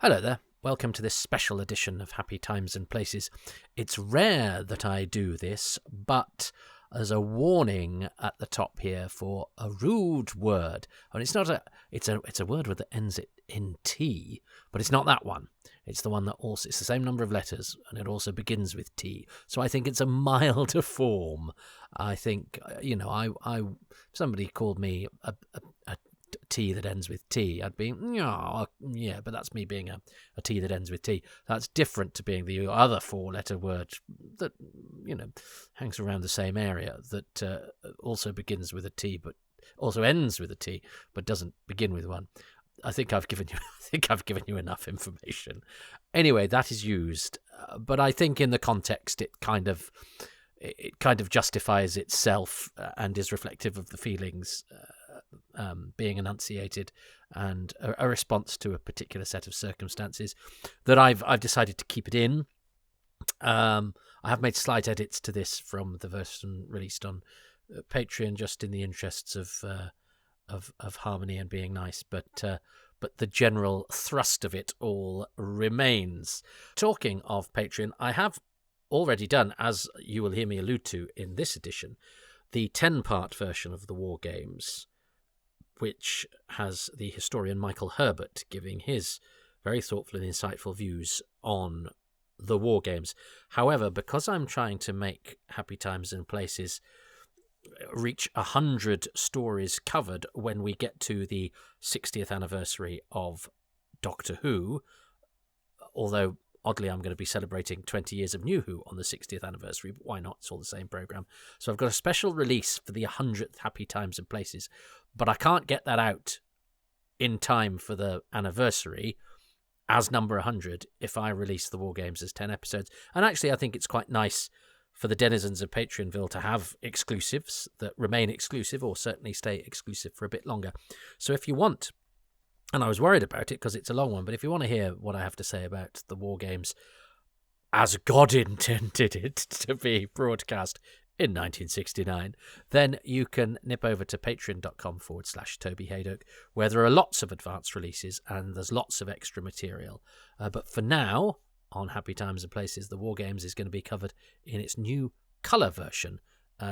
Hello there. Welcome to this special edition of Happy Times and Places. It's rare that I do this, but there's a warning at the top here for a rude word. And it's not it's a word that ends it in T, but it's not that one. It's the one that also, it's the same number of letters, and it also begins with T. So I think it's a milder form. I think, if somebody called me a T that ends with T, I'd be, yeah, but that's me being a T that ends with T. That's different to being the other four-letter word that, hangs around the same area, that also begins with a T, but also ends with a T, but doesn't begin with one. I think I've given you enough information. Anyway, that is used, but I think in the context it kind of justifies itself and is reflective of the feelings being enunciated and a response to a particular set of circumstances that I've decided to keep it in. I have made slight edits to this from the version released on Patreon, just in the interests of harmony and being nice, but the general thrust of it all remains. Talking of Patreon, I have already done, as you will hear me allude to in this edition, the 10-part version of the War Games, which has the historian Michael Herbert giving his very thoughtful and insightful views on the War Games. However, because I'm trying to make Happy Times and Places reach 100 stories covered when we get to the 60th anniversary of Doctor Who, although oddly I'm going to be celebrating 20 years of New Who on the 60th anniversary, but why not? It's all the same programme. So I've got a special release for the 100th Happy Times and Places, but I can't get that out in time for the anniversary as number 100 if I release the War Games as 10 episodes. And actually I think it's quite nice for the denizens of Patreonville to have exclusives that remain exclusive, or certainly stay exclusive for a bit longer. So if you want, and I was worried about it because it's a long one, but if you want to hear what I have to say about the War Games as God intended it to be broadcast in 1969, then you can nip over to patreon.com/Toby Haydock, where there are lots of advanced releases and there's lots of extra material. But for now, on Happy Times and Places, the War Games is going to be covered in its new colour version,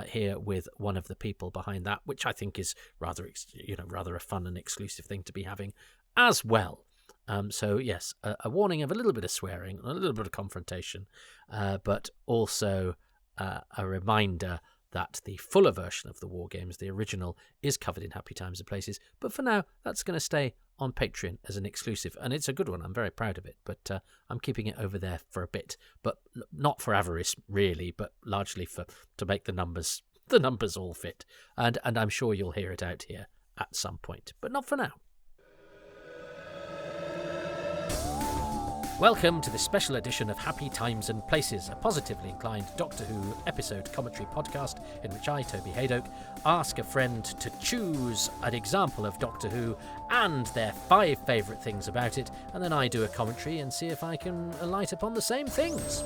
here with one of the people behind that, which I think is rather a fun and exclusive thing to be having as well. So yes, a warning of a little bit of swearing, a little bit of confrontation, but also a reminder that the fuller version of the War Games, the original, is covered in Happy Times and Places. But for now, that's going to stay on Patreon as an exclusive, and it's a good one. I'm very proud of it, but I'm keeping it over there for a bit, but not for avarice really, but largely to make the numbers all fit. And I'm sure you'll hear it out here at some point, but not for now. Welcome to this special edition of Happy Times and Places, a positively inclined Doctor Who episode commentary podcast in which I, Toby Haydock, ask a friend to choose an example of Doctor Who and their 5 favourite things about it, and then I do a commentary and see if I can alight upon the same things.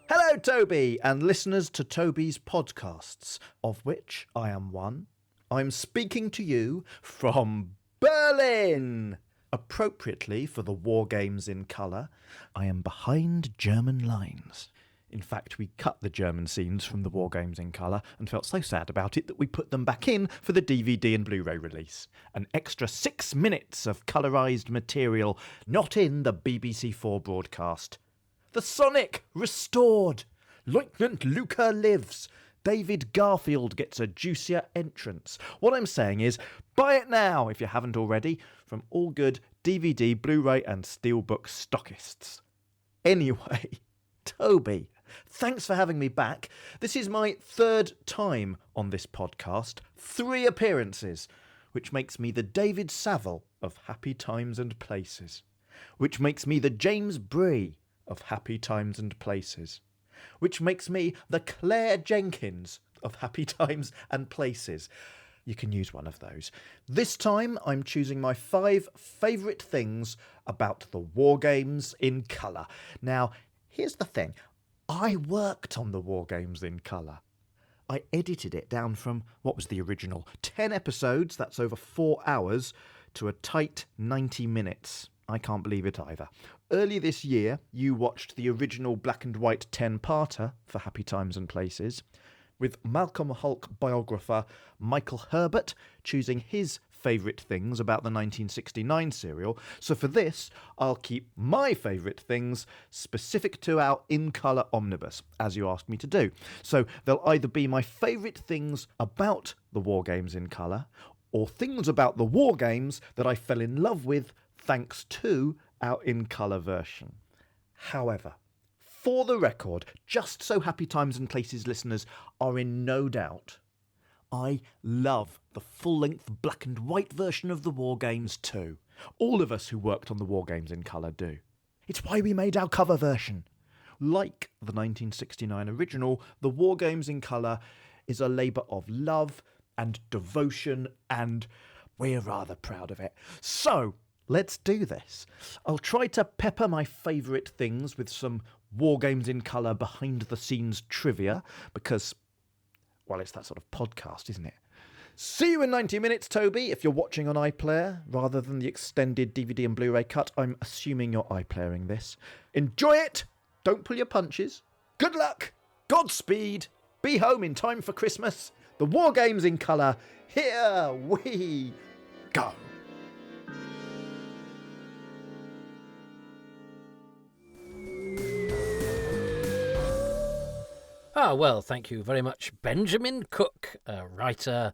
Hello, Toby, and listeners to Toby's podcasts, of which I am one. I'm speaking to you from Berlin. Appropriately for the War Games in colour, I am behind German lines. In fact, we cut the German scenes from the War Games in colour and felt so sad about it that we put them back in for the DVD and Blu-ray release. An extra 6 minutes of colourised material not in the BBC4 broadcast. The Sonic restored! Lieutenant Luca lives! David Garfield gets a juicier entrance. What I'm saying is, buy it now if you haven't already, from all good DVD, Blu-ray and Steelbook stockists. Anyway, Toby, thanks for having me back. This is my 3rd time on this podcast, 3 appearances, which makes me the David Saville of Happy Times and Places, which makes me the James Bree of Happy Times and Places, which makes me the Claire Jenkins of Happy Times and Places. You can use one of those. This time I'm choosing my 5 favourite things about the War Games in colour. Now, here's the thing. I worked on the War Games in colour. I edited it down from, what was the original, 10 episodes, that's over 4 hours, to a tight 90 minutes. I can't believe it either. Early this year, you watched the original black and white 10-parter for Happy Times and Places, with Malcolm Hulke biographer Michael Herbert choosing his favourite things about the 1969 serial. So for this, I'll keep my favourite things specific to our in-colour omnibus, as you asked me to do. So they'll either be my favourite things about the War Games in colour, or things about the War Games that I fell in love with thanks to our in-colour version. However, for the record, just so Happy Times and Places listeners are in no doubt, I love the full-length black and white version of the War Games too. All of us who worked on the War Games in colour do. It's why we made our cover version. Like the 1969 original, the War Games in colour is a labour of love and devotion, and we're rather proud of it. So, let's do this. I'll try to pepper my favourite things with some War Games in colour behind-the-scenes trivia, because, well, it's that sort of podcast, isn't it? See you in 90 minutes, Toby, if you're watching on iPlayer, rather than the extended DVD and Blu-ray cut. I'm assuming you're iPlayering this. Enjoy it! Don't pull your punches. Good luck! Godspeed! Be home in time for Christmas. The War Games in colour. Here we go. Well, thank you very much, Benjamin Cook, a writer,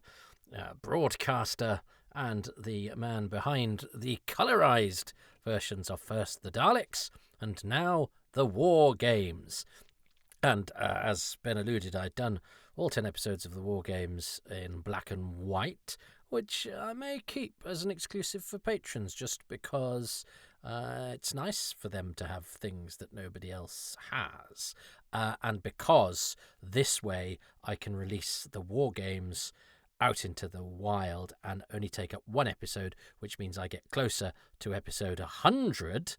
broadcaster, and the man behind the colourised versions of first the Daleks and now the War Games. And as Ben alluded, I'd done all 10 episodes of the War Games in black and white, which I may keep as an exclusive for patrons just because it's nice for them to have things that nobody else has. And because this way I can release the War Games out into the wild and only take up one episode, which means I get closer to episode 100.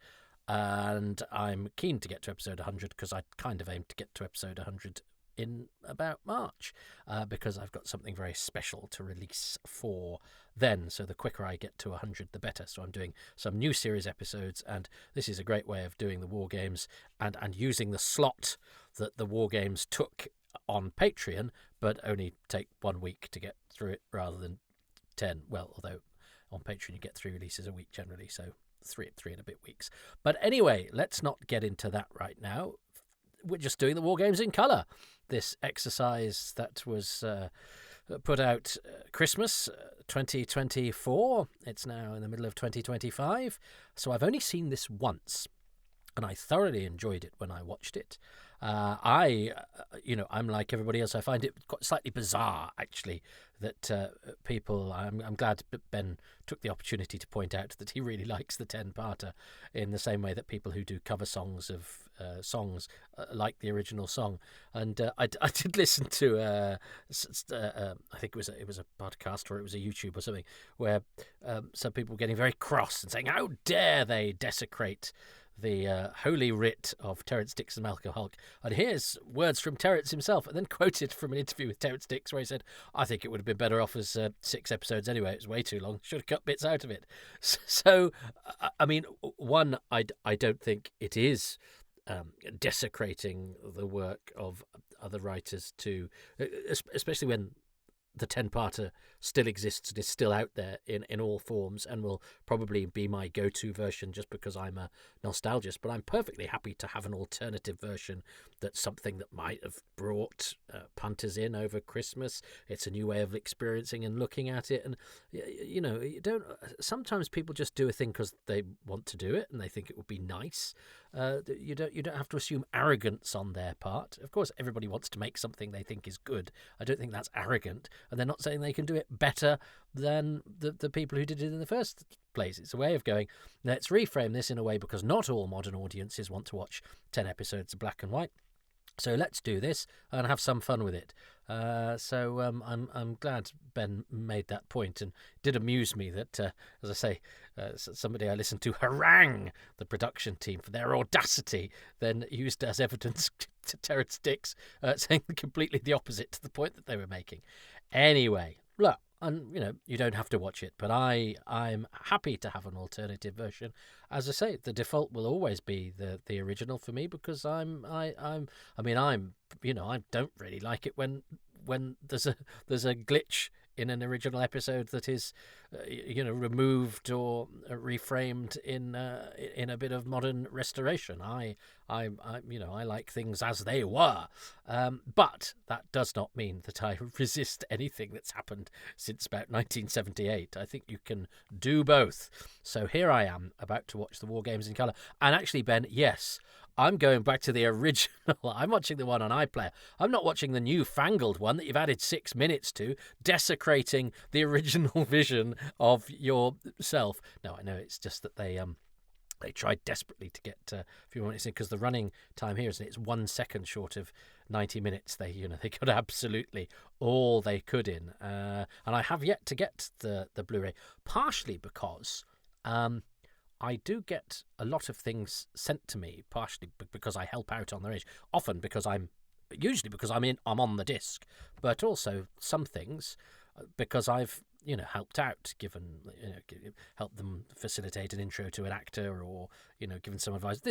And I'm keen to get to episode 100 because I kind of aim to get to episode 100 in about March, because I've got something very special to release for then. So the quicker I get to 100, the better. So I'm doing some new series episodes, and this is a great way of doing the War Games and using the slot that the War Games took on Patreon, but only take 1 week to get through it rather than 10. Well, although on Patreon you get 3 releases a week generally, so three and a bit weeks. But anyway, let's not get into that right now. We're just doing the War Games in colour. This exercise that was put out Christmas 2024. It's now in the middle of 2025. So I've only seen this once, and I thoroughly enjoyed it when I watched it. I'm like everybody else. I find it quite slightly bizarre, actually, that people. I'm glad Ben took the opportunity to point out that he really likes the 10-parter in the same way that people who do cover songs of songs like the original song. And I did listen to I think it was a podcast or it was a YouTube or something where some people were getting very cross and saying, "How dare they desecrate the holy writ of Terence Dicks and Malcolm Hulke." And here's words from Terence himself, and then quoted from an interview with Terence Dicks where he said, "I think it would have been better off as 6 episodes anyway. It was way too long. Should have cut bits out of it." So, I mean, one, I don't think it is desecrating the work of other writers to, especially when the 10-parter still exists and is still out there in all forms and will probably be my go-to version just because I'm a nostalgist. But I'm perfectly happy to have an alternative version that's something that might have brought punters in over Christmas. It's a new way of experiencing and looking at it. And, you know, sometimes people just do a thing because they want to do it and they think it would be nice. You don't have to assume arrogance on their part. Of course, everybody wants to make something they think is good. I don't think that's arrogant. And they're not saying they can do it better than the people who did it in the first place. It's a way of going, let's reframe this in a way because not all modern audiences want to watch 10 episodes of black and white. So let's do this and have some fun with it. So I'm glad Ben made that point, and it did amuse me that, as I say, somebody I listened to harangue the production team for their audacity, then used as evidence to Terence Dicks, saying completely the opposite to the point that they were making. Anyway, look, and you don't have to watch it, but I'm happy to have an alternative version. As I say, the default will always be the original for me, because I don't really like it when there's a glitch in an original episode that is removed or reframed in a bit of modern restoration. I like things as they were, but that does not mean that I resist anything that's happened since about 1978. I think you can do both. So here I am, about to watch the War Games in Colour, and actually, Ben, yes, I'm going back to the original. I'm watching the one on iPlayer. I'm not watching the newfangled one that you've added 6 minutes to, desecrating the original vision of yourself. No, I know, it's just that they tried desperately to get a few more minutes in, because the running time here it's 1 second short of 90 minutes. They got absolutely all they could in, and I have yet to get the Blu-ray, partially because I do get a lot of things sent to me, partially because I help out on the range, often because I'm on the disc, but also some things because I've helped out, helped them facilitate an intro to an actor, or given some advice.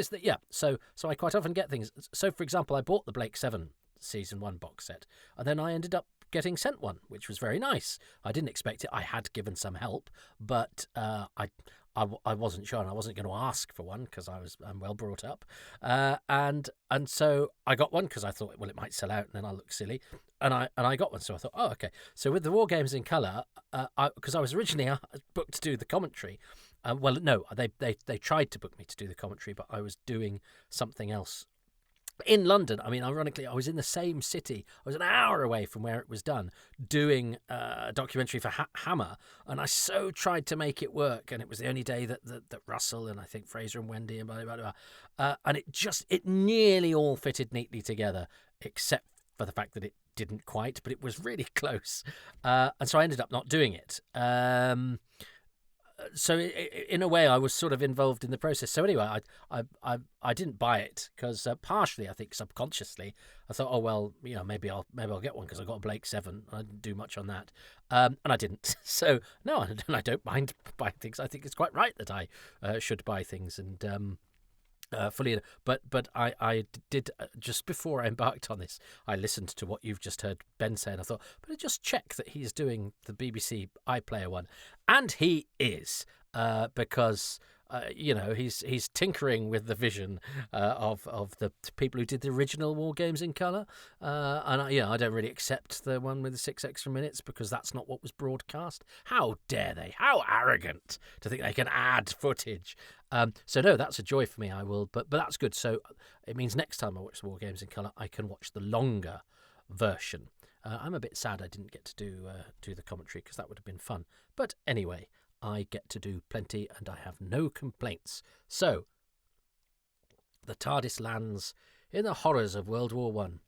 So I quite often get things. So, for example, I bought the Blake 7 season 1 box set, and then I ended up getting sent one, which was very nice. I didn't expect it. I had given some help, but I wasn't sure, and I wasn't going to ask for one because I'm well brought up, and so I got one because I thought, well, it might sell out and then I'll look silly, and I got one. So I thought, oh, okay. So with the War Games in Colour, because I was originally booked to do the commentary. Well, no, they tried to book me to do the commentary, but I was doing something else in London. I mean, ironically, I was in the same city. I was an hour away from where it was done, doing a documentary for Hammer, and I so tried to make it work. And it was the only day that Russell and I think Fraser and Wendy and blah, blah, blah, blah. And it nearly all fitted neatly together, except for the fact that it didn't quite, but it was really close. And so I ended up not doing it. So in a way, I was sort of involved in the process. So anyway, I didn't buy it because partially, I think subconsciously, I thought, oh well, maybe I'll get one because I got a Blake 7. I didn't do much on that, and I didn't. So no, I don't mind buying things. I think it's quite right that I should buy things, and fully. But I did just before I embarked on this, I listened to what you've just heard Ben say, and I thought, but I just check that he's doing the BBC iPlayer one, and he is, because he's tinkering with the vision of the people who did the original War Games in Colour, and I don't really accept the one with the 6 extra minutes because that's not what was broadcast. How dare they? How arrogant to think they can add footage. So no, that's a joy for me. I will, but that's good. So it means next time I watch the War Games in Colour, I can watch the longer version. I'm a bit sad I didn't get to do the commentary because that would have been fun. But anyway, I get to do plenty and I have no complaints. So, the TARDIS lands in the horrors of World War One.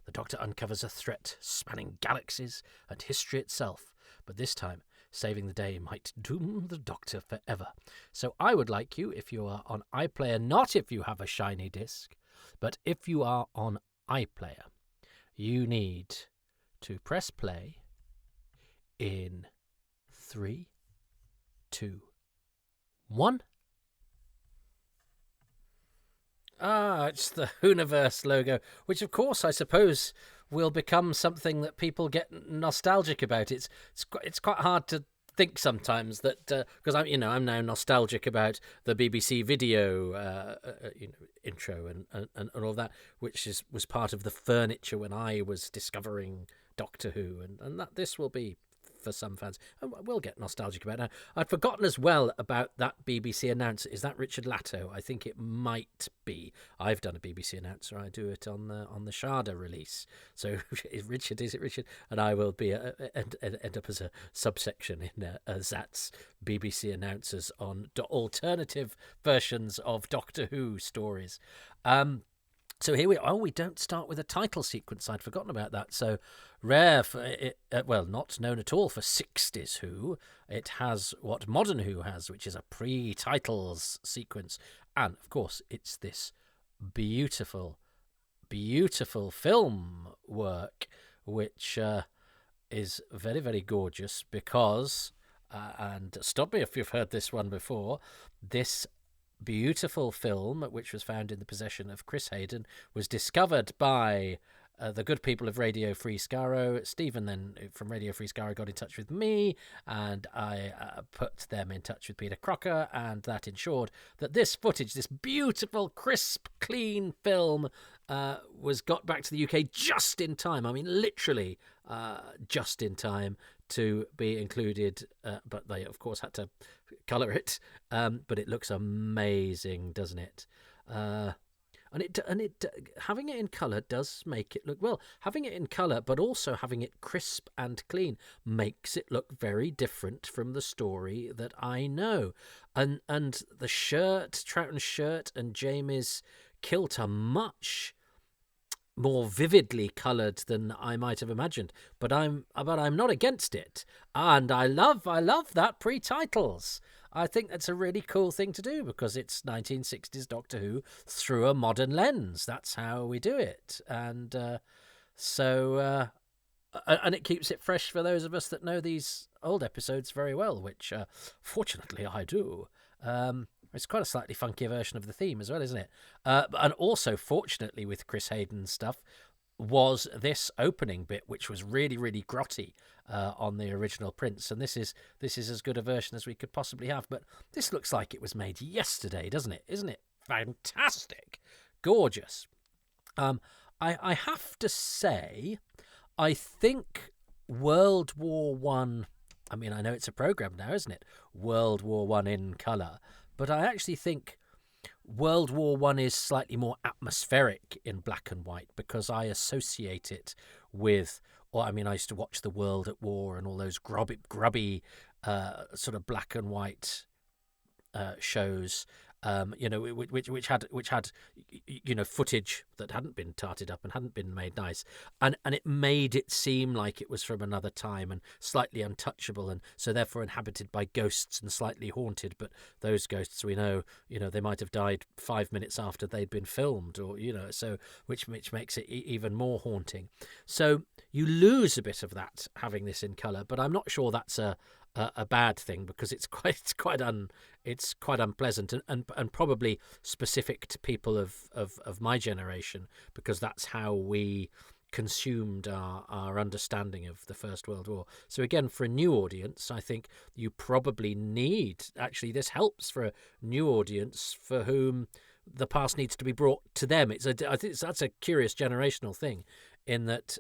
The Doctor uncovers a threat spanning galaxies and history itself, but this time, saving the day might doom the Doctor forever. So I would like you, if you are on iPlayer, not if you have a shiny disc, but if you are on iPlayer, you need to press play in 3, 2, 1. It's the Hooniverse logo, which of course I suppose will become something that people get nostalgic about. It's quite hard to think sometimes that because I'm now nostalgic about the BBC video intro and all that, which was part of the furniture when I was discovering Doctor Who, and that this will be for some fans. And we'll get nostalgic about it now. I'd forgotten as well about that BBC announcer. Is that Richard Latto? I think it might be. I've done a BBC announcer. I do it on the Sharda release. So is it Richard? And I will be end up as a subsection in Zat's BBC announcers on alternative versions of Doctor Who stories. So here we are. Oh, we don't start with a title sequence. I'd forgotten about that. So rare for it, not known at all for 60s Who. It has what modern Who has, which is a pre-titles sequence. And, of course, it's this beautiful, beautiful film work, which is very, very gorgeous because, and stop me if you've heard this one before, this beautiful film, which was found in the possession of Chris Hayden, was discovered by the good people of Radio Free Skaro. Stephen then from Radio Free Skaro got in touch with me, and I put them in touch with Peter Crocker, and that ensured that this footage, this beautiful, crisp, clean film, was got back to the UK just in time. I mean, literally just in time to be included, but they, of course, had to colour it. But it looks amazing, doesn't it? And it having it in colour does make it look, well, having it in colour but also having it crisp and clean makes it look very different from the story that I know. And the shirt, Troughton's shirt and Jamie's kilt are much more vividly coloured than I might have imagined, but I'm not against it, and I love that pre-titles. I think that's a really cool thing to do because it's 1960s Doctor Who through a modern lens. That's how we do it, and and it keeps it fresh for those of us that know these old episodes very well, which fortunately I do. It's quite a slightly funkier version of the theme as well, isn't it? And also, fortunately, with Chris Hayden's stuff, was this opening bit, which was really, really grotty on the original prints. And this is as good a version as we could possibly have. But this looks like it was made yesterday, doesn't it? Isn't it fantastic? Gorgeous. I have to say, I think World War One. I mean, I know it's a programme now, isn't it? World War One in colour. But I actually think World War One is slightly more atmospheric in black and white because I associate it with, or I mean, I used to watch The World at War and all those grubby sort of black and white shows, which had footage that hadn't been tarted up and hadn't been made nice, and it made it seem like it was from another time and slightly untouchable, and so therefore inhabited by ghosts and slightly haunted. But those ghosts, we know, they might have died 5 minutes after they'd been filmed, or so which makes it even more haunting. So you lose a bit of that having this in colour, but I'm not sure that's a bad thing because it's quite unpleasant and probably specific to people of my generation because that's how we consumed our understanding of the First World War. So again, for a new audience, I think you probably need, actually this helps for a new audience for whom the past needs to be brought to them. I think that's a curious generational thing in that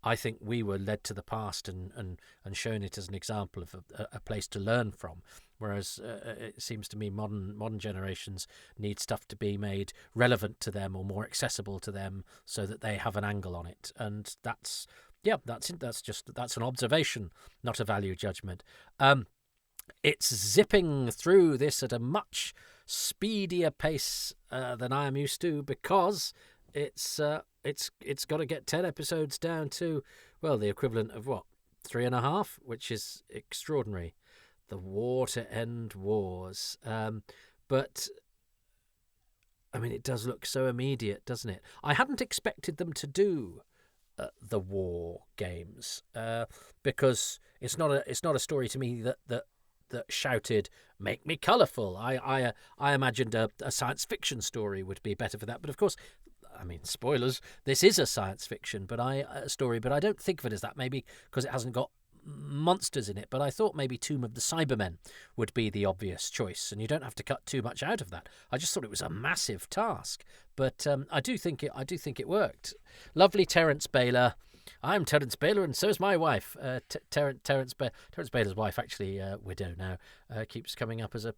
I think we were led to the past and shown it as an example of a place to learn from, whereas it seems to me modern generations need stuff to be made relevant to them or more accessible to them so that they have an angle on it. And that's an observation, not a value judgment. It's zipping through this at a much speedier pace than I am used to because it's got to get 10 episodes down to, well, the equivalent of 3.5, which is extraordinary. The Water End Wars. But I mean, it does look so immediate, doesn't it? I hadn't expected them to do the war games because it's not a story to me that shouted, "Make me colourful." I imagined a science fiction story would be better for that, but of course, I mean, spoilers, this is a science fiction story, but I don't think of it as that, maybe because it hasn't got monsters in it. But I thought maybe Tomb of the Cybermen would be the obvious choice, and you don't have to cut too much out of that. I just thought it was a massive task, but I do think it worked. Lovely Terence Baylor. I'm Terence Baylor, and so is my wife. Terence Baylor's wife, actually widow now, keeps coming up as a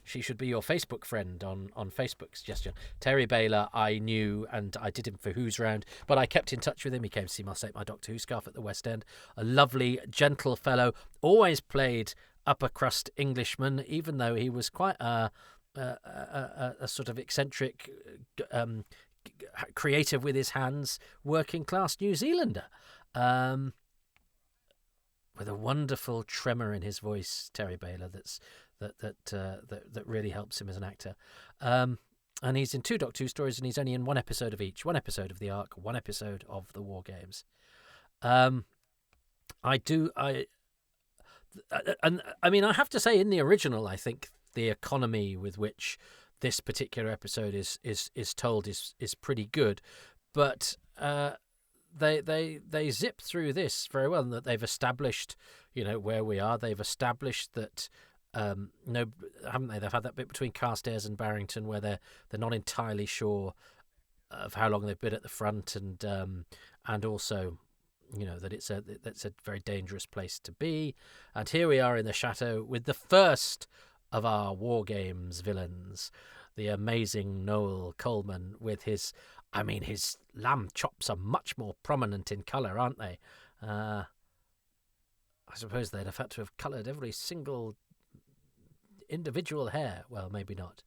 she should be your Facebook friend on Facebook suggestion. Terry Baylor, I knew, and I did him for Who's Round, but I kept in touch with him. He came to see my Doctor Who scarf at the West End. A lovely, gentle fellow, always played upper crust Englishman, even though he was quite a sort of eccentric. Creative with his hands, working class New Zealander, with a wonderful tremor in his voice, Terry Baylor. That really helps him as an actor. And he's in 2 Doctor Who stories, and he's only in 1 episode of each. 1 episode of the Ark, 1 episode of the War Games. I do. And I mean, I have to say, in the original, I think the economy with which this particular episode is told is pretty good, but they zip through this very well, and that they've established, where we are. They've established that no, haven't they? They've had that bit between Carstairs and Barrington where they're not entirely sure of how long they've been at the front, and also, that it's a very dangerous place to be. And here we are in the chateau with the first of our War Games villains, the amazing Noel Coleman, with his lamb chops are much more prominent in colour, aren't they? I suppose they'd have had to have coloured every single individual hair. Well, maybe not.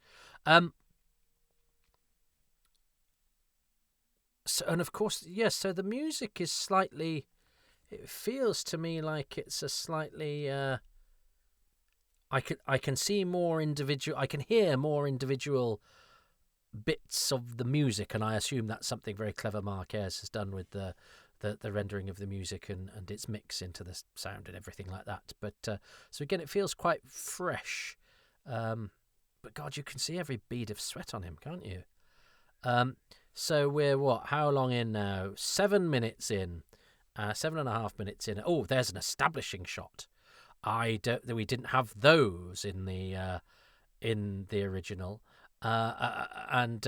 So, and of course, yes. So the music is slightly. It feels to me like it's a slightly. I can see more individual. I can hear more individual bits of the music, and I assume that's something very clever Mark Ayres has done with the rendering of the music and its mix into the sound and everything like that. But so again, it feels quite fresh. But God, you can see every bead of sweat on him, can't you? So we're how long in now? 7 minutes in, 7.5 minutes in. Oh, there's an establishing shot. We didn't have those in the original, and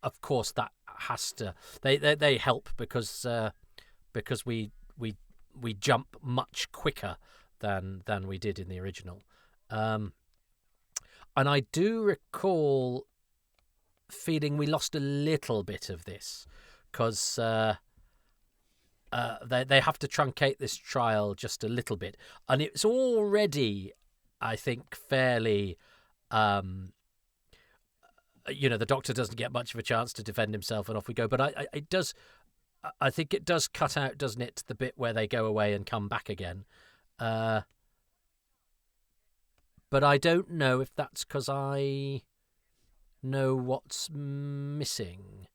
of course that has to they help because we jump much quicker than we did in the original, and I do recall feeling we lost a little bit of this because they have to truncate this trial just a little bit, and it's already, I think, fairly. The doctor doesn't get much of a chance to defend himself, and off we go. But I think it does cut out, doesn't it, the bit where they go away and come back again. But I don't know if that's because I know what's missing.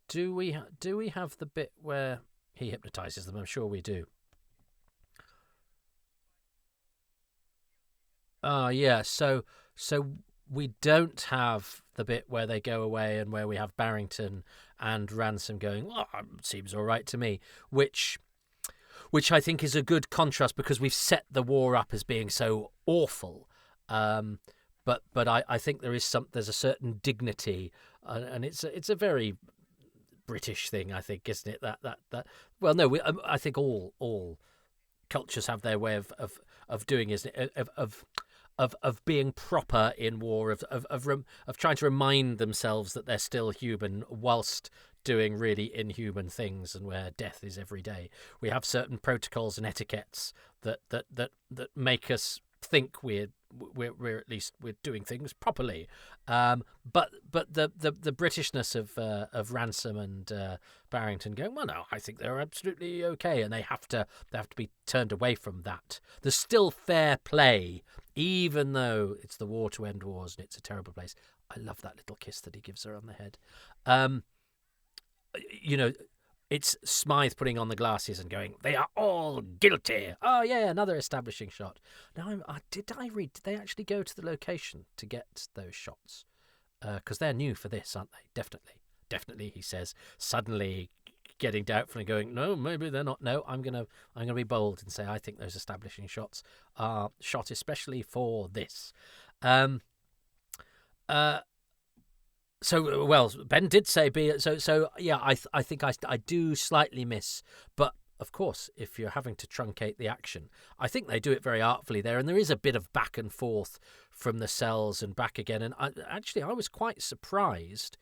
Do we have the bit where he hypnotizes them? I'm sure we do. Yeah. So we don't have the bit where they go away and where we have Barrington and Ransom going, well, seems all right to me, which I think is a good contrast because we've set the war up as being so awful. But I think there's a certain dignity, and it's a very British thing, I think, isn't it? That well, no, I think all cultures have their way of doing, isn't it? Of being proper in war, of trying to remind themselves that they're still human whilst doing really inhuman things, and where death is every day. We have certain protocols and etiquettes that make us think we're at least we're doing things properly. But the Britishness of Ransom and Barrington going, well, no, I think they're absolutely okay, and they have to be turned away from that. There's still fair play, even though it's the war to end wars and it's a terrible place. I love that little kiss that he gives her on the head. It's Smythe putting on the glasses and going, they are all guilty. Oh, yeah, another establishing shot. Now, did they actually go to the location to get those shots? Because they're new for this, aren't they? Definitely, he says, suddenly getting doubtful and going, no, maybe they're not. No, I'm gonna be bold and say I think those establishing shots are shot especially for this. So, well, Ben did say so yeah, I think I do slightly miss, but of course, if you're having to truncate the action, I think they do it very artfully there, and there is a bit of back and forth from the cells and back again, and I was quite surprised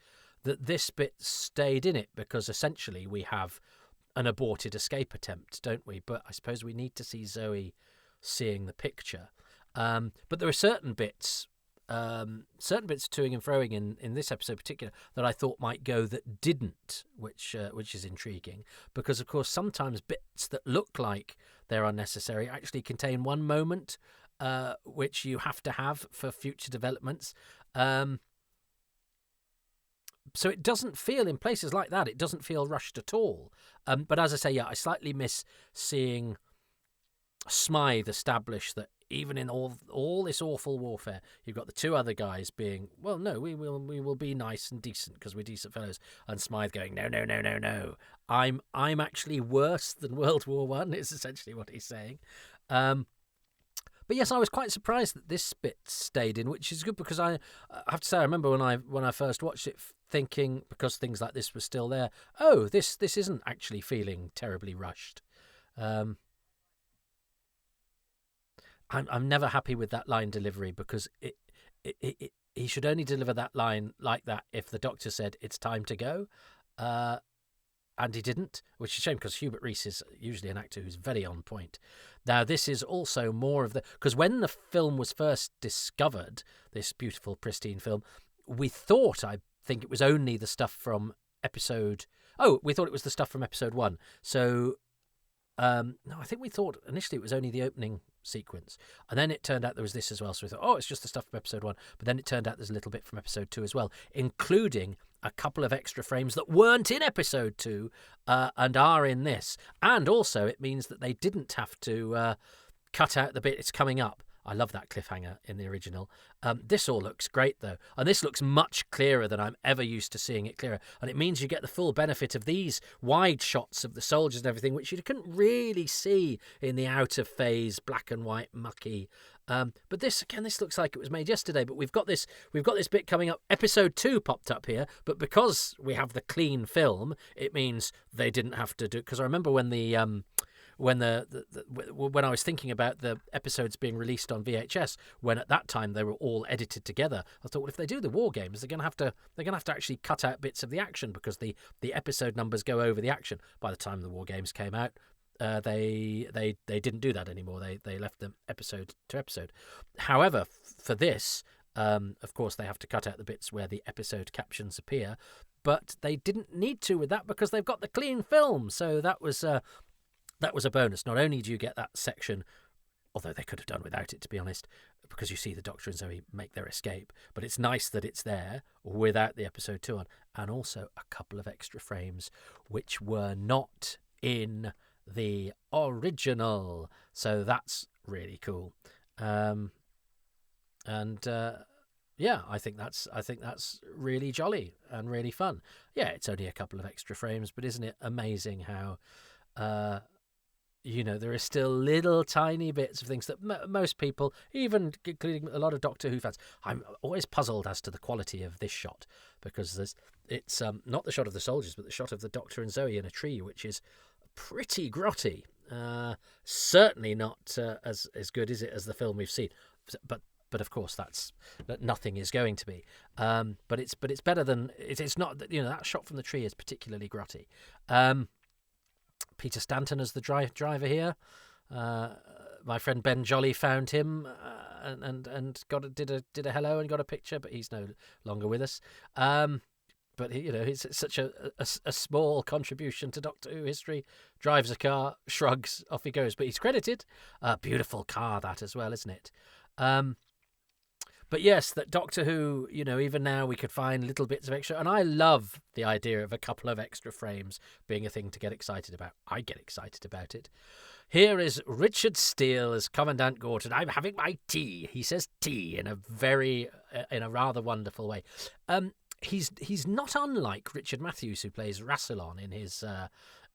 that this bit stayed in it, because essentially we have an aborted escape attempt, don't we? But I suppose we need to see Zoe seeing the picture. But there are certain bits toing and froing in this episode in particular that I thought might go that didn't, which is intriguing, because of course sometimes bits that look like they're unnecessary actually contain one moment which you have to have for future developments. So it doesn't feel, in places like that, it doesn't feel rushed at all. But as I say, yeah, I slightly miss seeing Smythe establish that even in all this awful warfare, you've got the two other guys being, well, no, we will be nice and decent because we're decent fellows, and Smythe going, no, no, no, no, no, I'm actually worse than World War One. Is essentially what he's saying. But yes, I was quite surprised that this bit stayed in, which is good because I have to say I remember when I first watched it thinking, because things like this were still there, oh, this isn't actually feeling terribly rushed. I'm never happy with that line delivery because he should only deliver that line like that if the Doctor said it's time to go, and he didn't, which is a shame because Hubert Rees is usually an actor who's very on point. Now this is also more of the, because when the film was first discovered, this beautiful pristine film, we thought, I think it was only the stuff from episode. Oh, we thought it was the stuff from episode 1. So. No, I think we thought initially it was only the opening sequence, and then it turned out there was this as well. So we thought, oh, it's just the stuff from episode 1. But then it turned out there's a little bit from episode 2 as well, including a couple of extra frames that weren't in episode 2 and are in this. And also, it means that they didn't have to cut out the bit it's coming up. I love that cliffhanger in the original. This all looks great, though. And this looks much clearer than I'm ever used to seeing it clearer. And it means you get the full benefit of these wide shots of the soldiers and everything, which you couldn't really see in the out-of-phase, black and white, mucky. But this looks like it was made yesterday. But we've got this bit coming up. Episode 2 popped up here. But because we have the clean film, it means they didn't have to do... Because I remember when the... when I was thinking about the episodes being released on VHS, when at that time they were all edited together, I thought, well, if they do the war games, they're going to have to actually cut out bits of the action because the episode numbers go over the action. By the time the war games came out, they didn't do that anymore. They left them episode to episode. However, for this, of course, they have to cut out the bits where the episode captions appear, but they didn't need to with that because they've got the clean film. So that was a bonus. Not only do you get that section, although they could have done without it, to be honest, because you see the Doctor and Zoe make their escape, but it's nice that it's there without the episode 2 on, and also a couple of extra frames which were not in the original. So that's really cool. Yeah, I think that's really jolly and really fun. Yeah, it's only a couple of extra frames, but isn't it amazing how there are still little tiny bits of things that most people, even including a lot of Doctor Who fans, I'm always puzzled as to the quality of this shot, because it's not the shot of the soldiers, but the shot of the Doctor and Zoe in a tree, which is pretty grotty. Certainly not as good, is it, as the film we've seen. But of course, nothing is going to be. But it's better than it's not. That shot from the tree is particularly grotty. Peter Stanton as the driver here. My friend Ben Jolly found him and did a hello and got a picture, but he's no longer with us. But he's such a small contribution to Doctor Who history. Drives a car, shrugs, off he goes. But he's credited. Beautiful car that as well, isn't it? But yes, that Doctor Who, even now we could find little bits of extra. And I love the idea of a couple of extra frames being a thing to get excited about. I get excited about it. Here is Richard Steele as Commandant Gorton. I'm having my tea. He says tea in a rather wonderful way. He's not unlike Richard Matthews, who plays Rassilon in his...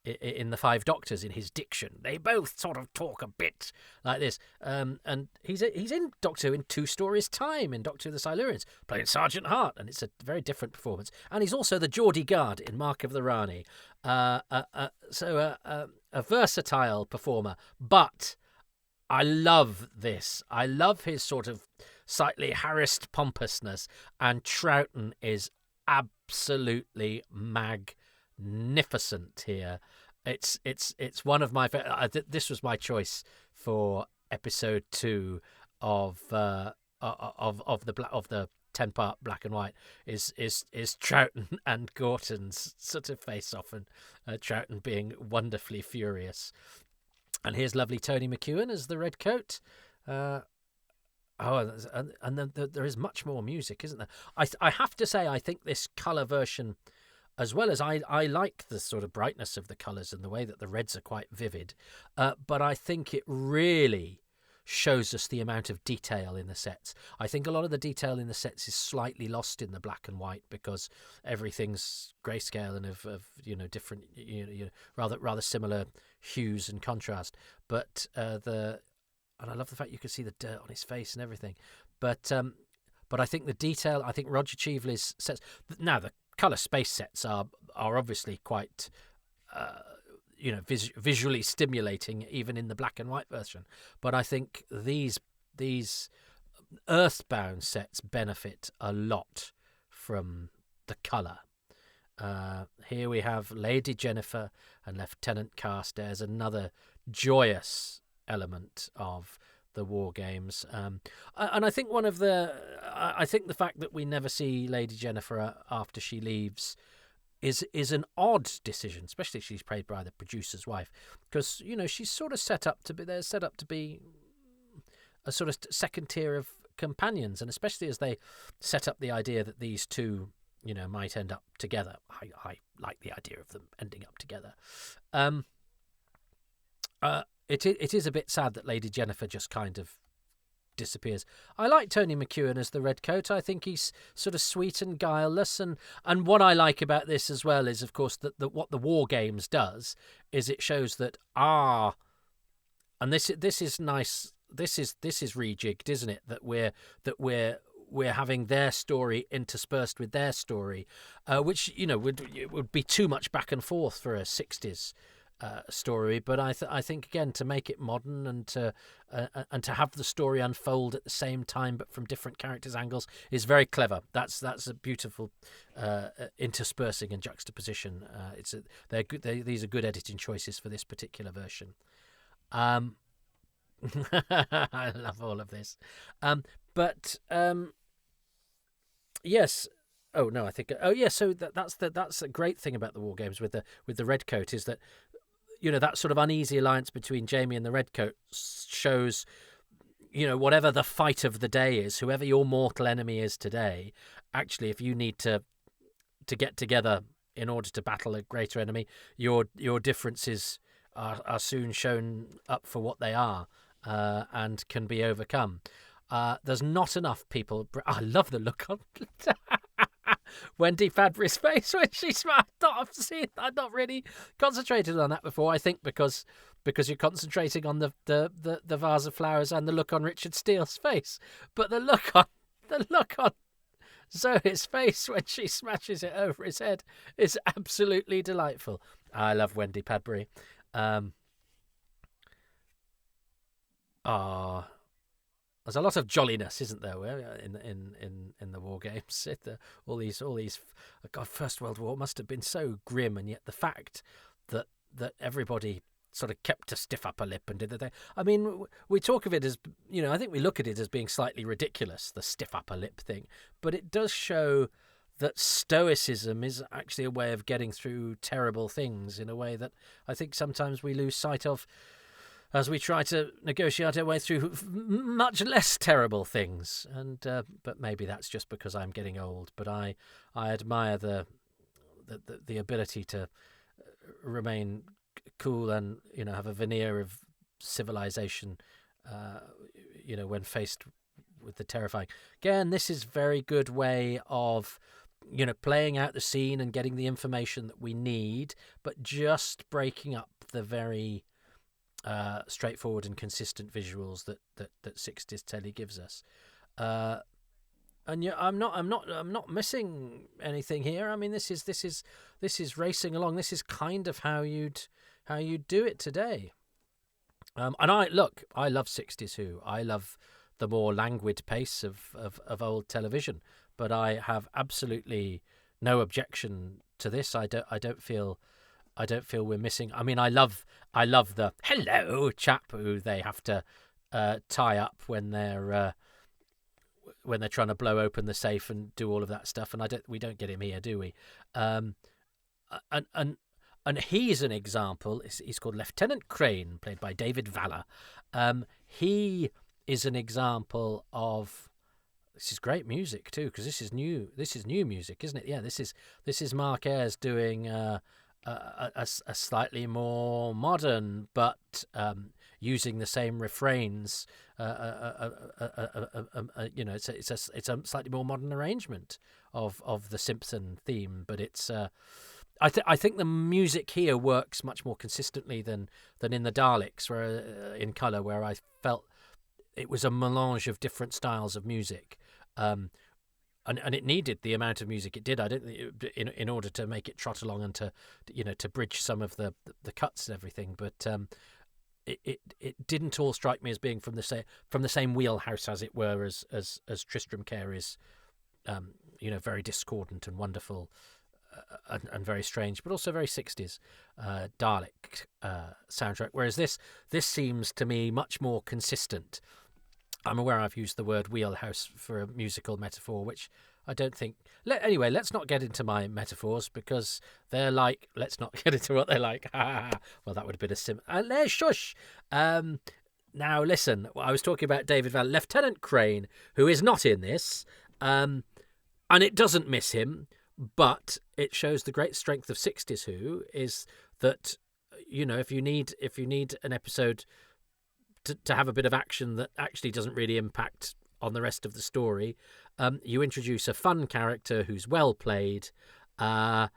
in the Five Doctors, in his diction. They both sort of talk a bit like this. And he's in Doctor Who in 2 stories' time, in Doctor Who the Silurians, playing Sergeant Hart, and it's a very different performance. And he's also the Geordie Guard in Mark of the Rani. So a versatile performer. But I love this. I love his sort of slightly harassed pompousness, and Troughton is absolutely magnificent here. It's one of my this was my choice for episode 2 of the 10-part black and white is Troughton and Gorton's sort of face off, and Troughton being wonderfully furious. And here's lovely Tony McEwen as the Red Coat. and then there is much more music, isn't there? I have to say, I think this colour version, as well as I like the sort of brightness of the colours and the way that the reds are quite vivid, but I think it really shows us the amount of detail in the sets. I think a lot of the detail in the sets is slightly lost in the black and white because everything's grayscale and of different rather similar hues and contrast. But and I love the fact you can see the dirt on his face and everything. But I think the detail, I think Roger Cheveley's sets, now the colour space sets are obviously quite visually stimulating even in the black and white version. But I think these Earthbound sets benefit a lot from the colour. Here we have Lady Jennifer and Lieutenant Carstairs, another joyous element of the war games, and I think I think the fact that we never see Lady Jennifer after she leaves is an odd decision, especially if she's played by the producer's wife, because she's sort of set up to be a sort of second tier of companions, and especially as they set up the idea that these two might end up together. I like the idea of them ending up together. It is a bit sad that Lady Jennifer just kind of disappears. I like Tony McEwen as the Redcoat. I think he's sort of sweet and guileless, and what I like about this as well is, of course, that what the War Games does is it shows that and this is nice. This is rejigged, isn't it? That we're having their story interspersed with their story, which would be too much back and forth for a 60s story. But I think again, to make it modern and to have the story unfold at the same time but from different characters' angles is very clever. That's a beautiful interspersing and juxtaposition. They're good. These are good editing choices for this particular version. I love all of this. Yes. Oh no, I think. Oh yeah. So that's a great thing about the War Games with the Redcoat is that that sort of uneasy alliance between Jamie and the Redcoat shows whatever the fight of the day is, whoever your mortal enemy is today. Actually, if you need to get together in order to battle a greater enemy, your differences are soon shown up for what they are and can be overcome. There's not enough people. I love the look on Wendy Fadbury's face when she smiled. I've not really concentrated on that before. I think because you're concentrating on the vase of flowers and the look on Richard Steele's face, but the look on Zoe's face when she smashes it over his head is absolutely delightful. I love Wendy Padbury. There's a lot of jolliness, isn't there, in the War Games? All these God, First World War must have been so grim, and yet the fact that everybody sort of kept a stiff upper lip and did the thing. I mean, we talk of it as, I think we look at it as being slightly ridiculous, the stiff upper lip thing, but it does show that stoicism is actually a way of getting through terrible things in a way that I think sometimes we lose sight of as we try to negotiate our way through much less terrible things. And but maybe that's just because I'm getting old. But I admire the ability to remain cool and have a veneer of civilization. When faced with the terrifying. Again, this is a very good way of playing out the scene and getting the information that we need, but just breaking up the very straightforward and consistent visuals that 60s telly gives us. And I'm not missing anything here. I mean, this is racing along. This is kind of how you'd do it today. And I love 60s Who. I love the more languid pace of old television, but I have absolutely no objection to this. I don't feel we're missing. I mean, I love the hello chap who they have to tie up when they're trying to blow open the safe and do all of that stuff. And we don't get him here, do we? And he's an example. He's called Lieutenant Crane, played by David Valler. He is an example of. This is great music too, because this is new. This is new music, isn't it? Yeah, this is Mark Ayres doing a slightly more modern, but using the same refrains. It's a slightly more modern arrangement of the Simpson theme, but it's. I think the music here works much more consistently than in the Daleks, where in Colour, where I felt it was a melange of different styles of music, and it needed the amount of music it did. I don't think in order to make it trot along and to bridge some of the cuts and everything, but it didn't all strike me as being from the same wheelhouse, as it were, as Tristram Care is, very discordant and wonderful. And very strange, but also very 60s Dalek soundtrack. Whereas this seems to me much more consistent. I'm aware I've used the word wheelhouse for a musical metaphor, which I don't think. Anyway, let's not get into my metaphors, because they're like. Let's not get into what they're like. Well, that would have been a sim. Shush. Now listen. I was talking about David Van Lieutenant Crane, who is not in this, and it doesn't miss him. But it shows the great strength of 60s Who is that, if you need an episode to have a bit of action that actually doesn't really impact on the rest of the story, you introduce a fun character who's well played, and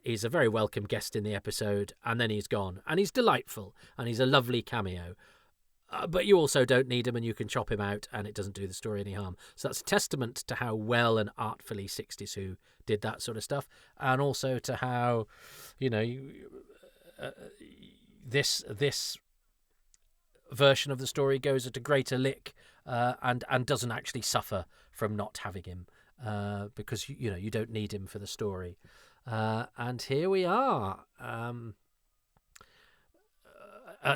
he's a very welcome guest in the episode, and then he's gone. And he's delightful, and he's a lovely cameo. But you also don't need him, and you can chop him out, and it doesn't do the story any harm. So that's a testament to how well and artfully 60s Who did that sort of stuff, and also to how, this version of the story goes at a greater lick, and doesn't actually suffer from not having him, because you don't need him for the story. And here we are.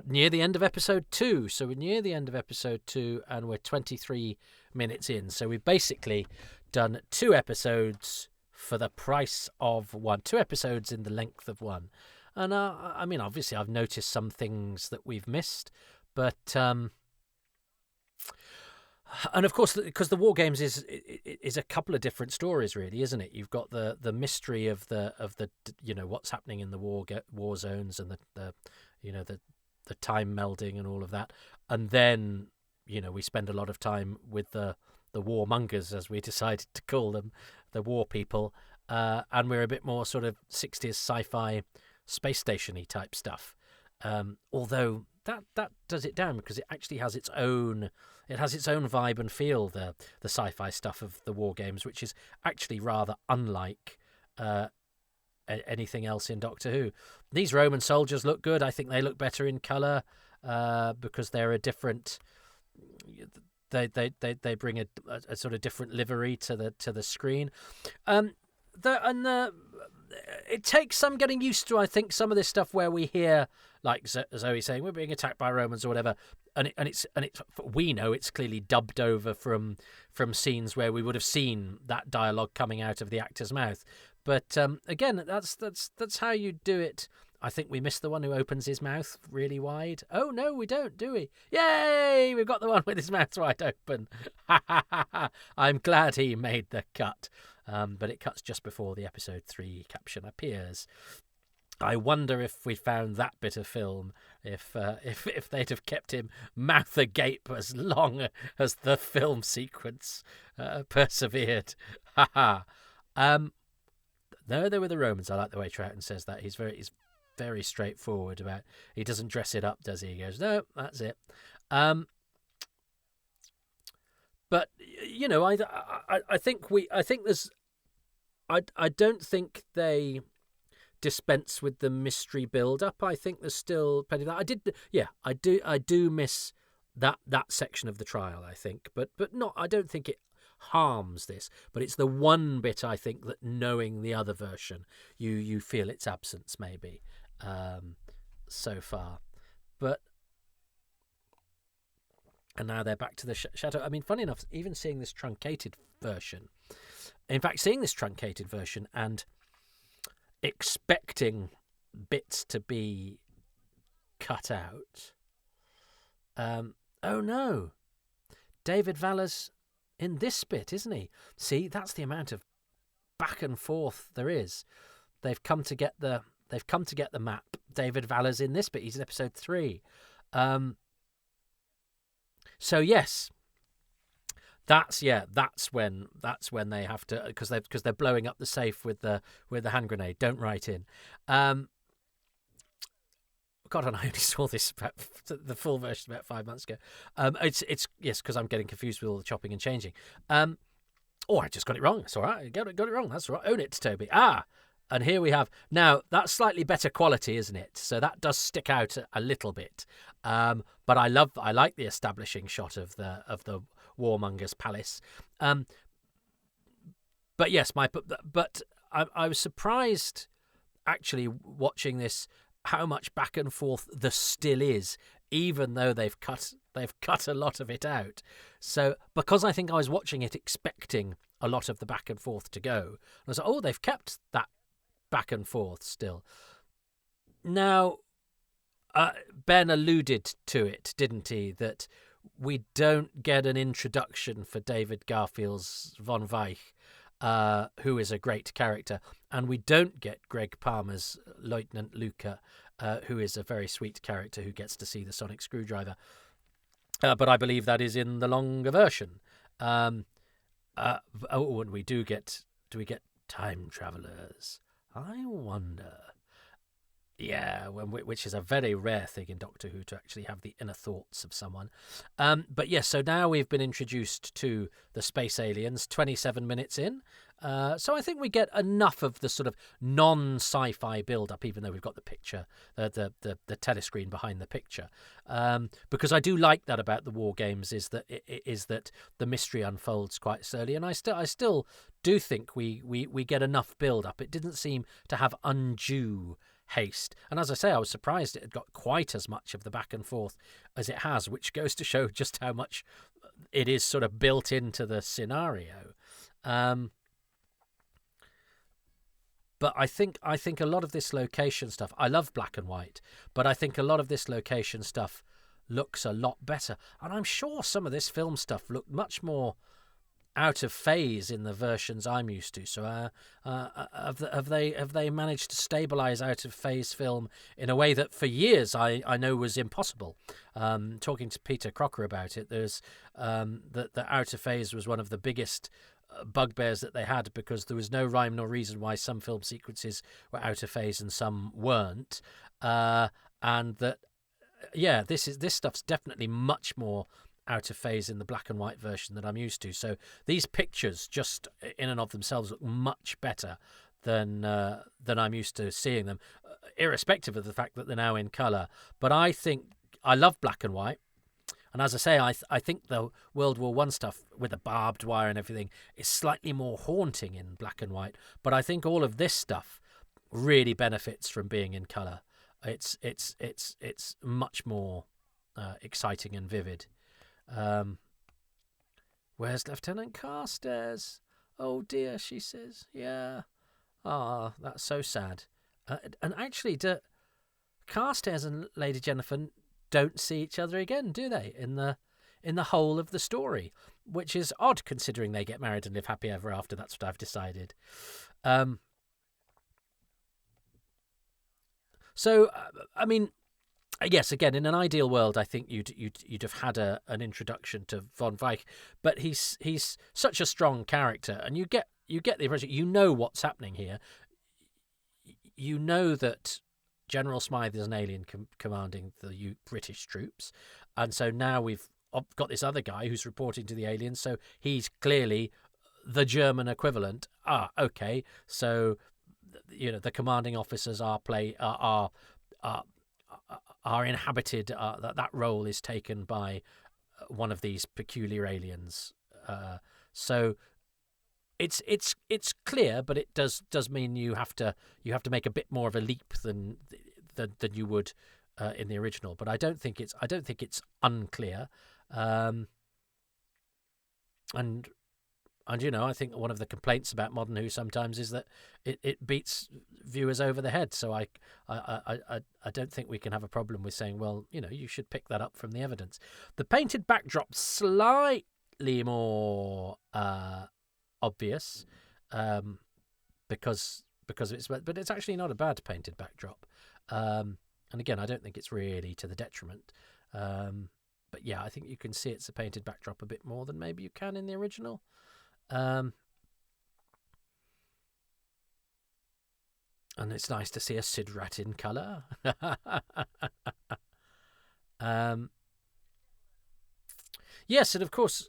Near the end of episode 2. So we're near the end of episode 2, and we're 23 minutes in. So we've basically done 2 episodes for the price of 1. 2 episodes in the length of 1. And obviously I've noticed some things that we've missed, but and of course, because the War Games is a couple of different stories, really, isn't it? You've got the mystery of the what's happening in the war zones, and the time melding and all of that, and then we spend a lot of time with the warmongers, as we decided to call them, the war people, and we're a bit more sort of 60s sci-fi space station-y type stuff, although that does it down, because it actually has its own vibe and feel, the sci-fi stuff of the War Games, which is actually rather unlike anything else in Doctor Who. These Roman soldiers look good. I think they look better in colour, because they're a different. They bring a sort of different livery to the screen. It takes some getting used to. I think some of this stuff where we hear, like Zoe saying, we're being attacked by Romans or whatever, and we know it's clearly dubbed over from scenes where we would have seen that dialogue coming out of the actor's mouth. But again, that's how you do it. I think we missed the one who opens his mouth really wide. Oh, no, we don't, do we? Yay! We've got the one with his mouth wide open. I'm glad he made the cut. But it cuts just before the episode 3 caption appears. I wonder if we found that bit of film, if they'd have kept him mouth agape as long as the film sequence persevered. No, they were the Romans. I like the way Troughton says that. He's very straightforward about. He doesn't dress it up, does he? He goes, no, that's it. But I think there's. I don't think they dispense with the mystery build-up. I think there's still plenty of that. I do miss that section of the trial, I think, but not. I don't think it harms this, but it's the one bit, I think, that knowing the other version, you feel its absence maybe so far. But and now they're back to the chateau. I mean, funny enough, even seeing this truncated version, and expecting bits to be cut out. Oh no, David Valler's in this bit, isn't he? See, that's the amount of back and forth there is. They've come to get the map. David Valler's in this bit. He's in episode 3. So yes, that's when they have to, because they're blowing up the safe with the hand grenade. Don't write in. God, and I only saw this the full version about 5 months ago. It's yes, because I'm getting confused with all the chopping and changing. Oh, I just got it wrong. That's all right. I got it wrong. That's all right. Own it, Toby. And here we have now. That's slightly better quality, isn't it? So that does stick out a little bit. But I like the establishing shot of the Warmonger's palace. But yes, but I was surprised actually watching this, how much back and forth there still is, even though they've cut a lot of it out. So because I think I was watching it expecting a lot of the back and forth to go, I was like, oh, they've kept that back and forth still. Now, Ben alluded to it, didn't he, that we don't get an introduction for David Garfield's Von Weich, who is a great character, and we don't get Greg Palmer's Lieutenant Luca, who is a very sweet character who gets to see the sonic screwdriver. But I believe that is in the longer version. And we do we get time travelers? I wonder. Yeah, which is a very rare thing in Doctor Who, to actually have the inner thoughts of someone. But yes, so now we've been introduced to the space aliens 27 minutes in. So I think we get enough of the sort of non-sci-fi build-up, even though we've got the picture, the telescreen behind the picture. Because I do like that about the War Games, is that the mystery unfolds quite slowly, and I still do think we get enough build-up. It didn't seem to have undue haste, and as I say, I was surprised it had got quite as much of the back and forth as it has, which goes to show just how much it is sort of built into the scenario. But I think a lot of this location stuff, I love black and white, but I think a lot of this location stuff looks a lot better, and I'm sure some of this film stuff looked much more out of phase in the versions I'm used to. So have they managed to stabilize out of phase film in a way that for years I know was impossible? Talking to Peter Crocker about it, there's that out of phase was one of the biggest bugbears that they had, because there was no rhyme nor reason why some film sequences were out of phase and some weren't, and that this stuff's definitely much more out of phase in the black and white version that I'm used to. So these pictures, just in and of themselves, look much better than I'm used to seeing them, irrespective of the fact that they're now in colour. But I think I love black and white, and as I say, I think the World War I stuff with the barbed wire and everything is slightly more haunting in black and white. But I think all of this stuff really benefits from being in colour. It's much more exciting and vivid. Where's Lieutenant Carstairs? Oh dear, she says. Yeah. Ah, that's so sad. And actually, Carstairs and Lady Jennifer don't see each other again, do they? In the whole of the story, which is odd considering they get married and live happy ever after. That's what I've decided. So, I mean, yes, again, in an ideal world, I think you'd have had an introduction to Von Weich, but he's such a strong character, and you get the impression, you know what's happening here. You know that General Smythe is an alien commanding the British troops, and so now we've got this other guy who's reporting to the aliens, so he's clearly the German equivalent. Okay, so the commanding officers are inhabited. That role is taken by one of these peculiar aliens. So it's clear, but it does mean you have to make a bit more of a leap than you would in the original. But I don't think it's unclear. And I think one of the complaints about Modern Who sometimes is that it beats viewers over the head. So I don't think we can have a problem with saying, well, you should pick that up from the evidence. The painted backdrop slightly slightly more obvious because but it's actually not a bad painted backdrop. And again, I don't think it's really to the detriment. But yeah, I think you can see it's a painted backdrop a bit more than maybe you can in the original. And it's nice to see a Sid Rat in colour. Yes, and of course,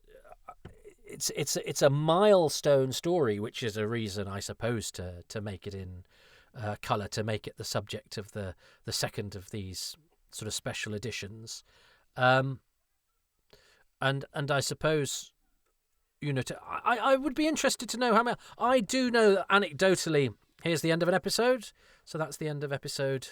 it's a milestone story, which is a reason, I suppose, to make it in colour, to make it the subject of the second of these sort of special editions. And I suppose, you know, I would be interested to know how many. I do know that anecdotally, here's the end of an episode. So that's the end of episode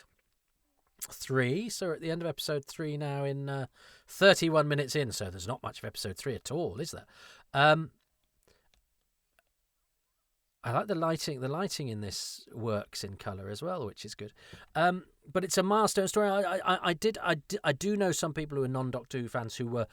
3. So we're at the end of episode 3 now, in 31 minutes in. So there's not much of episode 3 at all, is there? I like the lighting. The lighting in this works in colour as well, which is good. But it's a milestone story. I do know some people who are non-Doctor Who fans who were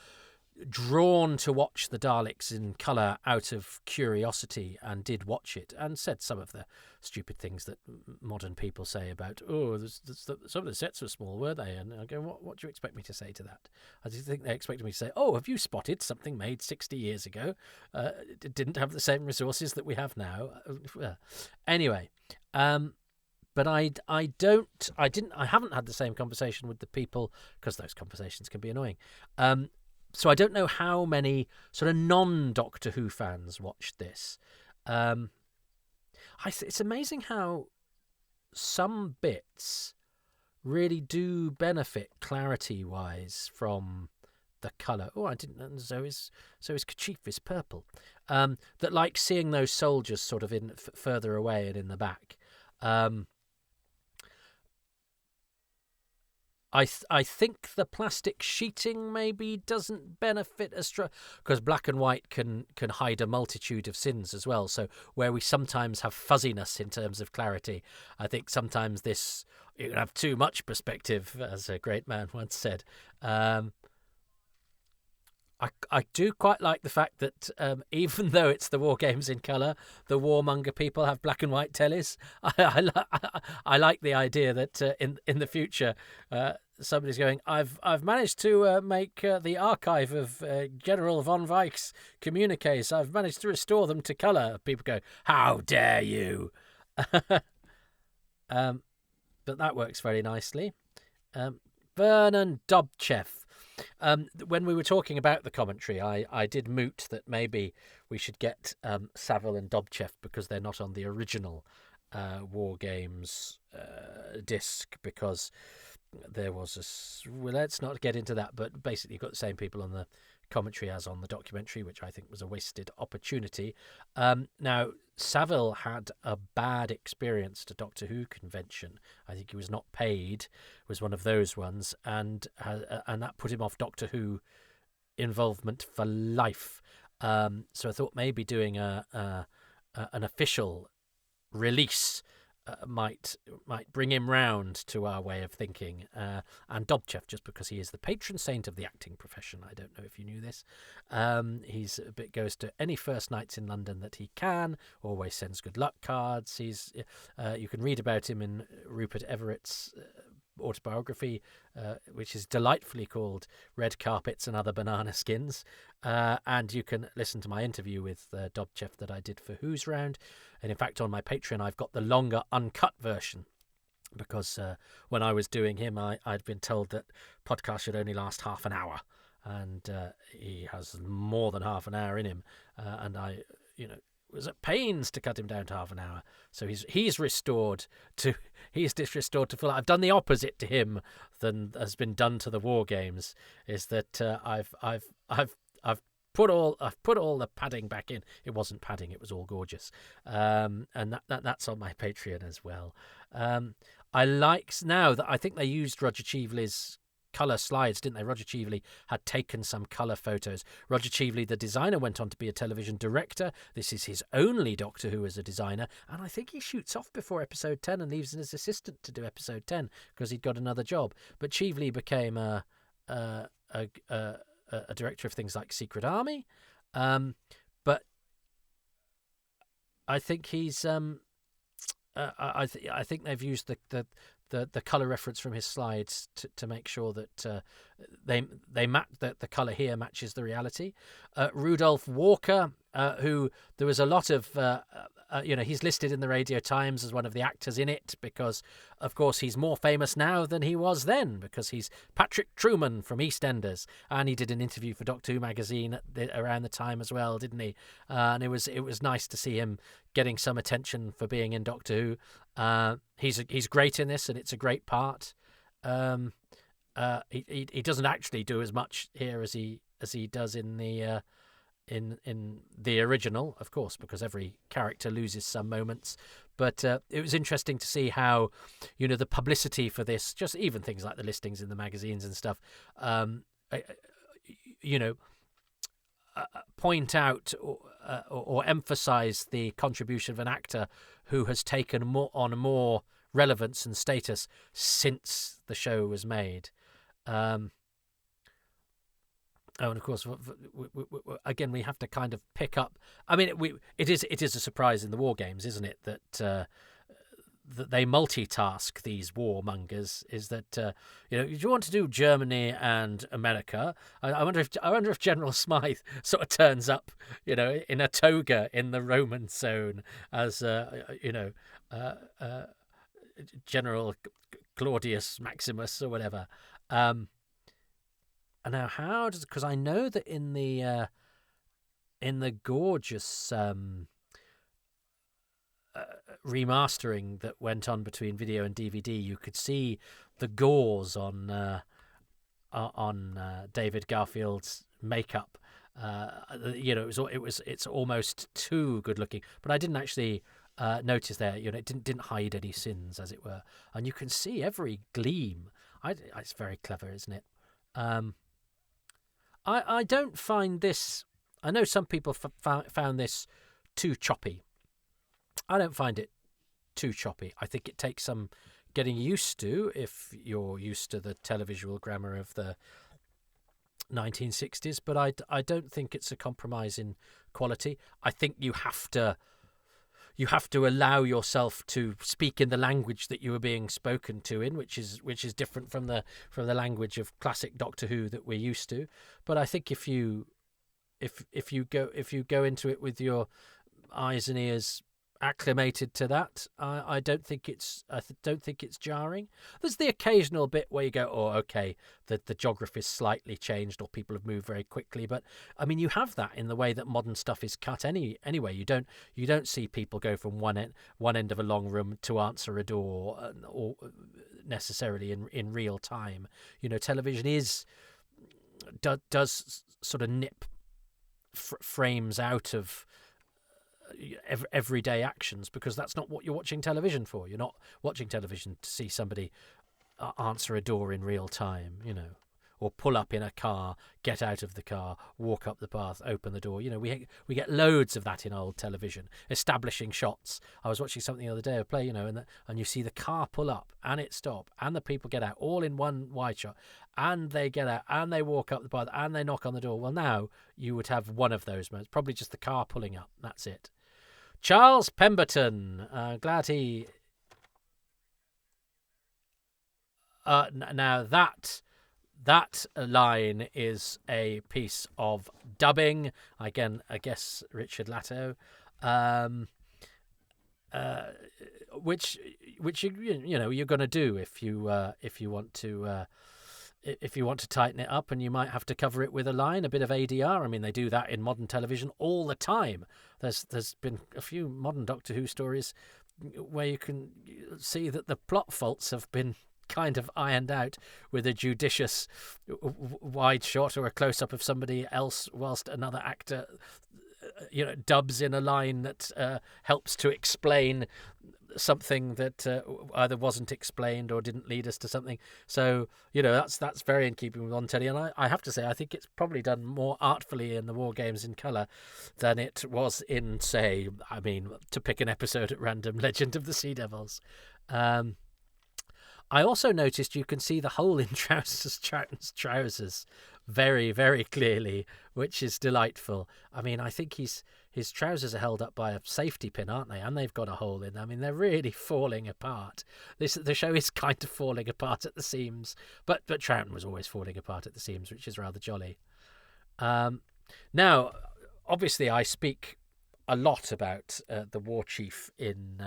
drawn to watch the Daleks in colour out of curiosity and did watch it and said some of the stupid things that modern people say about, some of the sets were small, were they? And I go, what do you expect me to say to that? I just think they expected me to say, have you spotted something made 60 years ago? It didn't have the same resources that we have now. Anyway, but I haven't had the same conversation with the people, because those conversations can be annoying. So I don't know how many sort of non-Doctor Who fans watched this. It's amazing how some bits really do benefit clarity-wise from the colour. Oh, I didn't know. So his kerchief is purple. That, like seeing those soldiers sort of in further away and in the back. I think the plastic sheeting maybe doesn't benefit as because black and white can hide a multitude of sins as well. So where we sometimes have fuzziness in terms of clarity, I think sometimes you can have too much perspective, as a great man once said. I do quite like the fact that even though it's the War Games in colour, the warmonger people have black and white tellies. I like the idea that in the future somebody's going, I've managed to make the archive of General von Weich's communiques. I've managed to restore them to colour. People go, how dare you? But that works very nicely. Vernon Dobchev. When we were talking about the commentary, I did moot that maybe we should get Saville and Dobchev because they're not on the original War Games disc, because there was let's not get into that, but basically you've got the same people on the commentary as on the documentary, which I think was a wasted opportunity. Now, Saville had a bad experience at a Doctor Who convention. I think he was not paid, was one of those ones, and that put him off Doctor Who involvement for life. So I thought maybe doing an official release might bring him round to our way of thinking. And Dobchev, just because he is the patron saint of the acting profession. I don't know if you knew this. He's goes to any first nights in London that he can, always sends good luck cards. You can read about him in Rupert Everett's autobiography, which is delightfully called Red Carpets and Other Banana Skins. And you can listen to my interview with Dobchev that I did for Who's Round. And in fact, on my Patreon, I've got the longer uncut version, because when I was doing him, I'd been told that podcasts should only last half an hour. And he has more than half an hour in him. And I, was at pains to cut him down to half an hour. So he's restored to full. I've done the opposite to him than has been done to the War Games. Is that I've put all the padding back in. It wasn't padding; it was all gorgeous. And that's on my Patreon as well. I like now that I think they used Roger Cheveley's colour slides, didn't they? Roger Cheveley had taken some colour photos. Roger Cheveley, the designer, went on to be a television director. This is his only Doctor Who as a designer, and I think he shoots off before episode 10 and leaves his assistant to do episode 10 because he'd got another job. But Cheveley became a director of things like Secret Army, But I think he's I think they've used the color reference from his slides to make sure that they match the color here matches the reality. Rudolph Walker, who there was a lot of he's listed in the Radio Times as one of the actors in it because, of course, he's more famous now than he was then because he's Patrick Truman from EastEnders, and he did an interview for Doctor Who magazine around the time as well, didn't he? And it was nice to see him getting some attention for being in Doctor Who. He's great in this, and it's a great part. He doesn't actually do as much here as he does in the in the original, of course, because every character loses some moments. But it was interesting to see how, the publicity for this, just even things like the listings in the magazines and stuff, point out or emphasize the contribution of an actor who has taken more relevance and status since the show was made. And of course, again, we have to kind of pick up. I mean, it is a surprise in the war games, isn't it, that that they multitask these warmongers? Is that if you want to do Germany and America, I wonder if General Smythe sort of turns up, in a toga in the Roman zone as General Claudius Maximus or whatever. And now, how does? Because I know that in the gorgeous remastering that went on between video and DVD, you could see the gauze on David Garfield's makeup. It's almost too good looking, but I didn't actually notice there. It didn't hide any sins, as it were, and you can see every gleam. It's very clever, isn't it? I don't find this. I know some people found this too choppy. I don't find it too choppy. I think it takes some getting used to if you're used to the televisual grammar of the 1960s. But I don't think it's a compromise in quality. I think you have to allow yourself to speak in the language that you are being spoken to in, which is different from the language of classic Doctor Who that we're used to. But I think if you go into it with your eyes and ears acclimated to that, I don't think it's jarring. There's the occasional bit where you go, oh, okay, the geography's slightly changed or people have moved very quickly, but I mean, you have that in the way that modern stuff is cut anyway. You don't see people go from one end of a long room to answer a door or necessarily in real time. Television does sort of nip frames out of everyday actions, because that's not what you're watching television for. You're not watching television to see somebody answer a door in real time, or pull up in a car, get out of the car, walk up the path, open the door. We get loads of that in old television, establishing shots. I was watching something the other day, a play, and you see the car pull up and it stop and the people get out all in one wide shot, and they get out and they walk up the path and they knock on the door. Well, now you would have one of those moments, probably just the car pulling up. That's it. Charles Pemberton, glad he. Now that line is a piece of dubbing. Again, I guess Richard Latto, which you're going to do if you want to. If you want to tighten it up, and you might have to cover it with a line, a bit of ADR. I mean, they do that in modern television all the time. There's been a few modern Doctor Who stories where you can see that the plot faults have been kind of ironed out with a judicious wide shot or a close-up of somebody else whilst another actor dubs in a line that helps to explain something that either wasn't explained or didn't lead us to something. So that's very in keeping with on telly, and I have to say I think it's probably done more artfully in the War Games in colour than it was in, say, I mean, to pick an episode at random, Legend of the Sea Devils. I also noticed you can see the hole in Troughton's trousers very, very clearly, which is delightful. I mean, I think his trousers are held up by a safety pin, aren't they? And they've got a hole in them. I mean, they're really falling apart. The show is kind of falling apart at the seams, but Troughton was always falling apart at the seams, which is rather jolly. Now, obviously, I speak a lot about the War Chief in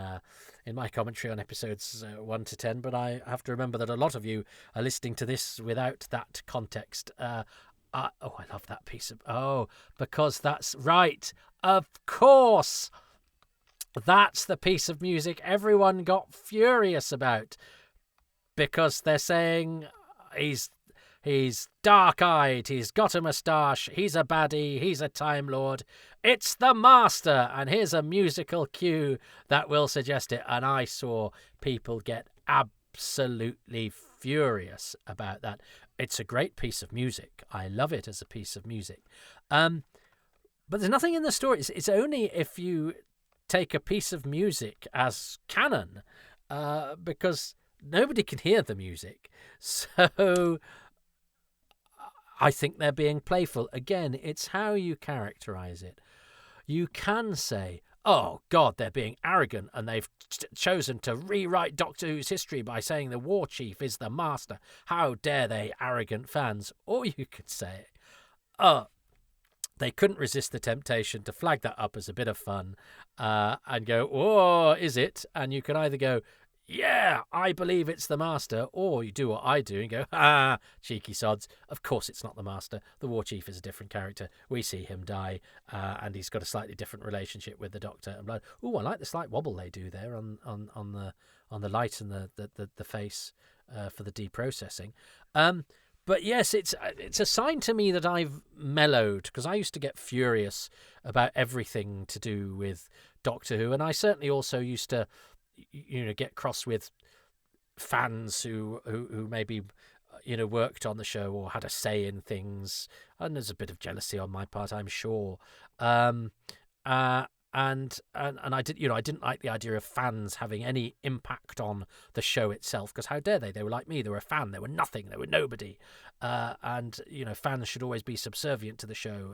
my commentary on episodes 1 to 10, but I have to remember that a lot of you are listening to this without that context. I love that piece of... because that's right. Of course, that's the piece of music everyone got furious about, because they're saying he's dark-eyed, he's got a moustache, he's a baddie, he's a Time Lord. It's the Master, and here's a musical cue that will suggest it. And I saw people get absolutely furious about that. It's a great piece of music. I love it as a piece of music. But there's nothing in the story. It's only if you take a piece of music as canon, because nobody can hear the music. So I think they're being playful. Again, it's how you characterize it. You can say, oh, God, they're being arrogant and they've chosen to rewrite Doctor Who's history by saying the War Chief is the Master. How dare they, arrogant fans? Or you could say, they couldn't resist the temptation to flag that up as a bit of fun and go, oh, is it? And you can either go, yeah, I believe it's the Master, or you do what I do and go, cheeky sods. Of course it's not the Master. The War Chief is a different character. We see him die, and he's got a slightly different relationship with the Doctor and blood. Oh, I like the slight wobble they do there on the light and the face for the deprocessing. But yes, it's a sign to me that I've mellowed, because I used to get furious about everything to do with Doctor Who, and I certainly also used to get cross with fans who maybe worked on the show or had a say in things, and there's a bit of jealousy on my part, I'm sure. And I didn't like the idea of fans having any impact on the show itself, because how dare they? They were like me. They were a fan. They were nothing. They were nobody. And fans should always be subservient to the show.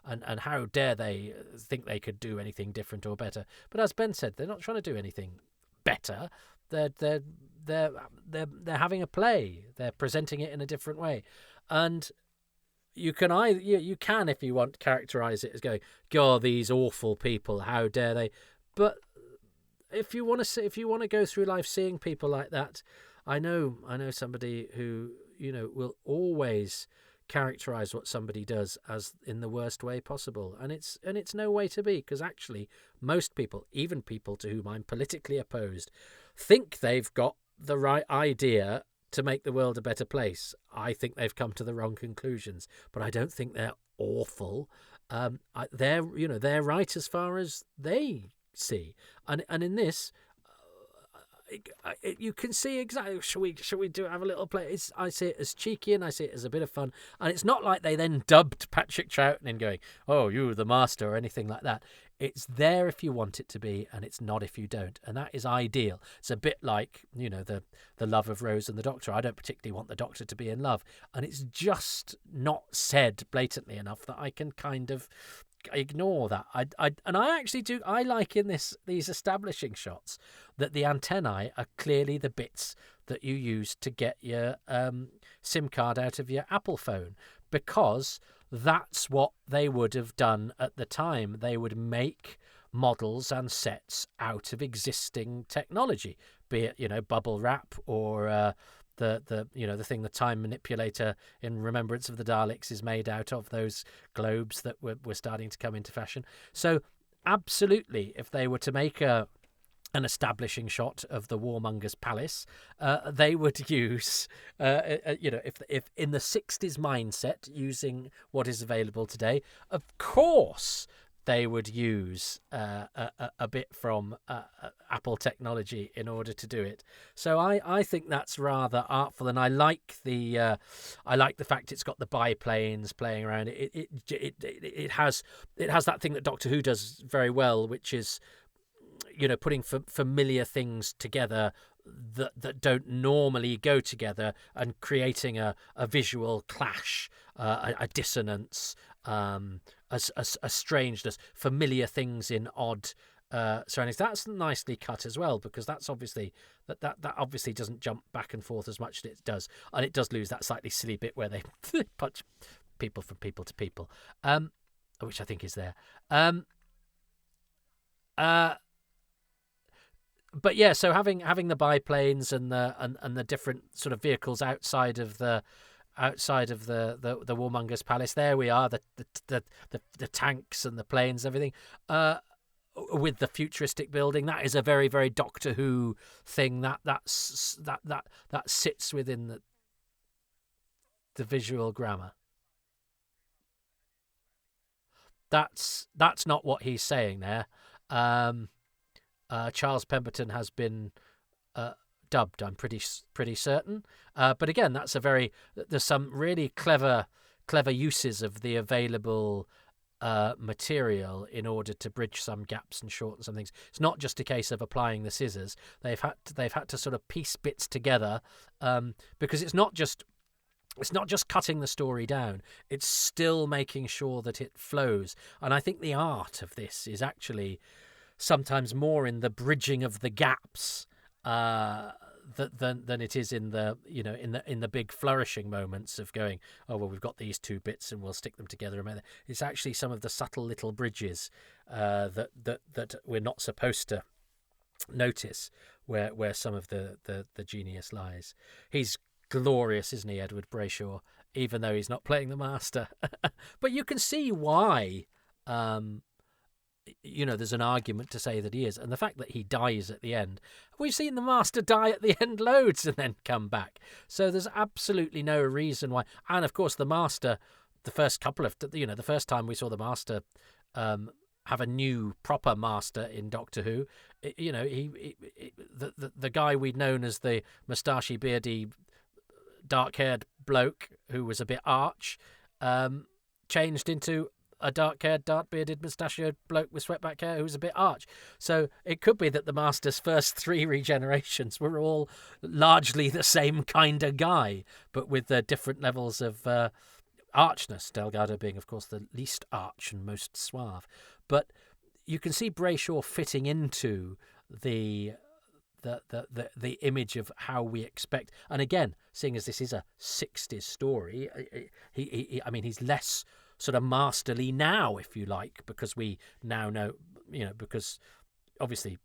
And how dare they think they could do anything different or better? But as Ben said, they're not trying to do anything better. They're having a play. They're presenting it in a different way, and you can if you want, characterize it as going, God, these awful people, how dare they? But if you want to go through life seeing people like that, I know somebody who will always characterize what somebody does as in the worst way possible, and it's no way to be, because actually most people, even people to whom I'm politically opposed, think they've got the right idea to make the world a better place. I think they've come to the wrong conclusions, but I don't think they're awful. They're right as far as they see, and in this, you can see exactly. Should we have a little play? I see it as cheeky, and I see it as a bit of fun, and it's not like they then dubbed Patrick Troughton in going, "Oh, you're the Master" or anything like that. It's there if you want it to be, and it's not if you don't, and that is ideal. It's a bit like the love of Rose and the Doctor. I don't particularly want the Doctor to be in love, and it's just not said blatantly enough that I can kind of ignore that. I actually do. I like in these establishing shots that the antennae are clearly the bits that you use to get your SIM card out of your Apple phone, because that's what they would have done at the time. They would make models and sets out of existing technology, be it bubble wrap or the thing the time manipulator in Remembrance of the Daleks is made out of, those globes that were starting to come into fashion. So absolutely, if they were to make an establishing shot of the Warmonger's palace, they would use, if in the 60s mindset, using what is available today, of course they would use a bit from Apple technology in order to do it. So I think that's rather artful, and I like the fact it's got the biplanes playing around. It has that thing that Doctor Who does very well, which is putting familiar things together that don't normally go together, and creating a visual clash, a dissonance, a strangeness, familiar things in odd surroundings. That's nicely cut as well, because that's obviously that obviously doesn't jump back and forth as much as it does, and it does lose that slightly silly bit where they punch people from people to people, which I think is there. But yeah, so having the biplanes and the different sort of vehicles outside of the Warmonger's palace, there we are, the tanks and the planes, everything, with the futuristic building, that is a very, very Doctor Who thing. That sits within the visual grammar. That's not what he's saying there. Charles Pemberton has been dubbed, I'm pretty certain. But again, there's some really clever uses of the available material in order to bridge some gaps and shorten some things. It's not just a case of applying the scissors. They've had to sort of piece bits together, because it's not just cutting the story down. It's still making sure that it flows. And I think the art of this is actually sometimes more in the bridging of the gaps than it is in the in the big flourishing moments of going, oh well, we've got these two bits and we'll stick them together. It's actually some of the subtle little bridges that we're not supposed to notice, where some of the genius lies. He's glorious, isn't he, Edward Brayshaw, even though he's not playing the Master. But you can see why. There's an argument to say that he is, and the fact that he dies at the end. We've seen the Master die at the end loads and then come back, so there's absolutely no reason why. And of course, the Master, the first time we saw the Master have a new proper Master in Doctor Who, the guy we'd known as the moustachy, beardy, dark-haired bloke who was a bit arch, changed into a dark-haired, dark-bearded, mustachioed bloke with swept-back hair who was a bit arch. So it could be that the Master's first 3 regenerations were all largely the same kind of guy, but with different levels of archness, Delgado being, of course, the least arch and most suave. But you can see Brayshaw fitting into the image of how we expect. And again, seeing as this is a 60s story, he's less sort of masterly now, if you like, because we now know, because obviously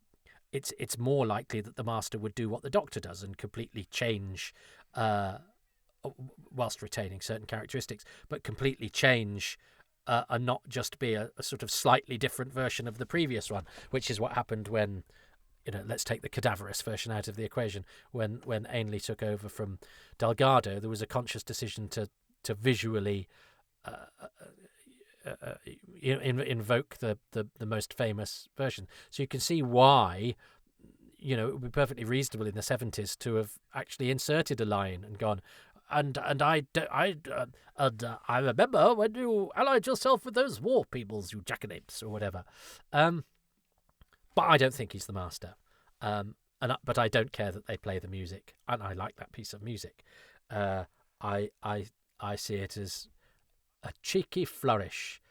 it's more likely that the Master would do what the Doctor does and completely change, whilst retaining certain characteristics, but completely change and not just be a sort of slightly different version of the previous one, which is what happened when, let's take the cadaverous version out of the equation. When Ainley took over from Delgado, there was a conscious decision to visually invoke the most famous version. So you can see why, it would be perfectly reasonable in the 70s to have actually inserted a line and gone, and I remember when you allied yourself with those war peoples, you jackanapes, or whatever. But I don't think he's the Master. But I don't care that they play the music, and I like that piece of music. I see it as a cheeky flourish.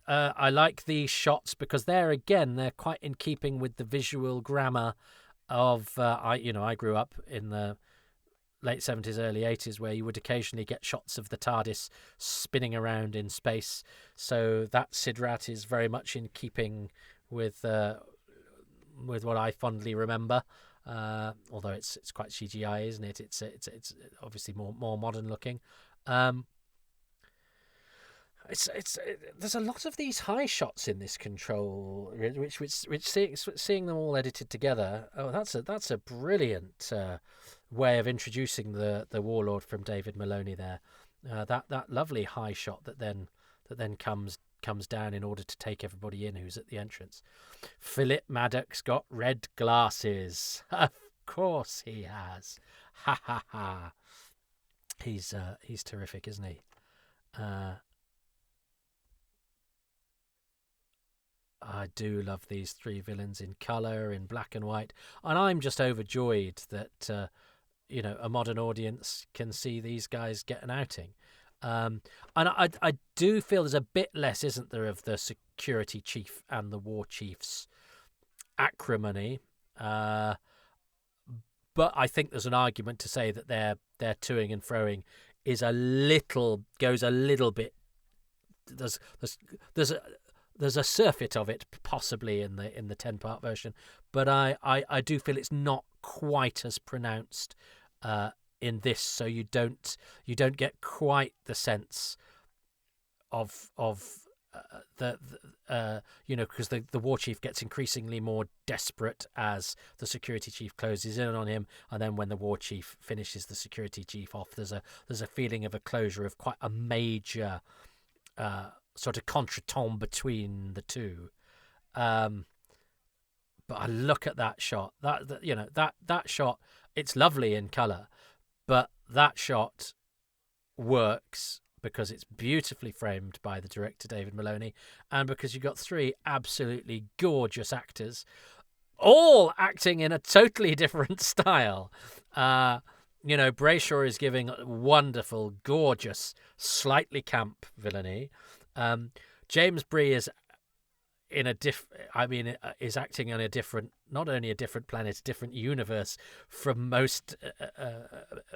I like these shots because they're quite in keeping with the visual grammar of I grew up in the late 70s, early 80s, where you would occasionally get shots of the TARDIS spinning around in space. So that Sidrat is very much in keeping with what I fondly remember. Although it's quite CGI, isn't it? It's obviously more modern looking. There's a lot of these high shots in this Control, which seeing them all edited together. Oh, that's a brilliant way of introducing the Warlord from David Maloney there. That lovely high shot that then comes down in order to take everybody in who's at the entrance. Philip Maddox got red glasses. Of course he has. Ha ha ha. He's terrific, isn't he? I do love these three villains in colour, in black and white, and I'm just overjoyed that a modern audience can see these guys get an outing. And I do feel there's a bit less, isn't there, of the security chief and the war chief's acrimony. But I think there's an argument to say that their toing and froing goes a little bit. There's a surfeit of it possibly in the 10-part version, but I do feel it's not quite as pronounced in this, so you don't get quite the sense of because the war chief gets increasingly more desperate as the security chief closes in on him, and then when the war chief finishes the security chief off, there's a feeling of a closure, of quite a major sort of contretemps between the two. But I look at that shot. That shot. It's lovely in colour, but that shot works because it's beautifully framed by the director David Maloney, and because you've got three absolutely gorgeous actors, all acting in a totally different style. Brayshaw is giving wonderful, gorgeous, slightly camp villainy. James Bree is is acting on a different, not only a different planet, a different universe from most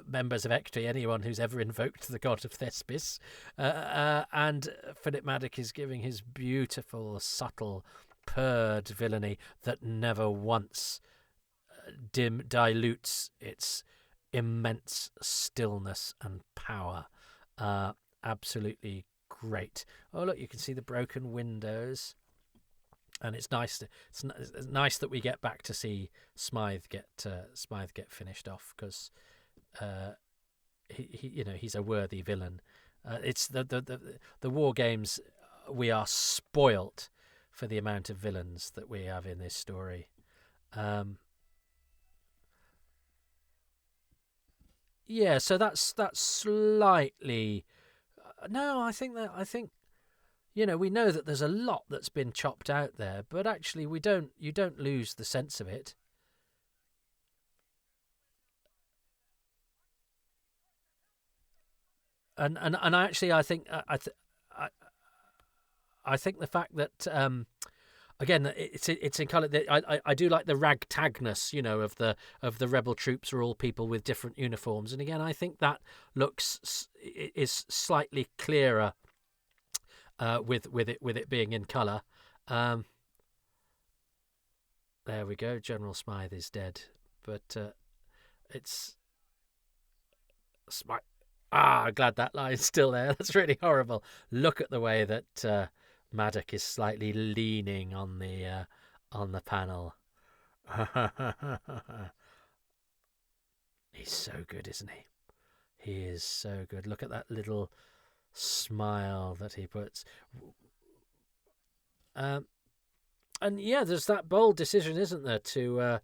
members of HT&P, anyone who's ever invoked the god of Thespis. And Philip Maddock is giving his beautiful, subtle, purred villainy that never once dilutes its immense stillness and power. Absolutely great. Oh, look, you can see the broken windows. And it's nice. It's nice that we get back to see Smythe get finished off, because he's a worthy villain. It's the war games. We are spoilt for the amount of villains that we have in this story. So that's slightly. No, I think. We know that there's a lot that's been chopped out there, but actually you don't lose the sense of it. And I think the fact that again it's in colour. I do like the ragtagness, of the rebel troops are all people with different uniforms, and again I think that is slightly clearer. With it being in colour. There we go. General Smythe is dead, but it's Smythe. I'm glad that line's still there. That's really horrible. Look at the way that Maddock is slightly leaning on the panel. He's so good, isn't he? He is so good. Look at that little smile that he puts, and there's that bold decision, isn't there, to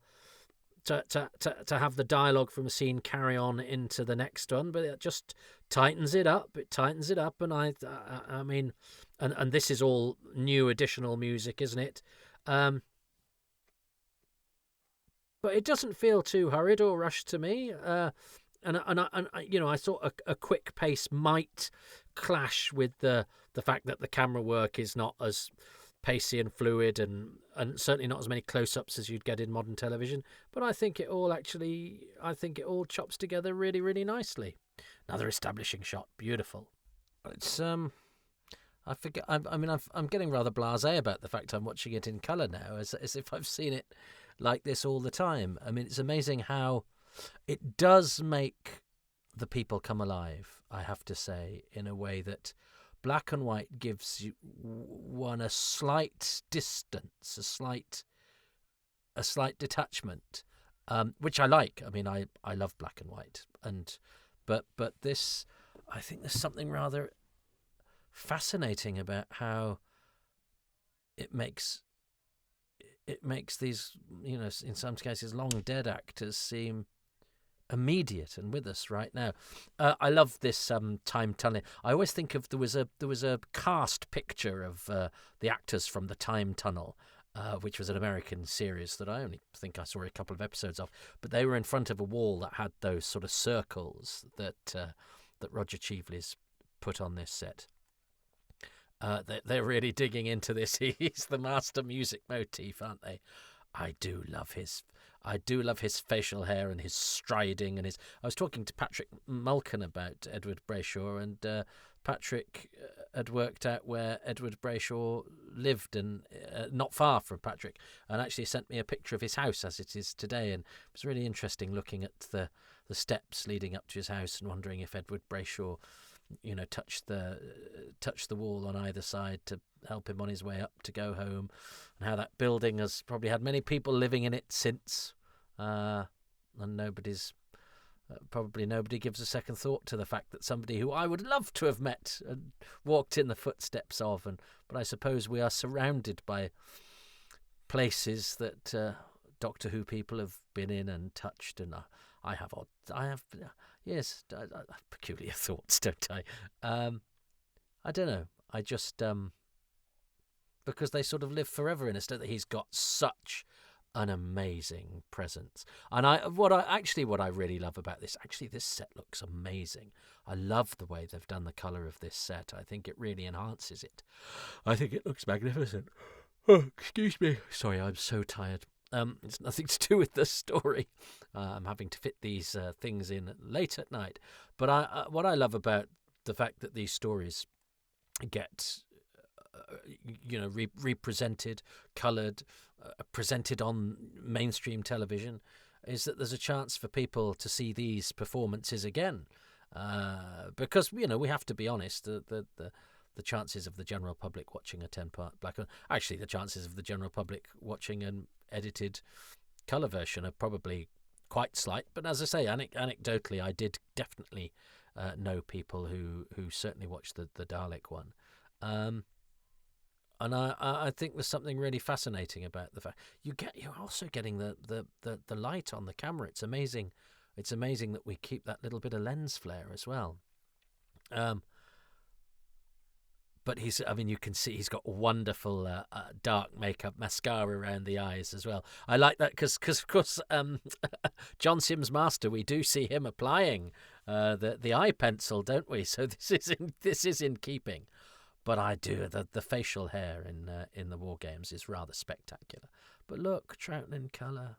have the dialogue from a scene carry on into the next one, but it just tightens it up. And I mean, and this is all new additional music, isn't it? But it doesn't feel too hurried or rushed to me. And I thought a quick pace might clash with the fact that the camera work is not as pacey and fluid, and certainly not as many close-ups as you'd get in modern television. But I think it all chops together really, really nicely. Another establishing shot, beautiful. It's I forget. I'm getting rather blasé about the fact I'm watching it in colour now, as if I've seen it like this all the time. I mean, it's amazing how it does make the people come alive, I have to say, in a way that black and white gives one a slight distance, a slight detachment, which I like. I mean, I love black and white, but this, I think there's something rather fascinating about how it makes these, in some cases, long dead actors seem immediate and with us right now. I love this time tunneling. I always think of there was a cast picture of the actors from the Time Tunnel, which was an American series that I only think I saw a couple of episodes of. But they were in front of a wall that had those sort of circles that Roger Cheveley's put on this set. They're really digging into this. He's the master music motif, aren't they? I do love his facial hair and his striding and his. I was talking to Patrick Mulcan about Edward Brayshaw, and Patrick had worked out where Edward Brayshaw lived, and not far from Patrick, and actually sent me a picture of his house as it is today. And it was really interesting looking at the steps leading up to his house and wondering if Edward Brayshaw, touched the wall on either side to help him on his way up to go home, and how that building has probably had many people living in it since, and nobody gives a second thought to the fact that somebody who I would love to have met and walked in the footsteps of, but I suppose we are surrounded by places that Doctor Who people have been in and touched, and I have peculiar thoughts, don't I? I don't know. I just because they sort of live forever in us, don't they? He's got such an amazing presence, and what I really love about this. Actually, this set looks amazing. I love the way they've done the colour of this set. I think it really enhances it. I think it looks magnificent. Oh, excuse me. Sorry, I'm so tired. It's nothing to do with the story. I'm having to fit these things in late at night. But what I love about the fact that these stories get, represented, coloured, presented on mainstream television, is that there's a chance for people to see these performances again. Because, we have to be honest, the chances of the general public watching a 10-part black and actually the chances of the general public watching an edited colour version are probably quite slight. But as I say, anecdotally, I did definitely know people who certainly watched the Dalek one. And I think there's something really fascinating about the fact you're also getting the light on the camera. It's amazing. It's amazing that we keep that little bit of lens flare as well. But you can see he's got wonderful dark makeup, mascara around the eyes as well. I like that because of course, John Sims Master, we do see him applying the eye pencil, don't we? So this is in keeping. But I do the facial hair in the War Games is rather spectacular. But look, Troughton in colour.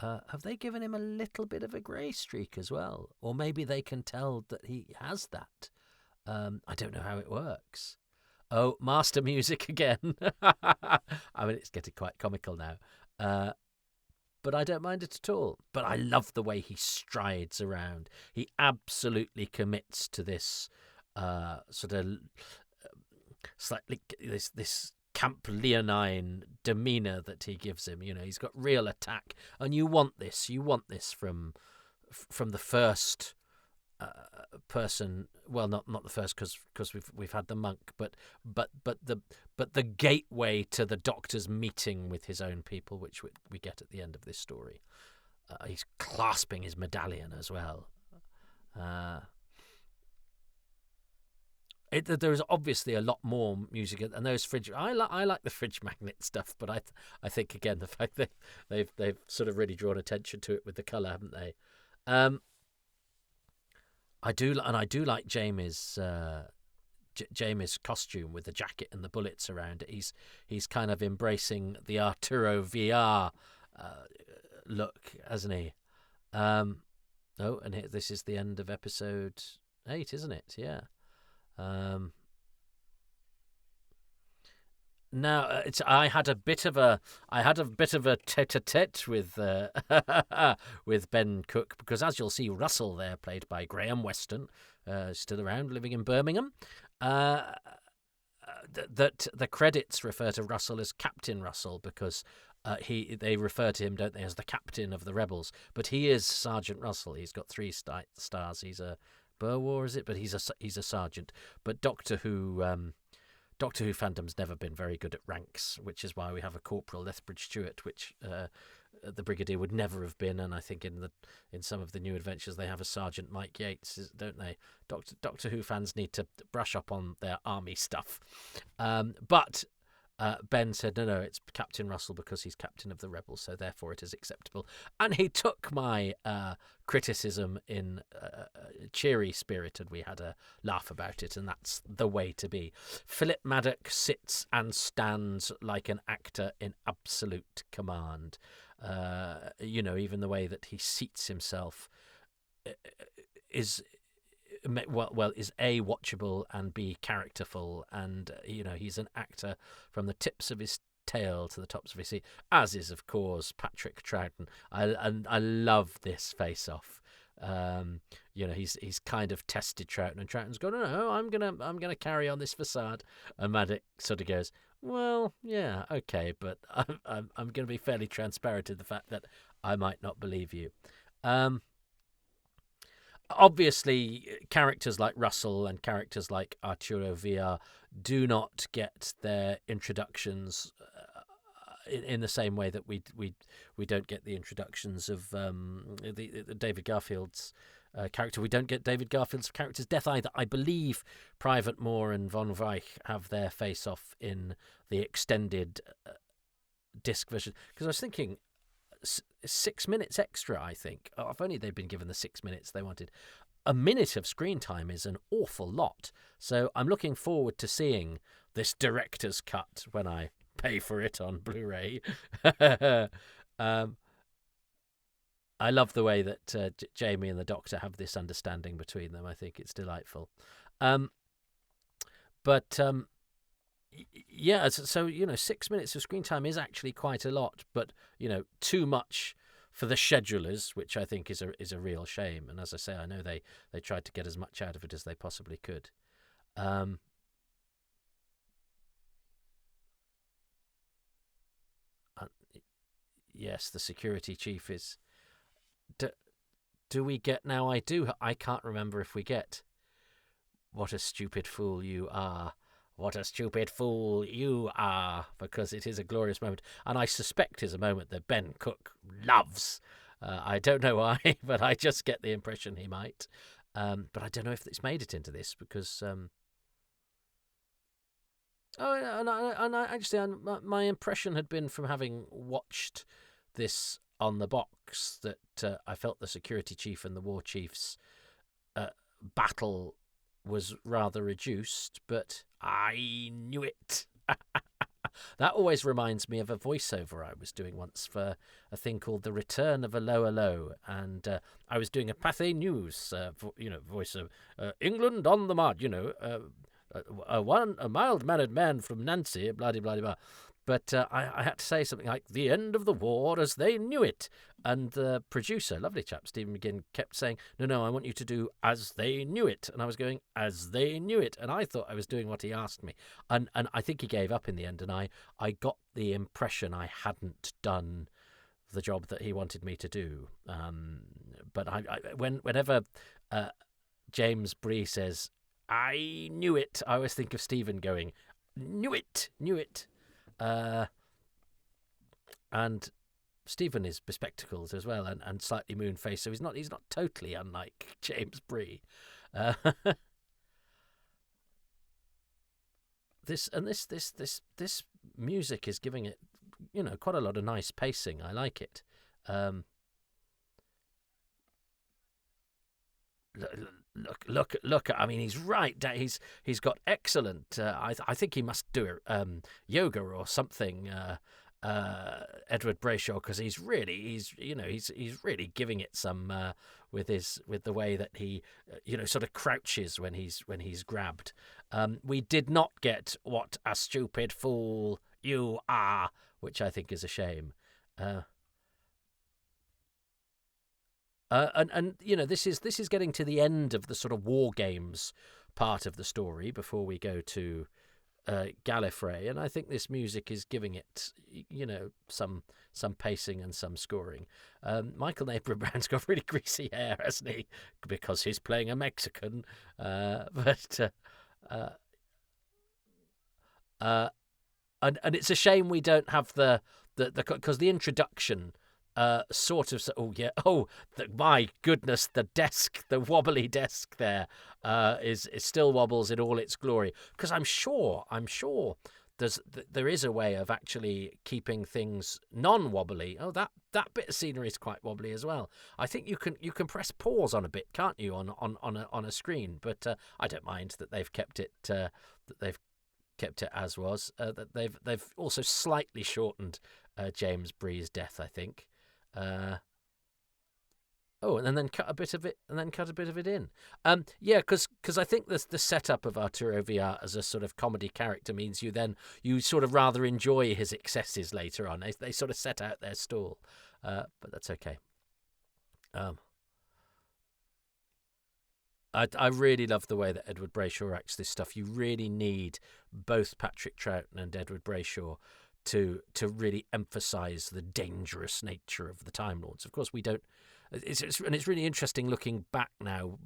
Have they given him a little bit of a grey streak as well, or maybe they can tell that he has that? I don't know how it works. Oh, master music again. I mean, it's getting quite comical now. But I don't mind it at all. But I love the way he strides around. He absolutely commits to this sort of slightly this Camp Leonine demeanour that he gives him. He's got real attack, and you want this. You want this from the first person. Well, not the first, because we've had the monk, but the gateway to the Doctor's meeting with his own people, which we get at the end of this story. He's clasping his medallion as well. There's obviously a lot more music, and those fridge. I like the fridge magnet stuff, but I think again the fact that they've sort of really drawn attention to it with the colour, haven't they? I do like Jamie's costume with the jacket and the bullets around it. He's kind of embracing the Arturo VR look, hasn't he? And this is the end of episode 8, isn't it? Yeah. Now I had a bit of a tete-a-tete with with Ben Cook, because as you'll see, Russell there, played by Graham Weston, still around, living in Birmingham. That the credits refer to Russell as Captain Russell, because they refer to him, don't they, as the captain of the rebels, but he is Sergeant Russell. He's got 3 stars. He's a Burwar, is it? But he's a sergeant. But Doctor Who Doctor Who fandom's never been very good at ranks, which is why we have a Corporal Lethbridge Stewart, which the Brigadier would never have been. And I think in some of the new adventures they have a Sergeant Mike Yates, don't they? Doctor Who fans need to brush up on their army stuff. But Ben said, no, it's Captain Russell because he's captain of the Rebels, so therefore it is acceptable. And he took my criticism in a cheery spirit, and we had a laugh about it, and that's the way to be. Philip Maddock sits and stands like an actor in absolute command. Even the way that he seats himself is A, watchable, and B, characterful, and he's an actor from the tips of his tail to the tops of his feet, as is of course Patrick Troughton. I love this face-off. He's kind of tested Troughton, and Troughton's gone, no, I'm gonna carry on this facade, and Maddox sort of goes, well, yeah, okay, but I'm going to be fairly transparent in the fact that I might not believe you. Obviously, characters like Russell and characters like Arturo Villar do not get their introductions in the same way that we don't get the introductions of the David Garfield's character. We don't get David Garfield's character's death either. I believe Private Moore and Von Reich have their face-off in the extended disc version. Because I was thinking, 6 minutes extra, I think. Oh, if only they'd been given the 6 minutes they wanted. A minute of screen time is an awful lot. So I'm looking forward to seeing this director's cut when I pay for it on Blu-ray. I love the way that Jamie and the Doctor have this understanding between them. I think it's delightful. Yeah, so 6 minutes of screen time is actually quite a lot, but too much for the schedulers, which I think is a real shame. And as I say, I know they tried to get as much out of it as they possibly could. Yes, the security chief is. Do we get now? I can't remember if we get. What a stupid fool you are. What a stupid fool you are, because it is a glorious moment. And I suspect is a moment that Ben Cook loves. I don't know why, but I just get the impression he might. But I don't know if it's made it into this, because... my impression had been from having watched this on the box that I felt the security chief and the war chief's battle was rather reduced, but I knew it. That always reminds me of a voiceover I was doing once for a thing called The Return of a Lower Low, and I was doing a Pathé News, voice of England on the mud, a mild-mannered man from Nancy, blah-de-blah-de-blah. But I had to say something like, the end of the war as they knew it. And the producer, lovely chap, Stephen McGinn, kept saying, no, I want you to do as they knew it. And I was going, as they knew it. And I thought I was doing what he asked me. And I think he gave up in the end. And I got the impression I hadn't done the job that he wanted me to do. But whenever James Bree says, I knew it, I always think of Stephen going, knew it. And Stephen is bespectacled as well, and slightly moon-faced, so he's not totally unlike James Bree. This music is giving it, quite a lot of nice pacing. I like it. Look! I mean, he's right. He's got excellent. I think he must do yoga or something. Edward Brayshaw, because he's really giving it some with the way that he sort of crouches when he's grabbed. We did not get what a stupid fool you are, which I think is a shame. This is getting to the end of the sort of war games part of the story before we go to Gallifrey, and I think this music is giving it, some pacing and some scoring. Michael Napier-Brown's got really greasy hair, hasn't he? Because he's playing a Mexican. And it's a shame we don't have the because the introduction sort of my goodness, the wobbly desk there is still wobbles in all its glory, because I'm sure there is a way of actually keeping things non-wobbly. Oh, that bit of scenery is quite wobbly as well. I think you can press pause on a bit, can't you, on a screen? But I don't mind that they've kept it as was. That they've also slightly shortened James Bree's death, I think. And then cut a bit of it, in. Because I think the setup of Arturo Villar as a sort of comedy character means you sort of rather enjoy his excesses later on. They sort of set out their stall, but that's okay. I really love the way that Edward Brayshaw acts this stuff. You really need both Patrick Troughton and Edward Brayshaw to really emphasise the dangerous nature of the Time Lords. Of course, we don't. And it's really interesting looking back now.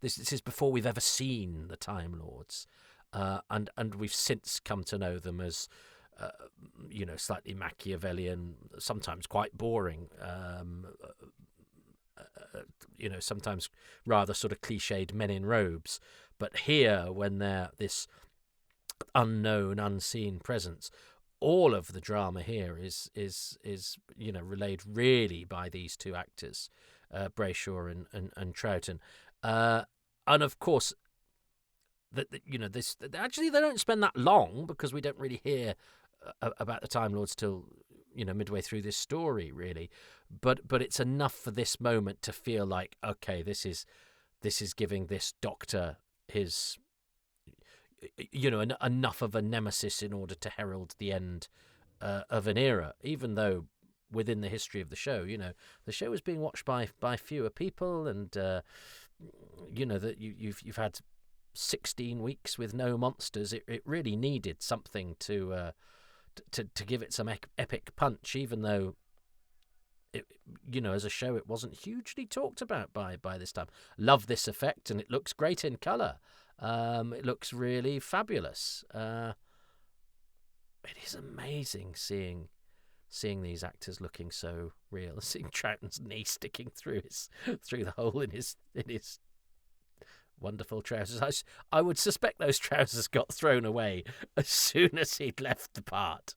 This is before we've ever seen the Time Lords, and we've since come to know them as, slightly Machiavellian, sometimes quite boring. Sometimes rather sort of cliched men in robes. But here, when they're this unknown, unseen presence, all of the drama here is relayed really by these two actors, Brayshaw and Troughton, and of course, this actually they don't spend that long, because we don't really hear about the Time Lords till midway through this story, really, but it's enough for this moment to feel like, okay, this is giving this Doctor his enough of a nemesis in order to herald the end of an era, even though within the history of the show, the show is being watched by fewer people, and that you've had 16 weeks with no monsters. It really needed something to give it some epic punch, even though as a show it wasn't hugely talked about by this time. Love this effect, and it looks great in colour. It looks really fabulous. It is amazing seeing these actors looking so real. Seeing Troughton's knee sticking through the hole in his wonderful trousers. I would suspect those trousers got thrown away as soon as he'd left the part.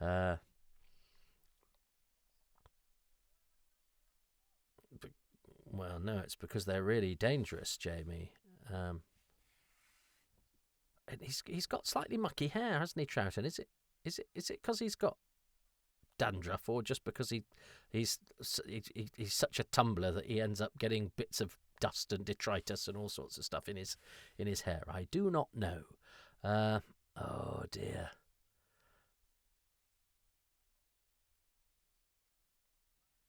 Well, no, it's because they're really dangerous, Jamie. And he's got slightly mucky hair, hasn't he, Troughton? Is it because he's got dandruff, or just because he's such a tumbler that he ends up getting bits of dust and detritus and all sorts of stuff in his hair? I do not know. Oh dear.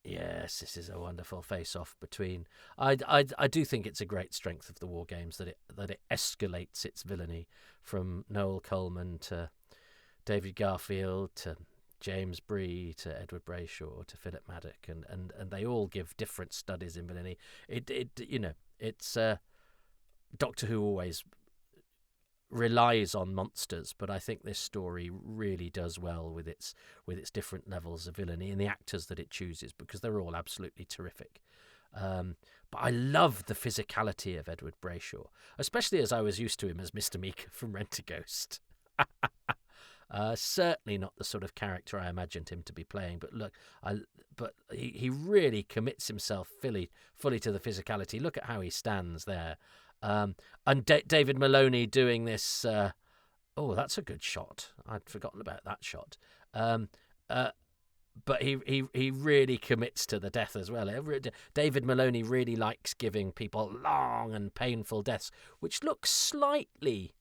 Yes, this is a wonderful face-off between. I do think it's a great strength of the War Games that it escalates its villainy from Noel Coleman to David Garfield to James Bree to Edward Brayshaw to Philip Maddock, and they all give different studies in villainy. It's Doctor Who always relies on monsters, but I think this story really does well with its different levels of villainy and the actors that it chooses, because they're all absolutely terrific. But I love the physicality of Edward Brayshaw, especially as I was used to him as Mr. Meeker from Rent-A-Ghost. Certainly not the sort of character I imagined him to be playing, but he really commits himself fully to the physicality. Look at how he stands there. And David Maloney doing this. That's a good shot. I'd forgotten about that shot. But he really commits to the death as well. David Maloney really likes giving people long and painful deaths, which looks slightly.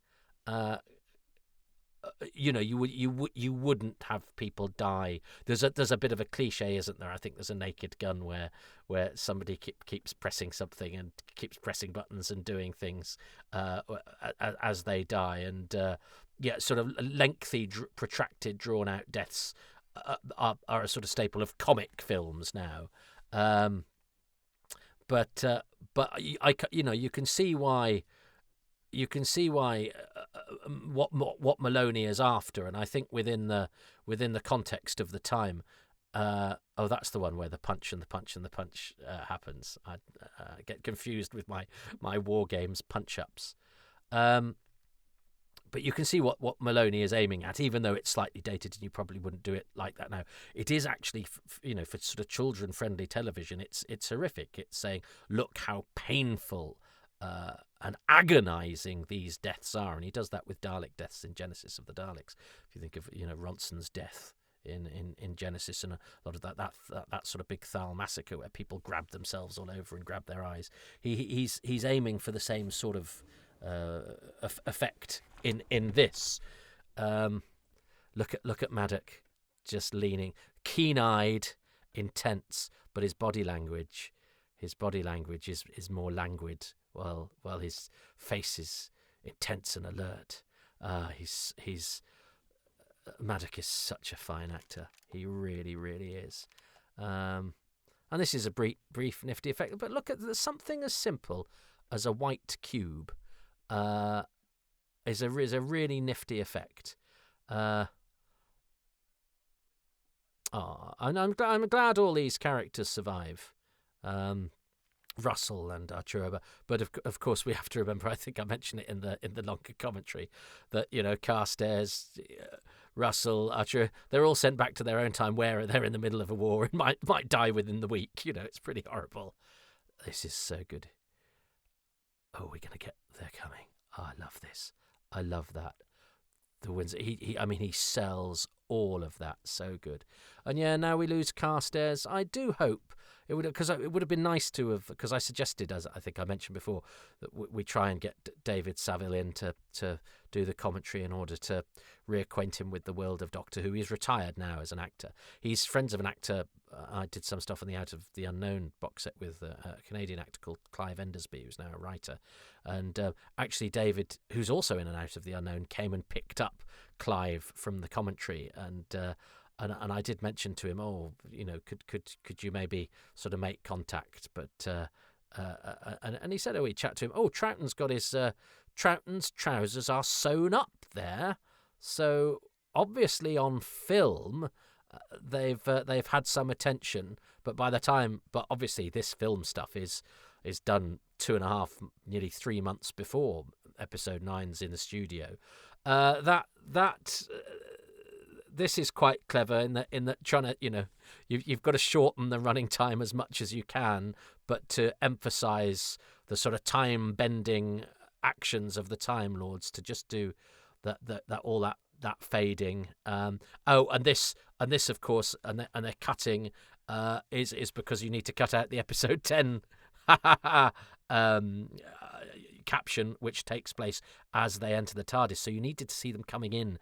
You wouldn't have people die. There's a bit of a cliche, isn't there? I think there's a Naked Gun where somebody keeps pressing something and keeps pressing buttons and doing things as they die, and sort of lengthy, protracted, drawn out deaths are a sort of staple of comic films now. But you can see why. you can see why what Maloney is after, and I think within the context of the time. That's the one where the punch and the punch and the punch happens. I get confused with my War Games punch-ups. But you can see what Maloney is aiming at, even though it's slightly dated and you probably wouldn't do it like that now. It is actually, for sort of children-friendly television, it's horrific. It's saying, look how painful and agonizing these deaths are. And he does that with Dalek deaths in Genesis of the Daleks. If you think of, Ronson's death in Genesis, and a lot of that sort of big Thal massacre where people grab themselves all over and grab their eyes. He's aiming for the same sort of effect in this. Look at Maddock just leaning, keen-eyed, intense, but his body language is more languid, while his face is intense and alert. Maddock is such a fine actor. He really, really is. And this is a brief nifty effect. But look at something as simple as a white cube is a really nifty effect. And I'm glad all these characters survive. Russell and Arturo, but of course we have to remember. I think I mentioned it in the longer commentary that Carstairs, Russell, Arturo, they're all sent back to their own time where they're in the middle of a war and might die within the week. It's pretty horrible. This is so good. Oh, they're coming. Oh, I love this. I love that. The Windsor. He sells all of that so good. And now we lose Carstairs. I do hope it would have been nice to have, because I suggested, as I think I mentioned before, that we try and get David Saville in to do the commentary in order to reacquaint him with the world of Doctor Who. He's retired now as an actor. He's friends of an actor. I did some stuff on the Out of the Unknown box set with a Canadian actor called Clive Endersby, who's now a writer. And actually David, who's also in and Out of the Unknown, came and picked up Clive from the commentary, and I did mention to him, could you maybe sort of make contact? But and he said, he'd chat to him. Troughton's got his Troughton's trousers are sewn up there, so obviously on film they've had some attention. But obviously this film stuff is done 2.5, nearly 3 months before episode 9's in the studio. This is quite clever in that trying to, you've got to shorten the running time as much as you can, but to emphasize the sort of time bending actions of the Time Lords, to just do that fading. And this of course, and they're cutting is because you need to cut out the episode 10 caption, which takes place as they enter the TARDIS. So you needed to see them coming in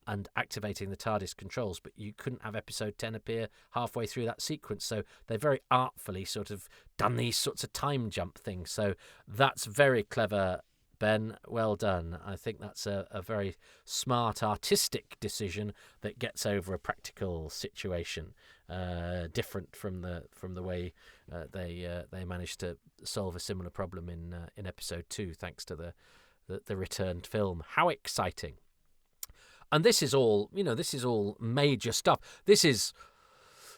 and activating the TARDIS controls, but you couldn't have episode 10 appear halfway through that sequence. So they very artfully sort of done these sorts of time jump things. So that's very clever, Ben. Well done. I think that's a very smart artistic decision that gets over a practical situation, different from the way they managed to solve a similar problem in episode 2, thanks to the returned film. How exciting! And this is all major stuff. This is,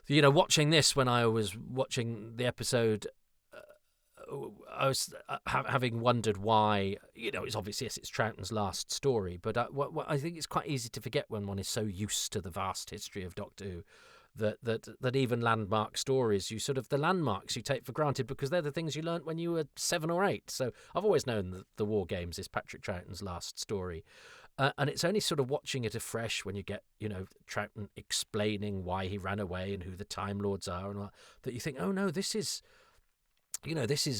watching this when I was watching the episode, I was having wondered why, it's obviously, yes, it's Troughton's last story, but I think it's quite easy to forget when one is so used to the vast history of Doctor Who that even landmark stories, the landmarks you take for granted because they're the things you learnt when you were 7 or 8. So I've always known that the War Games is Patrick Troughton's last story. And it's only sort of watching it afresh when you get, Troughton explaining why he ran away and who the Time Lords are, and all that you think, oh no, this is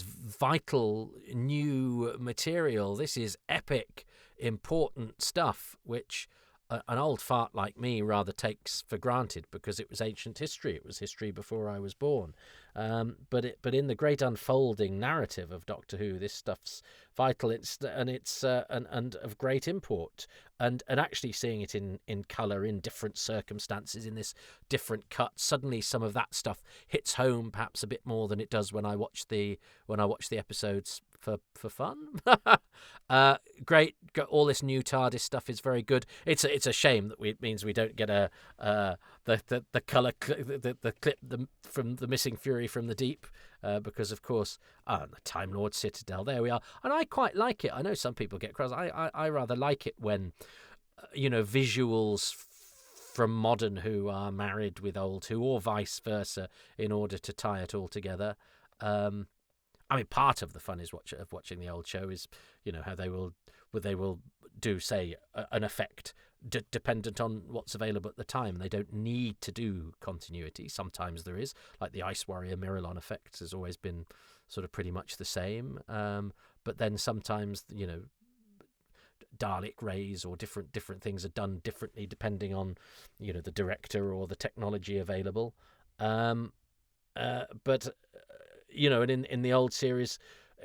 vital new material. This is epic, important stuff, which an old fart like me rather takes for granted because it was ancient history. It was history before I was born. But in the great unfolding narrative of Doctor Who, this stuff's vital. It's of great import. And actually seeing it in colour, in different circumstances, in this different cut, suddenly some of that stuff hits home perhaps a bit more than it does when I watch the episodes for fun. Great. All this new TARDIS stuff is very good. It's a shame that it means we don't get the color the clip from the Missing Fury from the Deep, because of course the Time Lord Citadel. There we are, and I quite like it. I know some people get cross. I rather like it when visuals from modern Who are married with old Who, or vice versa, in order to tie it all together. I mean, part of the fun is watching the old show is, how they will do, say, an effect dependent on what's available at the time. They don't need to do continuity. Sometimes there is, like the Ice Warrior Miralon effect has always been sort of pretty much the same. But then sometimes, Dalek rays or different things are done differently depending on, the director or the technology available. But and in the old series,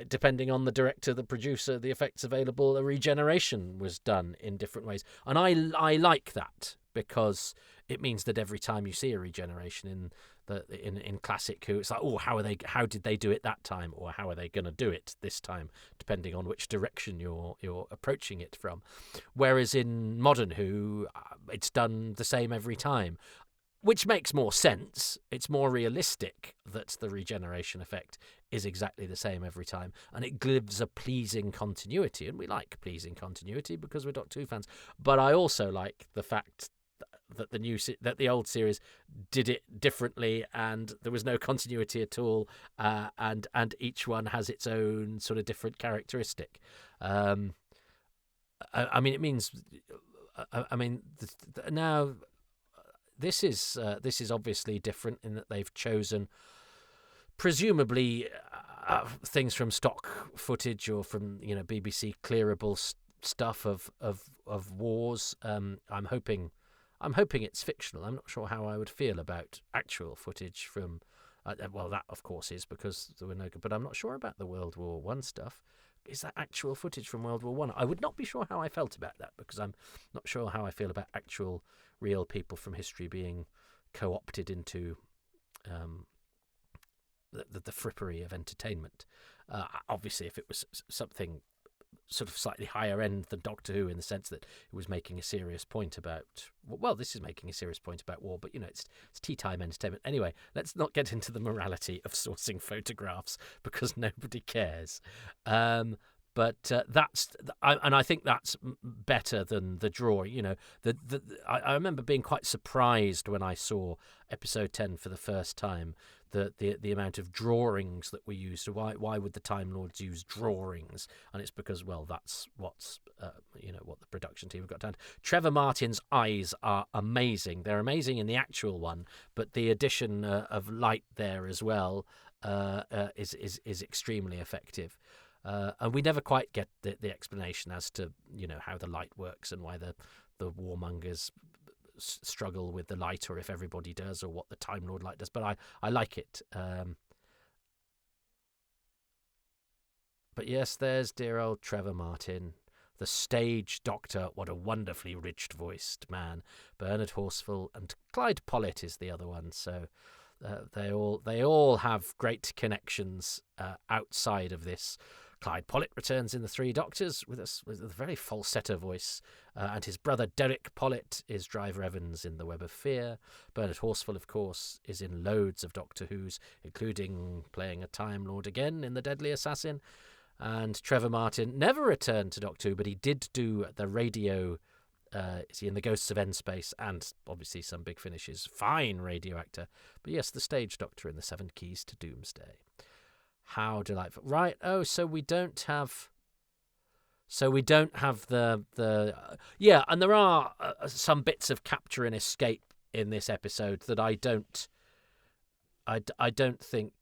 depending on the director, the producer, the effects available, a regeneration was done in different ways. And I like that, because it means that every time you see a regeneration in classic Who, it's like, oh, how did they do it that time, or how are they going to do it this time, depending on which direction you're approaching it from. Whereas in modern Who, it's done the same every time, which makes more sense. It's more realistic that the regeneration effect is exactly the same every time, and it gives a pleasing continuity, and we like pleasing continuity because we're Doctor Who fans. But I also like the fact that the old series did it differently, and there was no continuity at all, and each one has its own sort of different characteristic. I mean, it means, now. This is obviously different in that they've chosen, presumably, things from stock footage or from BBC clearable stuff of wars. I'm hoping it's fictional. I'm not sure how I would feel about actual footage from. Well, that of course is because there were no. But I'm not sure about the World War I stuff. Is that actual footage from World War One? I would not be sure how I felt about that, because I'm not sure how I feel about actual real people from history being co-opted into the frippery of entertainment. Obviously, if it was something sort of slightly higher end than Doctor Who, in the sense that it was making a serious point about, well, this is making a serious point about war, but it's tea time entertainment. Anyway, let's not get into the morality of sourcing photographs, because nobody cares. But I think that's better than the drawing. I remember being quite surprised when I saw episode 10 for the first time, the amount of drawings that were used. Why would the Time Lords use drawings? And it's because, well, that's what's what the production team have got done. Trevor Martin's eyes are amazing. They're amazing in the actual one, but the addition of light there as well is extremely effective. And we never quite get the explanation as to how the light works and why the warmongers struggle with the light, or if everybody does, or what the Time Lord light does. But I like it. But yes, there's dear old Trevor Martin, the stage doctor. What a wonderfully rich-voiced man. Bernard Horsfall and Clyde Pollitt is the other one. So they all have great connections outside of this. Clyde Pollitt returns in The Three Doctors with a very falsetto voice, and his brother Derek Pollitt is Driver Evans in The Web of Fear. Bernard Horsfall, of course, is in loads of Doctor Who's, including playing a Time Lord again in The Deadly Assassin. And Trevor Martin never returned to Doctor Who, but he did do the radio in The Ghosts of N-Space, and obviously some big finishes. Fine radio actor. But yes, the stage doctor in The Seven Keys to Doomsday. How delightful. Right. Oh, so we don't have the yeah, and there are some bits of capture and escape in this episode that I don't think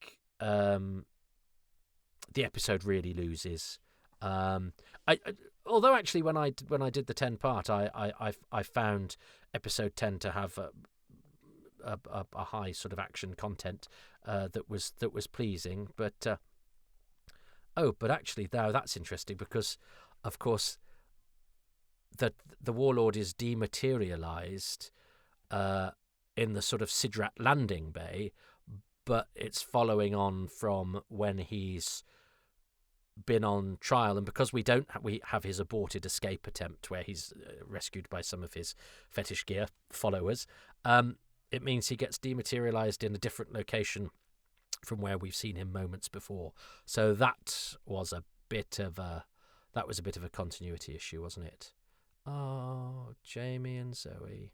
the episode really loses. Although actually when I did the 10 part, I found episode 10 to have a high sort of action content that was pleasing, but actually now that's interesting, because of course the Warlord is dematerialized in the sort of Sidrat landing bay, but it's following on from when he's been on trial, and because we don't we have his aborted escape attempt where he's rescued by some of his fetish gear followers, it means he gets dematerialized in a different location from where we've seen him moments before. So that was a bit of a continuity issue, wasn't it? Oh, Jamie and Zoe.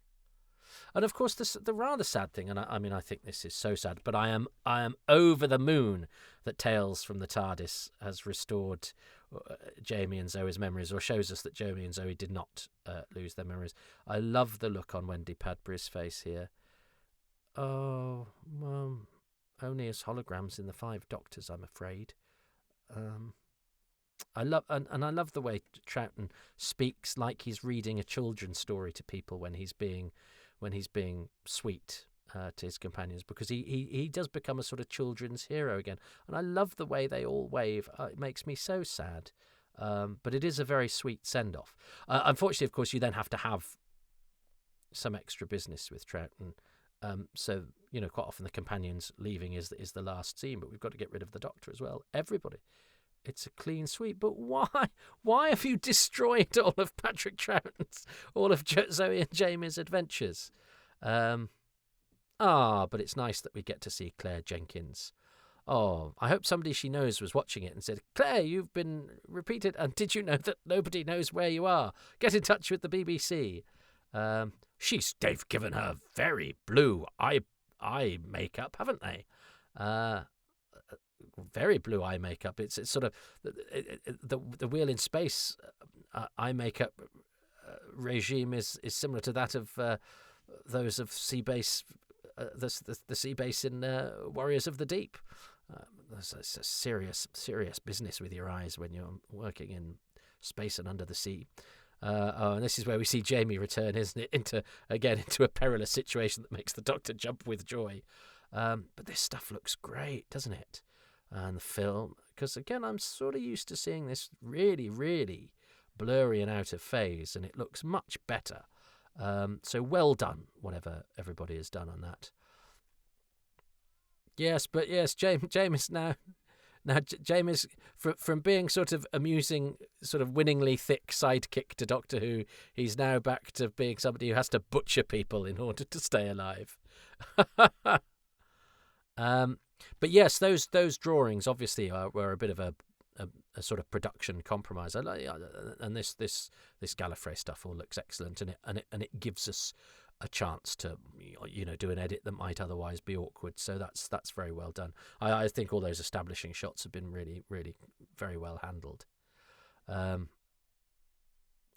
And of course, the rather sad thing, and I mean, I think this is so sad, but I am over the moon that Tales from the TARDIS has restored Jamie and Zoe's memories, or shows us that Jamie and Zoe did not lose their memories. I love the look on Wendy Padbury's face here. Oh, well, only as holograms in the Five Doctors, I'm afraid. I love and I love the way Troughton speaks like he's reading a children's story to people when he's being sweet to his companions, because he does become a sort of children's hero again. And I love the way they all wave. It makes me so sad. But it is a very sweet send-off. Unfortunately, of course, you then have to have some extra business with Troughton. So, quite often the companions leaving is the last scene, but we've got to get rid of the Doctor as well. Everybody. It's a clean sweep, but why? Why have you destroyed all of Patrick Troughton's, all of Zoe and Jamie's adventures? But it's nice that we get to see Claire Jenkins. Oh, I hope somebody she knows was watching it and said, Claire, you've been repeated, and did you know that nobody knows where you are? Get in touch with the BBC. They've given her very blue eye makeup, haven't they? Very blue eye makeup. It's sort of the Wheel in Space eye makeup regime is similar to that of those of Seabase, the Seabase in Warriors of the Deep. There's a serious business with your eyes when you're working in space and under the sea. And this is where we see Jamie return, isn't it, into a perilous situation that makes the Doctor jump with joy. But this stuff looks great, doesn't it? And the film, because again, I'm sort of used to seeing this really, really blurry and out of phase, and it looks much better. So well done, whatever everybody has done on that. Yes, James now James, from being sort of amusing, sort of winningly thick sidekick to Doctor Who, he's now back to being somebody who has to butcher people in order to stay alive. But yes, those drawings obviously were a bit of a sort of production compromise. And this Gallifrey stuff all looks excellent, and it gives us a chance to do an edit that might otherwise be awkward. So that's very well done. I think all those establishing shots have been really, really very well handled. And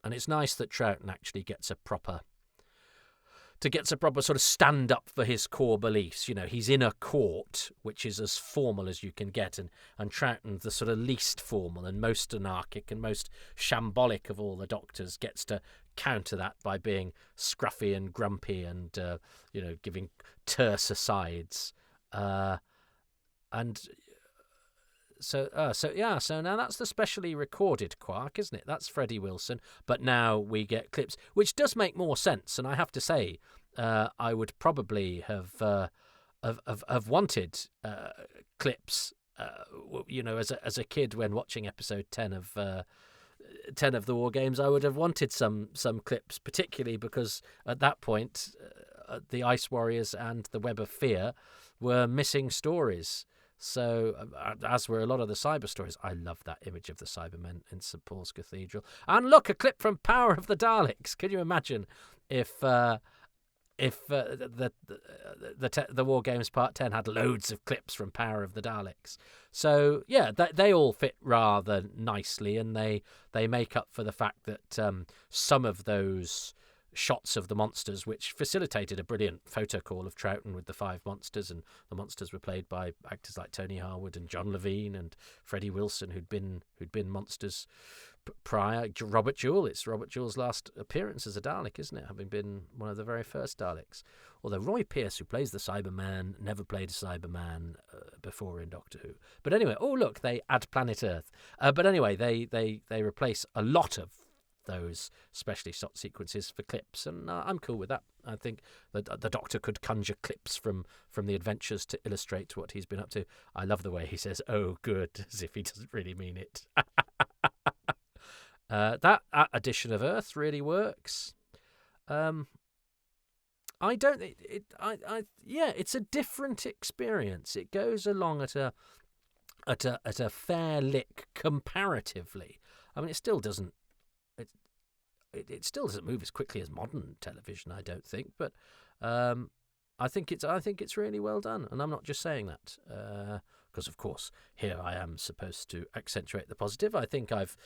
it's nice that Troughton actually gets a proper sort of stand up for his core beliefs. He's in a court which is as formal as you can get, and Troughton, the sort of least formal and most anarchic and most shambolic of all the Doctors, gets to counter that by being scruffy and grumpy and giving terse asides. So now that's the specially recorded Quark, isn't it? That's Freddie Wilson. But now we get clips, which does make more sense. And I have to say, I would probably have wanted clips, as a kid when watching episode 10 of the War Games. I would have wanted some clips, particularly because at that point, the Ice Warriors and the Web of Fear were missing stories. So, as were a lot of the cyber stories. I love that image of the Cybermen in St. Paul's Cathedral. And look, a clip from Power of the Daleks. Can you imagine if the War Games Part 10 had loads of clips from Power of the Daleks? So, yeah, they all fit rather nicely, and they make up for the fact that some of those shots of the monsters, which facilitated a brilliant photo call of Troughton with the 5 monsters, and the monsters were played by actors like Tony Harwood and John Levine and Freddie Wilson, who'd been monsters prior. Robert Jewell, it's Robert Jewell's last appearance as a Dalek, isn't it, having been one of the very first Daleks. Although Roy Pearce, who plays the Cyberman, never played a Cyberman before in Doctor Who. But anyway, look, they add Planet Earth. But anyway, they replace a lot of those specially shot sequences for clips, and I'm cool with that. I think the Doctor could conjure clips from the adventures to illustrate what he's been up to. I love the way he says, "Oh, good," as if he doesn't really mean it. That edition of Earth really works. I don't. It's a different experience. It goes along at a fair lick comparatively. I mean, it still doesn't. It still doesn't move as quickly as modern television, I don't think. But I think it's really well done, and I'm not just saying that because, of course, here I am supposed to accentuate the positive. I think I've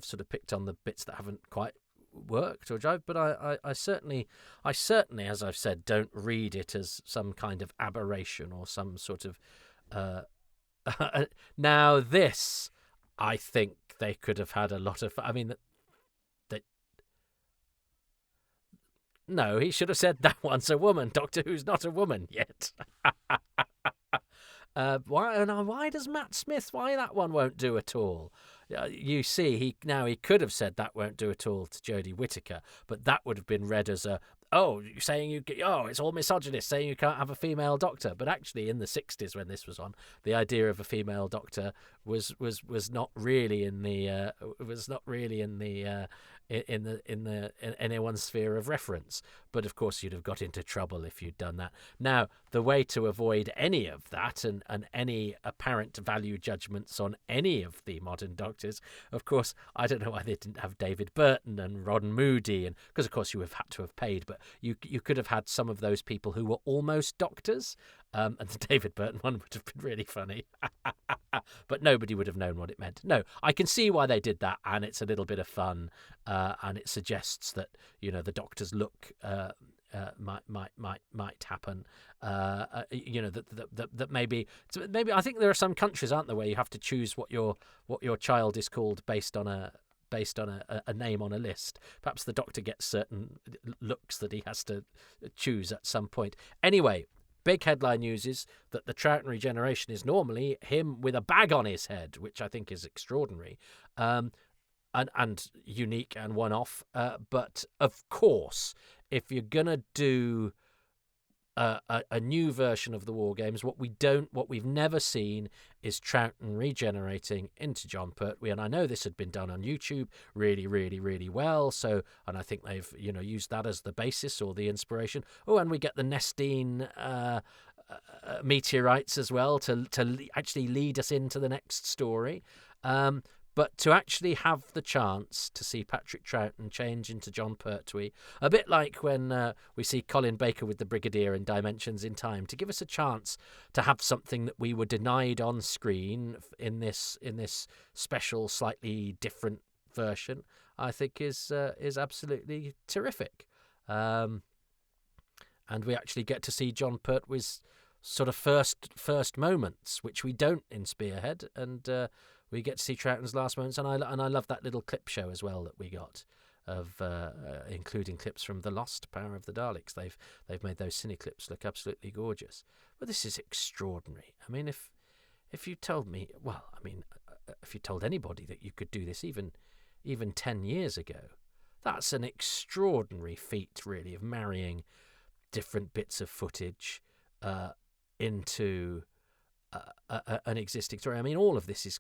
sort of picked on the bits that haven't quite worked or jived, but I certainly, as I've said, don't read it as some kind of aberration or some sort of. Now this, I think they could have had a lot of. I mean, no, he should have said that one's a woman. Doctor Who's not a woman yet. Why does Matt Smith? Why that one won't do at all? You see, he could have said that won't do at all to Jodie Whittaker, but that would have been read as it's all misogynist saying you can't have a female doctor. But actually, in the 60s when this was on, the idea of a female doctor was not really in anyone's sphere of reference. But of course, you'd have got into trouble if you'd done that. Now, the way to avoid any of that and any apparent value judgments on any of the modern doctors, of course, I don't know why they didn't have David Burton and Ron Moody, and because of course you have had to have paid, but you could have had some of those people who were almost doctors. And the David Burton one would have been really funny. But nobody would have known what it meant. No, I can see why they did that, and it's a little bit of fun, and it suggests that the Doctor's look might happen. That maybe I think there are some countries, aren't there, where you have to choose what your child is called based on a name on a list. Perhaps the Doctor gets certain looks that he has to choose at some point. Anyway, big headline news is that the Troughton regeneration is normally him with a bag on his head, which I think is extraordinary, and unique and one-off. But of course, if you're gonna do a new version of the War Games, what we've never seen is Troughton regenerating into John Pertwee, and I know this had been done on YouTube really, really, really well. So, and I think they've used that as the basis or the inspiration. Oh, and we get the Nestine meteorites as well to actually lead us into the next story. But to actually have the chance to see Patrick Troughton change into John Pertwee, a bit like when we see Colin Baker with the Brigadier in Dimensions in Time, to give us a chance to have something that we were denied on screen in this special, slightly different version, I think is absolutely terrific. And we actually get to see John Pertwee's sort of first moments, which we don't in Spearhead, and we get to see Troughton's last moments, and I love that little clip show as well that we got of including clips from The Lost Power of the Daleks. They've made those cine clips look absolutely gorgeous. But this is extraordinary. I mean, if you told me, if you told anybody that you could do this even 10 years ago, that's an extraordinary feat, really, of marrying different bits of footage into an existing story. I mean, all of this is,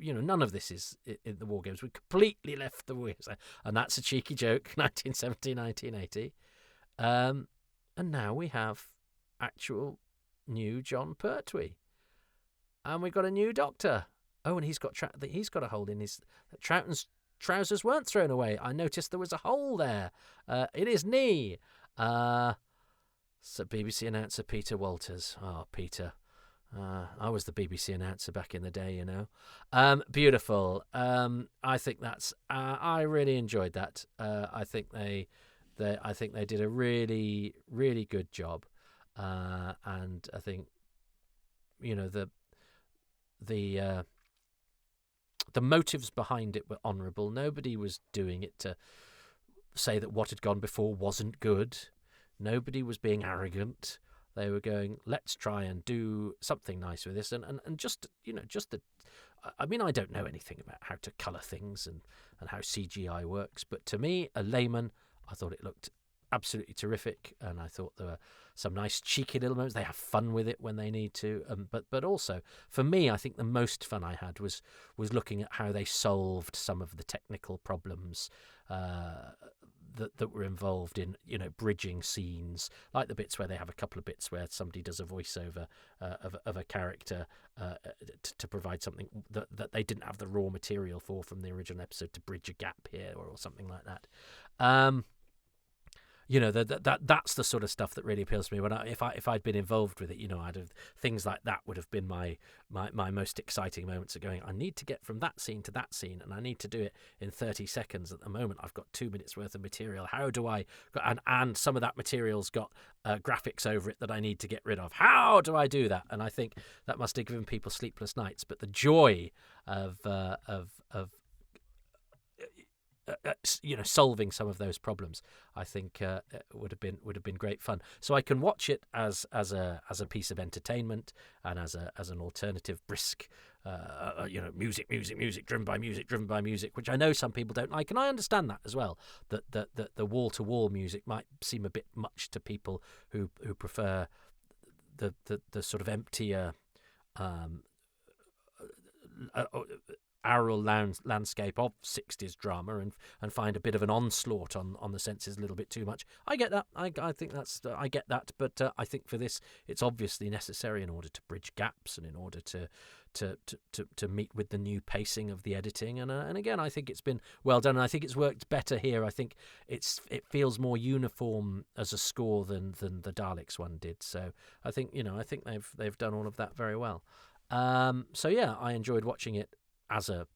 none of this is in the War Games. We completely left the War Games, and that's a cheeky joke. 1970, 1980, and now we have actual new John Pertwee, and we've got a new Doctor. Oh, and he's got a hole in his Troughton's trousers weren't thrown away. I noticed there was a hole there in his knee. So BBC announcer Peter Walters. Oh, Peter. I was the BBC announcer back in the day, Beautiful. I think that's. I really enjoyed that. I think they did a really, really good job, and I think the motives behind it were honourable. Nobody was doing it to say that what had gone before wasn't good. Nobody was being arrogant. They were going, let's try and do something nice with this, and just the. I mean, I don't know anything about how to colour things and how CGI works, but to me, a layman, I thought it looked absolutely terrific, and I thought there were some nice cheeky little moments. They have fun with it when they need to, but also for me, I think the most fun I had was looking at how they solved some of the technical problems that were involved in, bridging scenes, like the bits where they have a couple of bits where somebody does a voiceover of a character to provide something that they didn't have the raw material for from the original episode, to bridge a gap here or something like that. That's the sort of stuff that really appeals to me. If I'd been involved with it, I'd have, things like that would have been my most exciting moments of going, I need to get from that scene to that scene, and I need to do it in 30 seconds. At the moment, I've got 2 minutes worth of material. How do I? And some of that material's got graphics over it that I need to get rid of. How do I do that? And I think that must have given people sleepless nights. But the joy of solving some of those problems, I think would have been great fun. So I can watch it as a piece of entertainment, and as an alternative, brisk, music driven by music, which I know some people don't like, and I understand that as well. That the wall to wall music might seem a bit much to people who prefer the sort of emptier, aural landscape of 60s drama, and find a bit of an onslaught on the senses a little bit too much. I get that. I think I get that. But I think for this, it's obviously necessary in order to bridge gaps, and in order to meet with the new pacing of the editing. And again, I think it's been well done, and I think it's worked better here. I think it feels more uniform as a score than the Daleks one did. So I think they've done all of that very well. So yeah, I enjoyed watching it as a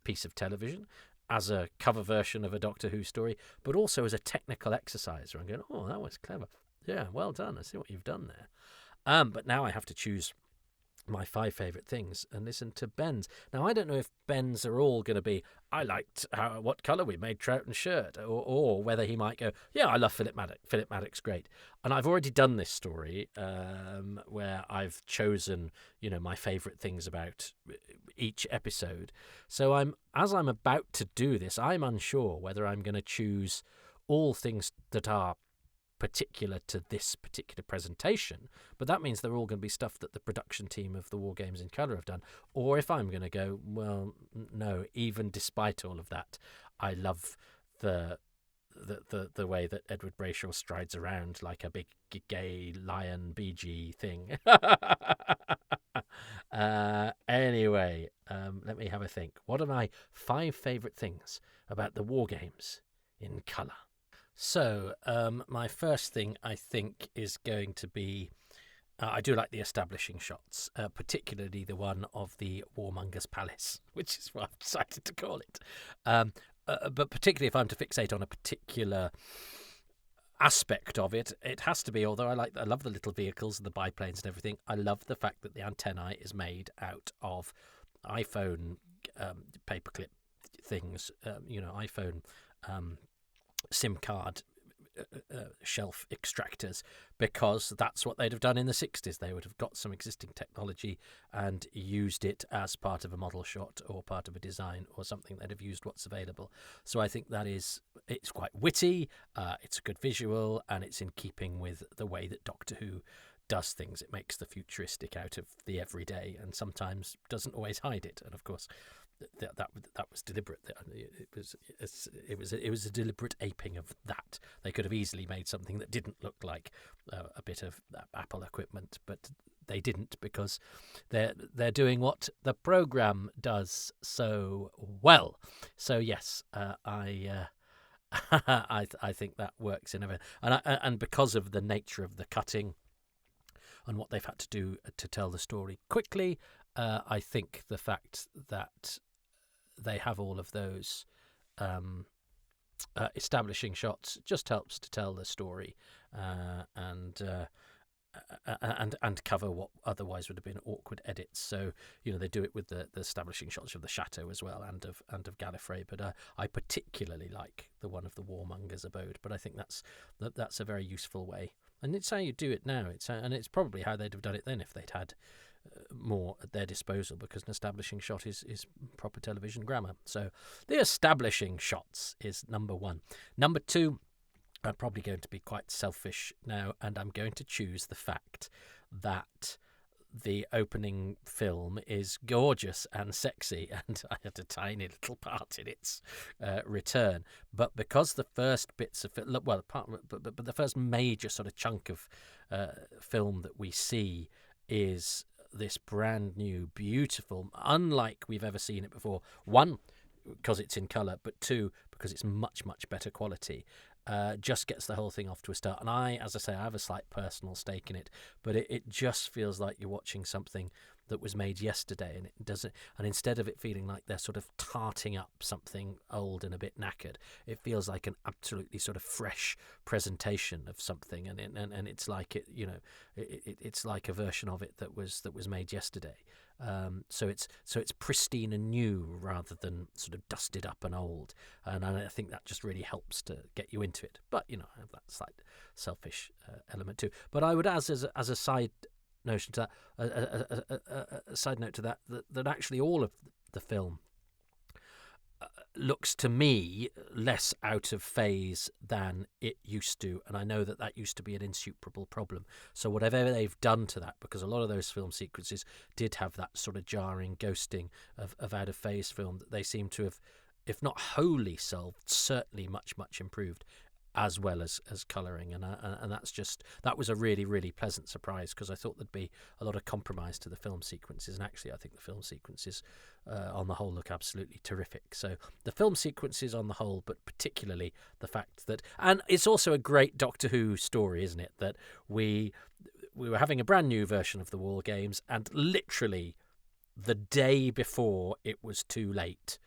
piece of television, as a cover version of a Doctor Who story, but also as a technical exercise where I'm going, oh, that was clever. Yeah, well done. I see what you've done there. But now I have to choose my 5 favourite things and listen to Ben's. Now, I don't know if Ben's are all going to be, I liked what colour we made Troughton's shirt, or whether he might go, yeah, I love Philip Maddox. Philip Maddox, great. And I've already done this story where I've chosen, my favourite things about each episode. So I'm about to do this, I'm unsure whether I'm going to choose all things that are particular to this particular presentation, but that means they're all going to be stuff that the production team of the War Games in Colour have done, or if I'm going to go, well, no, even despite all of that, I love the way that Edward Brayshaw strides around like a big gay lion BG thing. Anyway, let me have a think. What are my 5 favourite things about the War Games in Colour? So, my first thing, I think, is going to be, I do like the establishing shots, particularly the one of the Warmonger's Palace, which is what I've decided to call it. But particularly if I'm to fixate on a particular aspect of it, it has to be, although I love the little vehicles and the biplanes and everything, I love the fact that the antennae is made out of iPhone paperclip things, iPhone SIM card shelf extractors, because that's what they'd have done in the 60s. They would have got some existing technology and used it as part of a model shot or part of a design or something. They'd have used what's available. So I think it's quite witty, it's a good visual, and it's in keeping with the way that Doctor Who does things. It makes the futuristic out of the everyday, and sometimes doesn't always hide it. And of course, that was deliberate. It was a deliberate aping of that. They could have easily made something that didn't look like a bit of Apple equipment, but they didn't, because they're doing what the program does so well. So yes, I think that works in a, and because of the nature of the cutting and what they've had to do to tell the story quickly, I think the fact that they have all of those establishing shots just helps to tell the story and cover what otherwise would have been awkward edits. So they do it with the establishing shots of the chateau as well, and of Gallifrey. But I particularly like the one of the Warmonger's abode. But I think that's a very useful way, and it's how you do it now. And it's probably how they'd have done it then if they'd had more at their disposal, because an establishing shot is proper television grammar. So the establishing shots is number 1. Number 2, I'm probably going to be quite selfish now, and I'm going to choose the fact that the opening film is gorgeous and sexy, and I had a tiny little part in its return. But because the first bits of but the first major sort of chunk of film that we see is this brand new, beautiful, unlike we've ever seen it before. One, because it's in colour, but two, because it's much, much better quality. Just gets the whole thing off to a start. And I, as I say, I have a slight personal stake in it, but it just feels like you're watching something that was made yesterday, and it doesn't. And instead of it feeling like they're sort of tarting up something old and a bit knackered, it feels like an absolutely sort of fresh presentation of something, and it's like it's like a version of it that was made yesterday. So it's pristine and new rather than sort of dusted up and old, and I think that just really helps to get you into it. But I have that slight selfish element too. But I would as a side notion to that, a side note to that actually all of the film looks to me less out of phase than it used to, and I know that used to be an insuperable problem. So whatever they've done to that, because a lot of those film sequences did have that sort of jarring ghosting of out of phase film, that they seem to have, if not wholly solved, certainly much, much improved, as well as colouring, and that was a really, really pleasant surprise, because I thought there'd be a lot of compromise to the film sequences, and actually I think the film sequences on the whole look absolutely terrific. So the film sequences on the whole, but particularly the fact that, and it's also a great Doctor Who story, isn't it, that we were having a brand new version of the War Games, and literally the day before it was too late,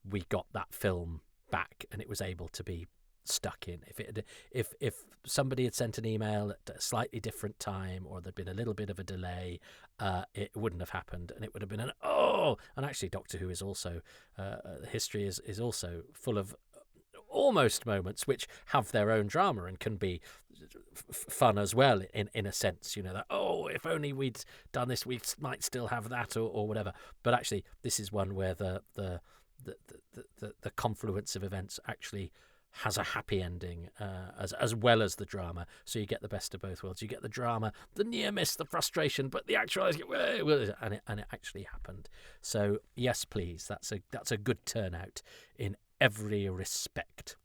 we got that film back, and it was able to be stuck in. If somebody had sent an email at a slightly different time, or there'd been a little bit of a delay, it wouldn't have happened, and it would have been and actually Doctor Who is also history is also full of almost moments which have their own drama and can be fun as well, in a sense, that if only we'd done this, we might still have that, or whatever. But actually this is one where the confluence of events actually has a happy ending, as well as the drama. So you get the best of both worlds. You get the drama, the near miss, the frustration, but the actual, and it actually happened. So yes, please, that's a good turnout in every respect.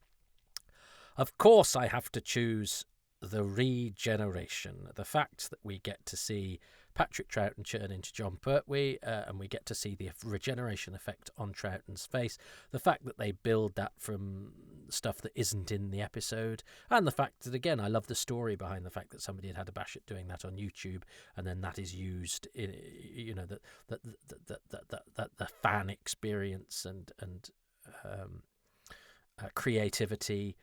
Of course, I have to choose the regeneration, the fact that we get to see Patrick Troughton turn into John Pertwee, and we get to see the regeneration effect on Troughton's face, the fact that they build that from stuff that isn't in the episode, and the fact that, again, I love the story behind the fact that somebody had a bash at doing that on YouTube, and then that is used in, the fan experience and creativity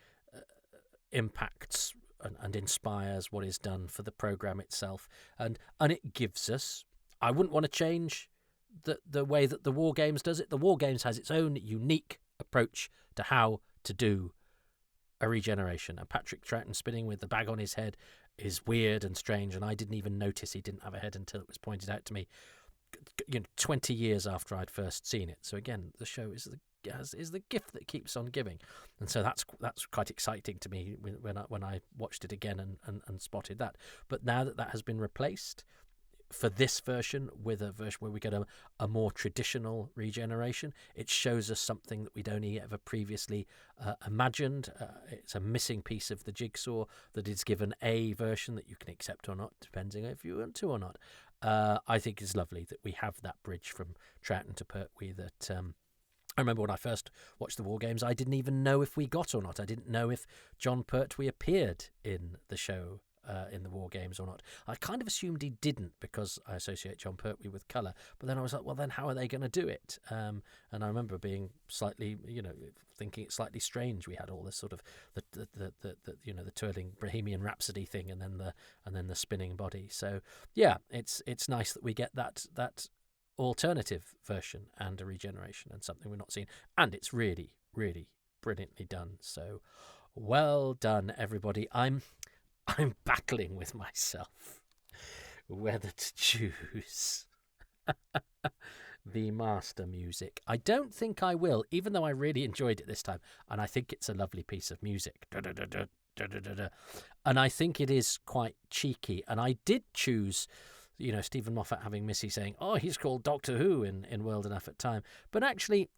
impacts and inspires what is done for the programme itself, and it gives us, I wouldn't want to change the way that the War Games does it. The War Games has its own unique approach to how to do a regeneration, and Patrick Troughton spinning with the bag on his head is weird and strange, and I didn't even notice he didn't have a head until it was pointed out to me 20 years after I'd first seen it. So again, the show is the gift that keeps on giving, and so that's quite exciting to me when I watched it again and spotted that. But now that has been replaced for this version with a version where we get a more traditional regeneration, it shows us something that we'd only ever previously imagined. It's a missing piece of the jigsaw that is given a version that you can accept or not, depending if you want to or not. I think it's lovely that we have that bridge from Troughton to Pertwee that I remember when I first watched the War Games, I didn't even know if we got or not. I didn't know if John Pertwee appeared in the show in the War Games or not. I kind of assumed he didn't because I associate John Pertwee with colour. But then I was like, well, then how are they going to do it? And I remember being slightly, thinking it's slightly strange. We had all this sort of the twirling Bohemian Rhapsody thing, and then the spinning body. So yeah, it's nice that we get that alternative version and a regeneration, and something we're not seeing, and it's really, really brilliantly done. So well done, everybody. I'm battling with myself whether to choose the master music. I don't think I will, even though I really enjoyed it this time, and I think it's a lovely piece of music. And I think it is quite cheeky. And I did choose, Stephen Moffat having Missy saying, "Oh, he's called Doctor Who in World Enough at Time," but actually,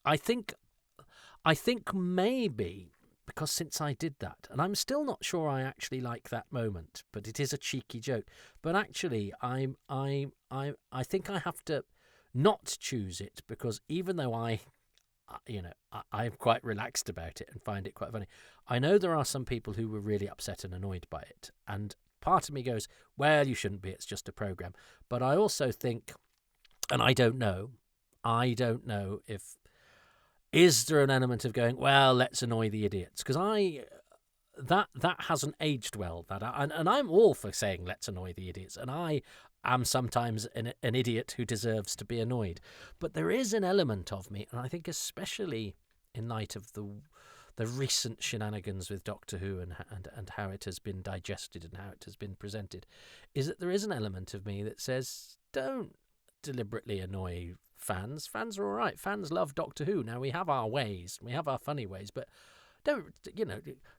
I think maybe. Because since I did that, and I'm still not sure I actually like that moment, but it is a cheeky joke. But actually, I think I have to not choose it, because even though I'm quite relaxed about it and find it quite funny, I know there are some people who were really upset and annoyed by it, and part of me goes, well, you shouldn't be. It's just a program. But I also think, and I don't know if. Is there an element of going, well, let's annoy the idiots? Because that hasn't aged well. And I'm all for saying let's annoy the idiots. And I am sometimes an idiot who deserves to be annoyed. But there is an element of me, and I think especially in light of the recent shenanigans with Doctor Who and how it has been digested and how it has been presented, is that there is an element of me that says, don't deliberately annoy fans. Fans are all right. Fans love Doctor Who. Now, we have our ways. We have our funny ways, but don't,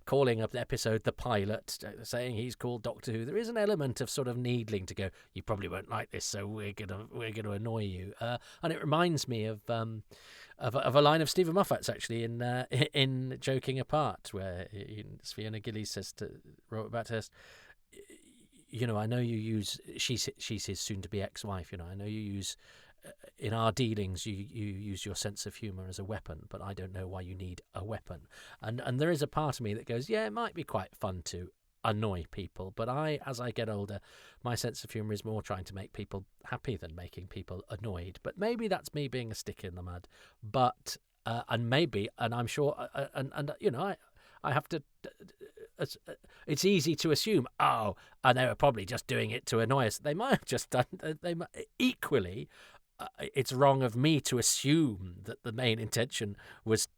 calling up the episode the pilot, saying he's called Doctor Who. There is an element of sort of needling to go, you probably won't like this, so we're gonna annoy you. And it reminds me of a line of Stephen Moffat's actually in Joking Apart, where Fiona Gillies says to Robert Bathurst, I know you use, she's his soon-to-be ex-wife, I know you use, in our dealings, you use your sense of humour as a weapon, but I don't know why you need a weapon. And there is a part of me that goes, yeah, it might be quite fun to annoy people, but as I get older, my sense of humour is more trying to make people happy than making people annoyed. But maybe that's me being a stick in the mud. But, and I'm sure, I have to... It's easy to assume, and they were probably just doing it to annoy us. They might have just done... Equally, it's wrong of me to assume that the main intention was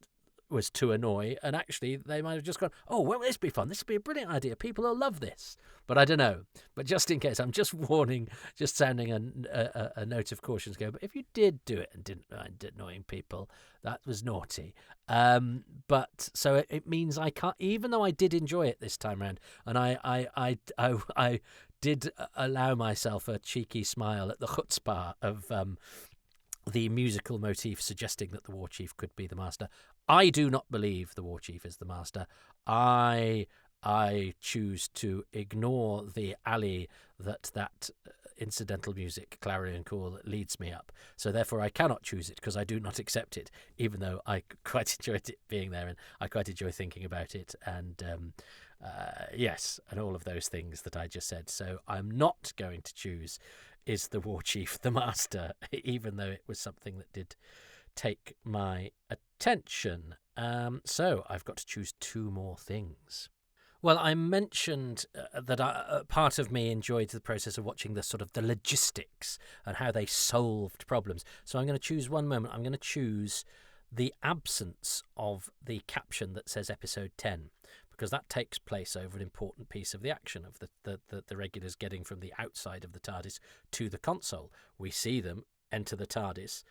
to annoy, and actually they might have just gone, oh, well, this will be fun. This will be a brilliant idea. People will love this. But I don't know. But just in case, I'm just warning, just sounding a note of caution to go, but if you did do it and didn't mind annoying people, that was naughty. But so it means I can't, even though I did enjoy it this time around, and I did allow myself a cheeky smile at the chutzpah of the musical motif suggesting that the War Chief could be the Master. I do not believe the War Chief is the Master. I choose to ignore the alley that incidental music, clarion call, leads me up. So therefore I cannot choose it, because I do not accept it, even though I quite enjoyed it being there, and I quite enjoy thinking about it, and yes, and all of those things that I just said. So I'm not going to choose, is the War Chief the Master, even though it was something that did take my attention. So I've got to choose two more things. Well, I mentioned that part of me enjoyed the process of watching the sort of the logistics and how they solved problems. So I'm going to choose one moment. I'm going to choose the absence of the caption that says episode 10, because that takes place over an important piece of the action of the regulars getting from the outside of the TARDIS to the console. We see them enter the TARDIS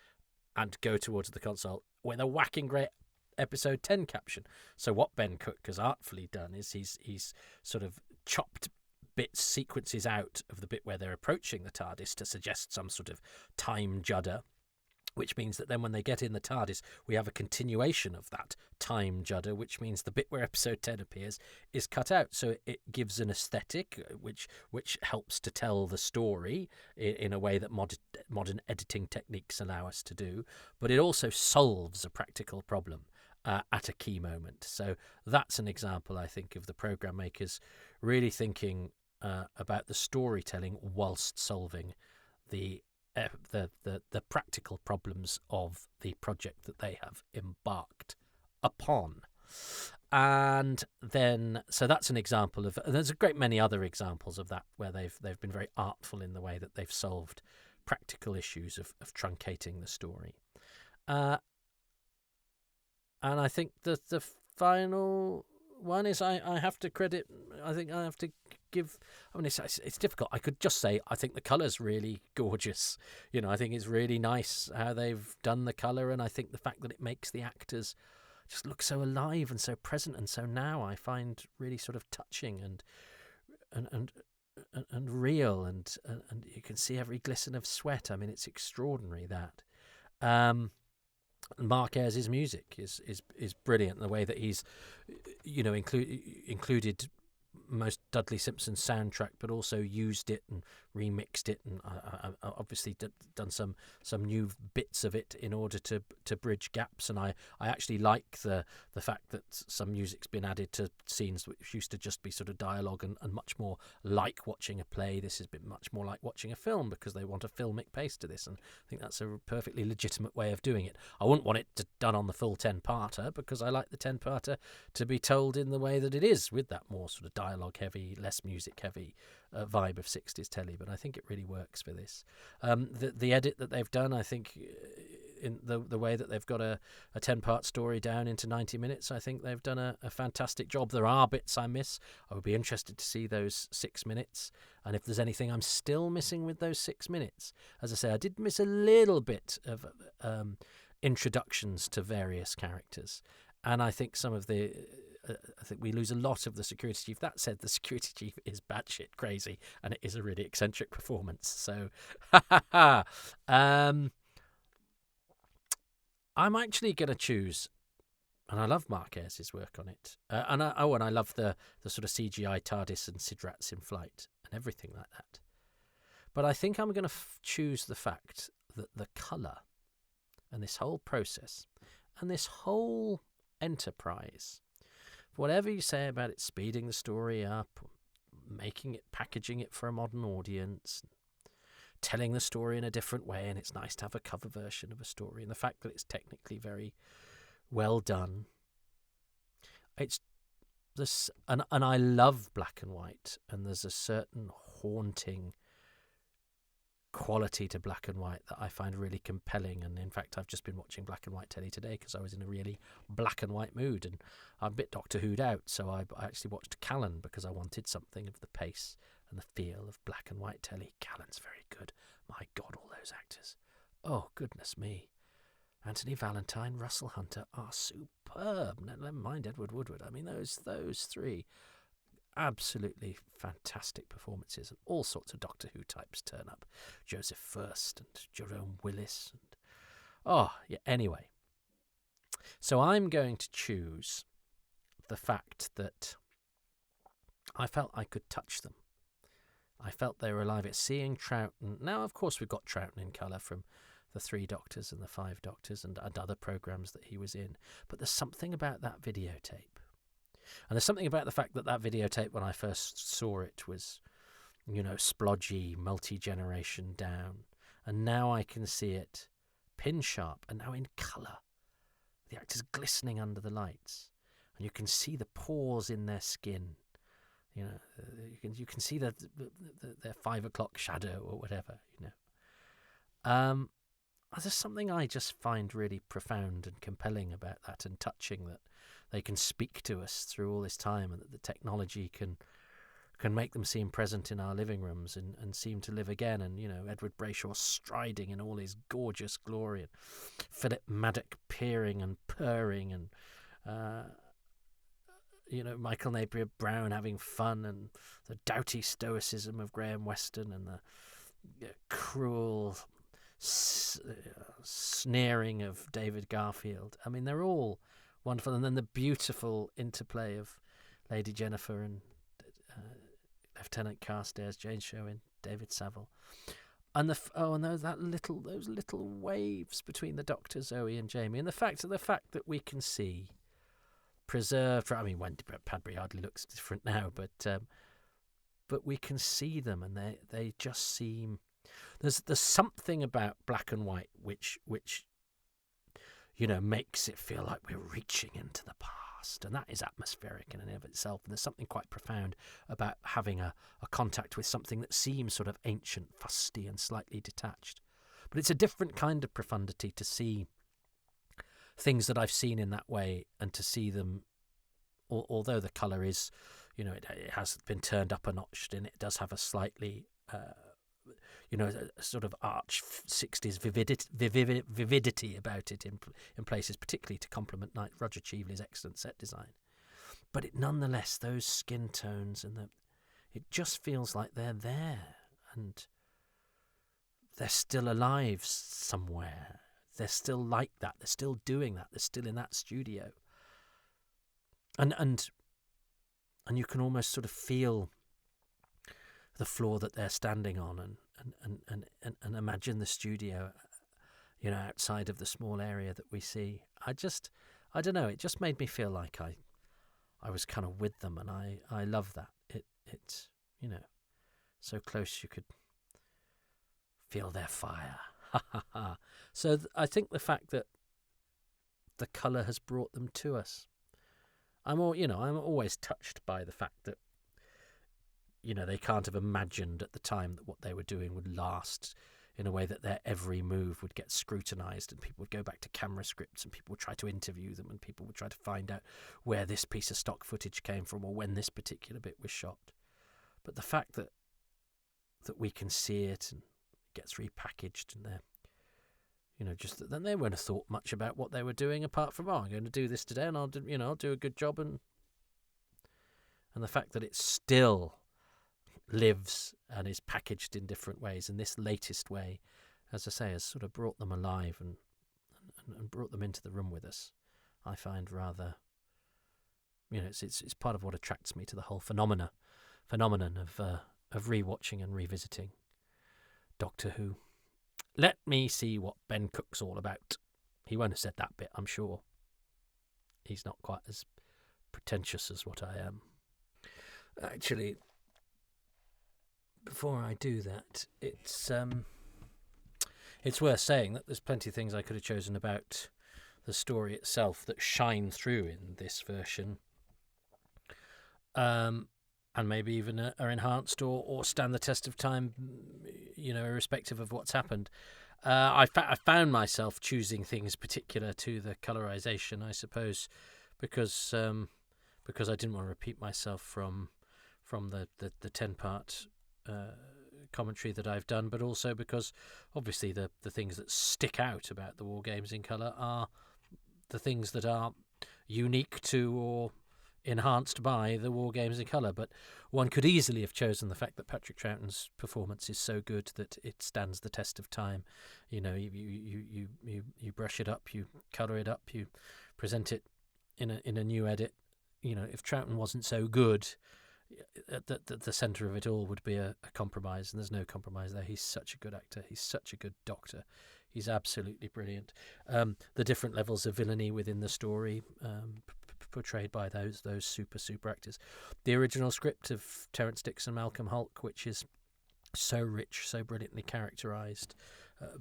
and go towards the console with a whacking great episode 10 caption. So what Ben Cook has artfully done is he's sort of chopped sequences out of the bit where they're approaching the TARDIS to suggest some sort of time judder, which means that then when they get in the TARDIS, we have a continuation of that time judder, which means the bit where episode 10 appears is cut out. So it gives an aesthetic, which helps to tell the story in a way that modern editing techniques allow us to do. But it also solves a practical problem at a key moment. So that's an example, I think, of the program makers really thinking about the storytelling whilst solving the practical problems of the project that they have embarked upon. And then, so that's an example of, there's a great many other examples of that where they've been very artful in the way that they've solved practical issues of truncating the story. And I think that the final one is I have to credit, I think I have to give, I mean, it's difficult. I could just say I think the colour's really gorgeous. I think it's really nice how they've done the colour, and I think the fact that it makes the actors just look so alive and so present and so now, I find really sort of touching and real, and you can see every glisten of sweat. I mean, it's extraordinary that. Mark Ayres' music is brilliant. The way that he's, included most Dudley Simpson soundtrack, but also used it and remixed it, and I obviously done some new bits of it in order to bridge gaps. And I actually like the fact that some music's been added to scenes which used to just be sort of dialogue and much more like watching a play. This has been much more like watching a film because they want a filmic pace to this, and I think that's a perfectly legitimate way of doing it. I wouldn't want it done on the full 10-parter because I like the 10-parter to be told in the way that it is, with that more sort of dialogue heavy, less music heavy vibe of 60s telly. But I think it really works for this. The edit that they've done, I think, in the way that they've got a 10-part story down into 90 minutes, I think they've done a fantastic job. There are bits I miss. I would be interested to see those 6 minutes, and if there's anything I'm still missing with those 6 minutes. As I say, I did miss a little bit of introductions to various characters, and I think some of the I think we lose a lot of the security chief. That said, the security chief is batshit crazy, and it is a really eccentric performance. So, I'm actually going to choose, and I love Mark Ayres' work on it, and I love the sort of CGI TARDIS and Sidrats in flight and everything like that. But I think I'm going to choose the fact that the colour and this whole process and this whole enterprise, whatever you say about it speeding the story up, packaging it for a modern audience, telling the story in a different way, and it's nice to have a cover version of a story, and the fact that it's technically very well done. It's this, and I love black and white, and there's a certain haunting quality to black and white that I find really compelling. And in fact, I've just been watching black and white telly today because I was in a really black and white mood, and I'm a bit Doctor Who'd out, so I actually watched Callan because I wanted something of the pace and the feel of black and white telly. Callan's very good. My God, all those actors. Oh, goodness me. Anthony Valentine, Russell Hunter are superb. Never mind Edward Woodward. I mean, those three, absolutely fantastic performances, and all sorts of Doctor Who types turn up. Joseph First and Jerome Willis. Anyway. So I'm going to choose the fact that I felt I could touch them. I felt they were alive. It's seeing Troughton. Now, of course, we've got Troughton in colour from the 3 Doctors and the 5 Doctors and other programmes that he was in. But there's something about that videotape. And there's something about the fact that videotape, when I first saw it, was, splodgy, multi-generation down. And now I can see it pin sharp and now in colour. The actors glistening under the lights. And you can see the pores in their skin. You can see their 5 o'clock shadow or whatever, There's something I just find really profound and compelling about that, and touching, that they can speak to us through all this time, and that the technology can make them seem present in our living rooms and seem to live again. And, Edward Brayshaw striding in all his gorgeous glory, and Philip Maddock peering and purring, and, Michael Napier Brown having fun, and the doughty stoicism of Graham Weston, and the cruel sneering of David Garfield. I mean, they're all wonderful. And then the beautiful interplay of Lady Jennifer and Lieutenant Carstairs, Jane Sherwin, David Saville, and those little waves between the Doctor, Zoe and Jamie, and the fact that we can see preserved. I mean, when Padbury hardly looks different now, but we can see them, and they just seem. There's something about black and white which makes it feel like we're reaching into the past, and that is atmospheric in and of itself. And there's something quite profound about having a contact with something that seems sort of ancient, fusty, and slightly detached. But it's a different kind of profundity to see things that I've seen in that way, and to see them, although the colour is, it has been turned up a notch, and it does have a slightly a sort of arch 60s vividity about it in places, particularly to complement Roger Cheveley's excellent set design. But nonetheless, those skin tones it just feels like they're there, and they're still alive somewhere. They're still like that. They're still doing that. They're still in that studio. And you can almost sort of feel the floor that they're standing on, and imagine the studio, outside of the small area that we see. I don't know. It just made me feel like I was kind of with them, and I love that. It's so close you could feel their fire. So I think the fact that the colour has brought them to us. I'm always touched by the fact that they can't have imagined at the time that what they were doing would last in a way that their every move would get scrutinised, and people would go back to camera scripts, and people would try to interview them, and people would try to find out where this piece of stock footage came from or when this particular bit was shot. But the fact that we can see it and it gets repackaged, and they're just that then they wouldn't have thought much about what they were doing apart from, I'm going to do this today and I'll do a good job, and the fact that it still lives and is packaged in different ways, and this latest way, as I say, has sort of brought them alive and brought them into the room with us. I find rather, it's part of what attracts me to the whole phenomenon of rewatching and revisiting Doctor Who. Let me see what Ben Cook's all about. He won't have said that bit, I'm sure. He's not quite as pretentious as what I am. Actually, before I do that, it's worth saying that there's plenty of things I could have chosen about the story itself that shine through in this version, and maybe even are enhanced or stand the test of time, irrespective of what's happened. I found myself choosing things particular to the colorization, I suppose, because I didn't want to repeat myself from the 10-part commentary that I've done, but also because obviously the things that stick out about the War Games in colour are the things that are unique to or enhanced by the War Games in colour. But one could easily have chosen the fact that Patrick Troughton's performance is so good that it stands the test of time. You brush it up, you colour it up, you present it in a new edit. If Troughton wasn't so good, the centre of it all would be a compromise, and there's no compromise there. He's such a good actor. He's such a good Doctor. He's absolutely brilliant. The different levels of villainy within the story, portrayed by those super actors. The original script of Terence Dicks and Malcolm Hulke, which is so rich, so brilliantly characterised,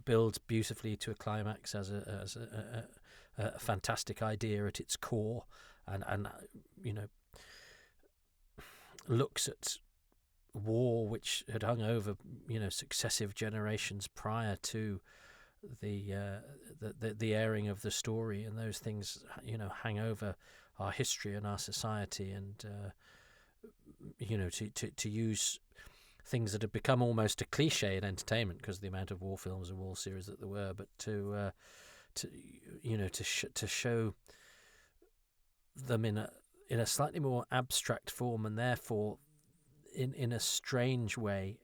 builds beautifully to a climax as a fantastic idea at its core, and looks at war which had hung over successive generations prior to the airing of the story, and those things hang over our history and our society, and to use things that have become almost a cliche in entertainment because of the amount of war films and war series that there were, but to show them in a slightly more abstract form, and therefore in a strange way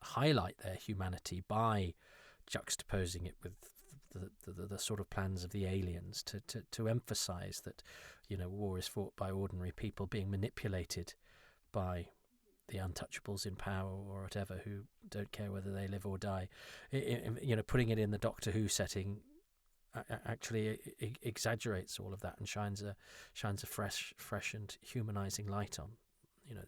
highlight their humanity by juxtaposing it with the sort of plans of the aliens, to emphasize that war is fought by ordinary people being manipulated by the untouchables in power or whatever, who don't care whether they live or die. Putting it in the Doctor Who setting actually exaggerates all of that and shines a fresh and humanizing light on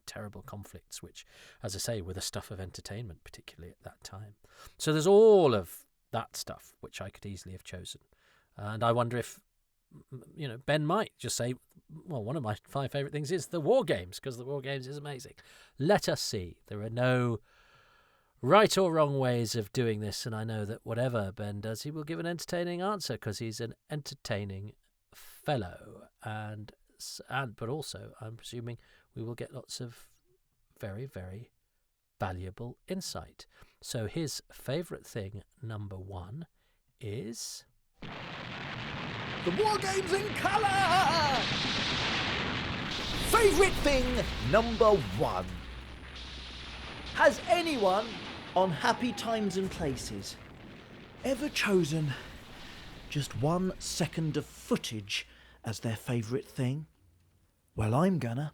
terrible conflicts, which, as I say, were the stuff of entertainment, particularly at that time. So there's all of that stuff which I could easily have chosen, and I wonder if Ben might just say, well, one of my 5 favourite things is the War Games, because the War Games is amazing. Let us see. There are no right or wrong ways of doing this, and I know that whatever Ben does, he will give an entertaining answer, because he's an entertaining fellow, but also I'm presuming we will get lots of very, very valuable insight. So his favourite thing, number 1, is... The War Games in Colour! Favourite thing number 1. Has anyone on Happy Times and Places ever chosen just 1 second of footage as their favourite thing? Well, I'm gonna.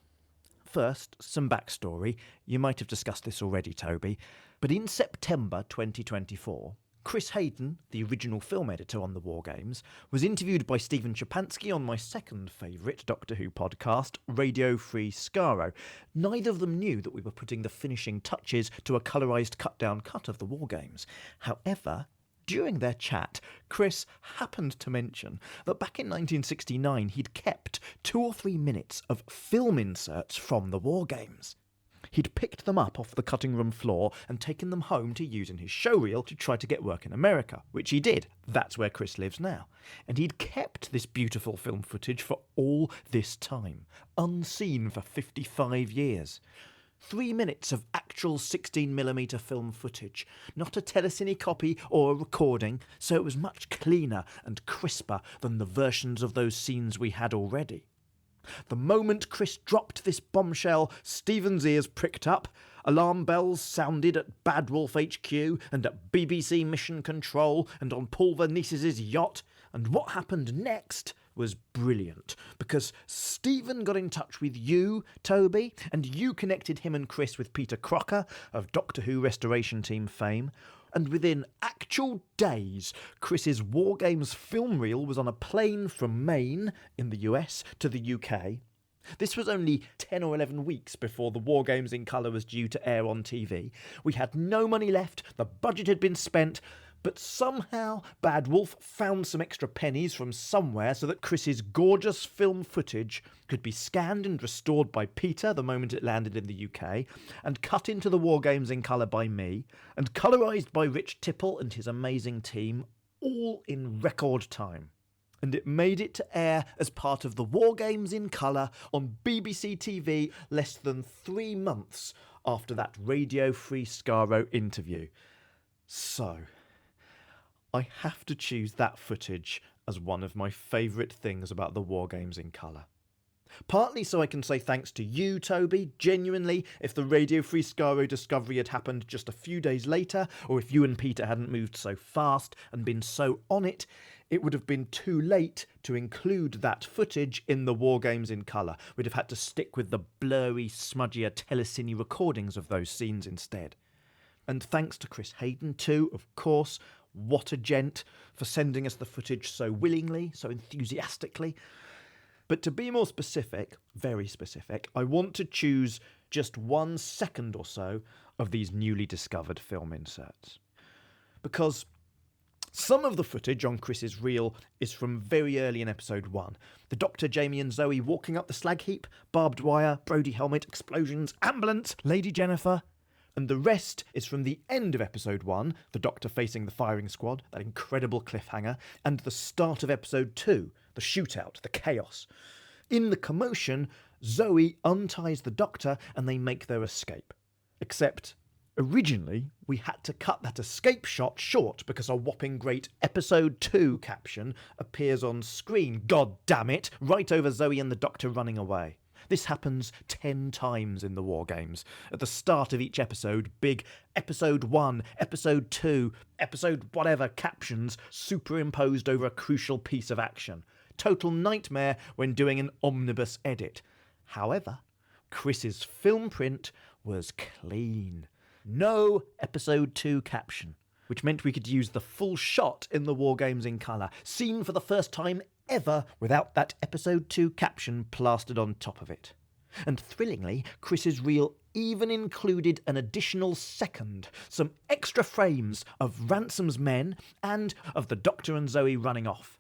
First, some backstory. You might have discussed this already, Toby, but in September 2024, Chris Hayden, the original film editor on the War Games, was interviewed by Stephen Chapansky on my second favourite Doctor Who podcast, Radio Free Skaro. Neither of them knew that we were putting the finishing touches to a colourised cut-down cut of the War Games. However, during their chat, Chris happened to mention that back in 1969 he'd kept 2 or 3 minutes of film inserts from the War Games. He'd picked them up off the cutting room floor and taken them home to use in his showreel to try to get work in America, which he did. That's where Chris lives now. And he'd kept this beautiful film footage for all this time, unseen for 55 years. 3 minutes of actual 16mm film footage, not a telecine copy or a recording, so it was much cleaner and crisper than the versions of those scenes we had already. The moment Chris dropped this bombshell, Stephen's ears pricked up, alarm bells sounded at Bad Wolf HQ and at BBC Mission Control and on Paul Vernice's yacht, and what happened next was brilliant, because Stephen got in touch with you, Toby, and you connected him and Chris with Peter Crocker of Doctor Who Restoration Team fame, and within actual days, Chris's War Games film reel was on a plane from Maine, in the US, to the UK. This was only 10 or 11 weeks before the War Games in Colour was due to air on TV. We had no money left, the budget had been spent, but somehow Bad Wolf found some extra pennies from somewhere so that Chris's gorgeous film footage could be scanned and restored by Peter the moment it landed in the UK, and cut into the War Games in Colour by me, and colorised by Rich Tipple and his amazing team, all in record time. And it made it to air as part of the War Games in Colour on BBC TV less than 3 months after that Radio Free Skaro interview. So, I have to choose that footage as one of my favourite things about the War Games in Colour. Partly so I can say thanks to you, Toby. Genuinely, if the Radio Free Skaro discovery had happened just a few days later, or if you and Peter hadn't moved so fast and been so on it, it would have been too late to include that footage in the War Games in Colour. We'd have had to stick with the blurry, smudgier telecine recordings of those scenes instead. And thanks to Chris Hayden too, of course. What a gent, for sending us the footage so willingly, so enthusiastically. But to be more specific, very specific, I want to choose just 1 second or so of these newly discovered film inserts. Because some of the footage on Chris's reel is from very early in episode 1. The Doctor, Jamie and Zoe walking up the slag heap, barbed wire, Brody helmet, explosions, ambulance, Lady Jennifer. And the rest is from the end of episode 1, the Doctor facing the firing squad, that incredible cliffhanger, and the start of episode 2, the shootout, the chaos. In the commotion, Zoe unties the Doctor and they make their escape. Except, originally, we had to cut that escape shot short because a whopping great episode 2 caption appears on screen, god damn it, right over Zoe and the Doctor running away. This happens 10 times in the War Games. At the start of each episode, big episode 1, episode 2, episode whatever captions superimposed over a crucial piece of action. Total nightmare when doing an omnibus edit. However, Chris's film print was clean. No episode 2 caption, which meant we could use the full shot in the War Games in Colour, seen for the first time ever without that episode 2 caption plastered on top of it. And thrillingly, Chris's reel even included an additional second, some extra frames of Ransom's men and of the Doctor and Zoe running off.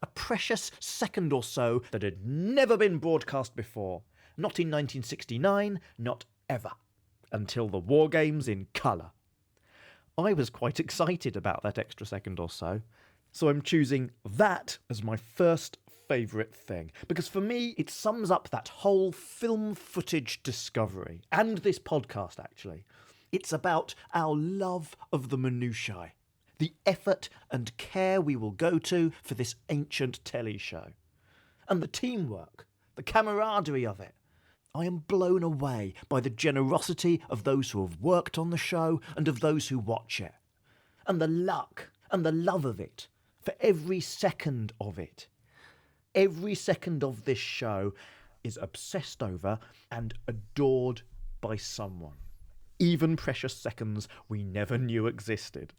A precious second or so that had never been broadcast before. Not in 1969, not ever. Until the War Games in Colour. I was quite excited about that extra second or so. So I'm choosing that as my first favourite thing. Because for me, it sums up that whole film footage discovery. And this podcast, actually. It's about our love of the minutiae, the effort and care we will go to for this ancient telly show, and the teamwork, the camaraderie of it. I am blown away by the generosity of those who have worked on the show and of those who watch it, and the luck and the love of it, for every second of it. Every second of this show is obsessed over and adored by someone. Even precious seconds we never knew existed.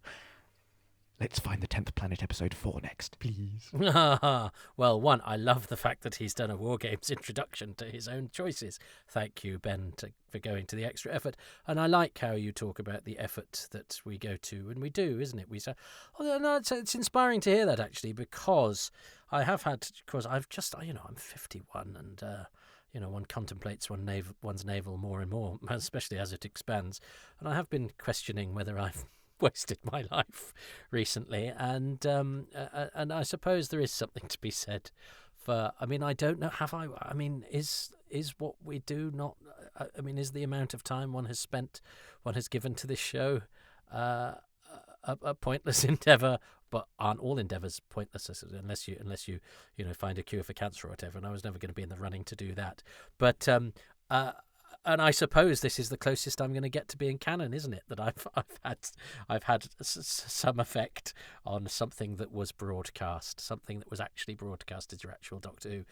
Let's find the 10th Planet episode 4 next, please. Well, one, I love the fact that he's done a War Games introduction to his own choices. Thank you, Ben, for going to the extra effort. And I like how you talk about the effort that we go to, and we do, isn't it? We say, oh, no, it's inspiring to hear that, actually, because I have had, because I've just, I'm 51, and one contemplates one's navel more and more, especially as it expands. And I have been questioning whether I've wasted my life recently, and I suppose there is something to be said for. I don't know. Have I? Is what we do not? Is the amount of time one has given to this show a pointless endeavour? But aren't all endeavours pointless unless you find a cure for cancer or whatever? And I was never going to be in the running to do that. But and I suppose this is the closest I'm going to get to being canon, isn't it? That I've had some effect on something that was broadcast, something that was actually broadcast as your actual Doctor Who.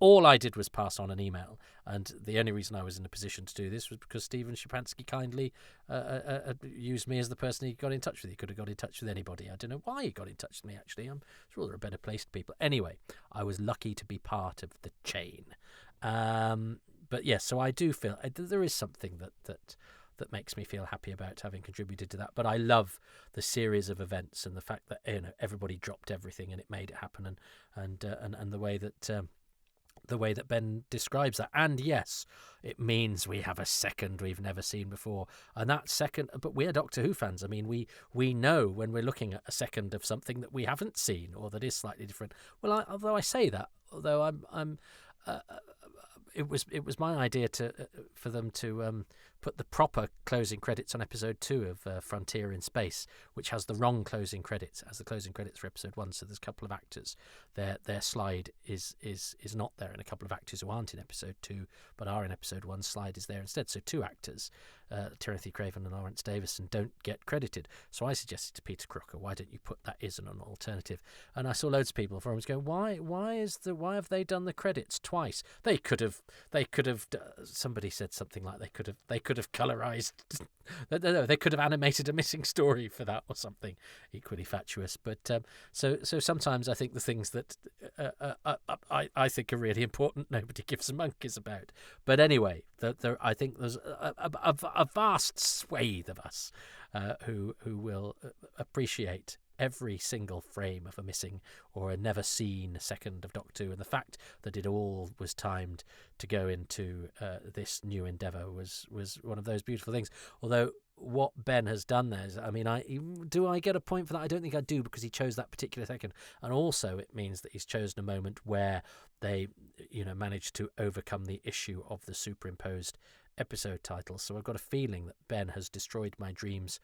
All I did was pass on an email, and the only reason I was in a position to do this was because Stephen Shapansky kindly used me as the person he got in touch with. He could have got in touch with anybody. I don't know why he got in touch with me, actually. I'm sure there are better placed people. Anyway, I was lucky to be part of the chain. But yes, so I do feel there is something that makes me feel happy about having contributed to that. But I love the series of events and the fact that everybody dropped everything and it made it happen, and the way that Ben describes that. And yes, it means we have a second we've never seen before, and that second. But we're Doctor Who fans. We know when we're looking at a second of something that we haven't seen or that is slightly different. Well, although I say that, although it was my idea for them to put the proper closing credits on episode 2 of Frontier in Space, which has the wrong closing credits as the closing credits for episode 1. So there's a couple of actors. Their slide is not there, and a couple of actors who aren't in episode 2 but are in episode 1 slide is there instead. So 2 actors, Timothy Craven and Lawrence Davison, don't get credited. So I suggested to Peter Crocker, why don't you put that as an alternative? And I saw loads of people forums going, why have they done the credits twice? They could have. Somebody said something like they could have colorized. No, they could have animated a missing story for that or something equally fatuous. But so sometimes I think the things that I think are really important, nobody gives a monkeys about. But anyway, I think there's a vast swathe of us who will appreciate every single frame of a missing or a never seen second of Doctor Who, and the fact that it all was timed to go into this new endeavour was one of those beautiful things. Although what Ben has done there is, do I get a point for that? I don't think I do, because he chose that particular second, and also it means that he's chosen a moment where they managed to overcome the issue of the superimposed episode titles. So I've got a feeling that Ben has destroyed my dreams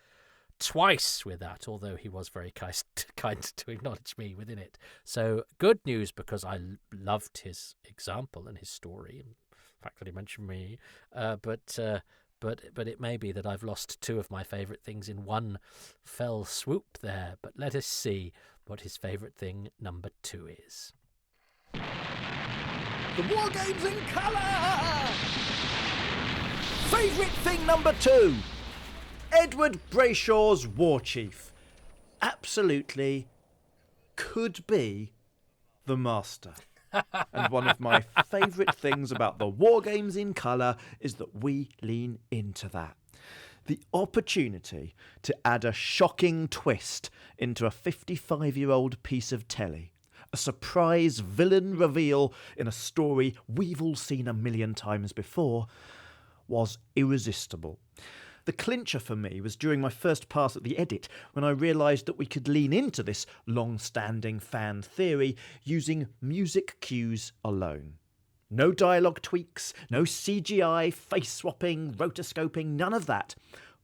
twice with that, although he was very kind to acknowledge me within it. So good news, because I loved his example and his story, and the fact that he mentioned me. But it may be that I've lost 2 of my favourite things in one fell swoop there. But let us see what his favourite thing number 2 is. The War Games in colour! Favourite thing number 2. Edward Brayshaw's War Chief. Absolutely could be the master. And one of my favourite things about the War Games in colour is that we lean into that. The opportunity to add a shocking twist into a 55-year-old piece of telly. A surprise villain reveal in a story we've all seen a million times before was irresistible. The clincher for me was during my first pass at the edit, when I realised that we could lean into this long-standing fan theory using music cues alone. No dialogue tweaks, no CGI, face-swapping, rotoscoping, none of that.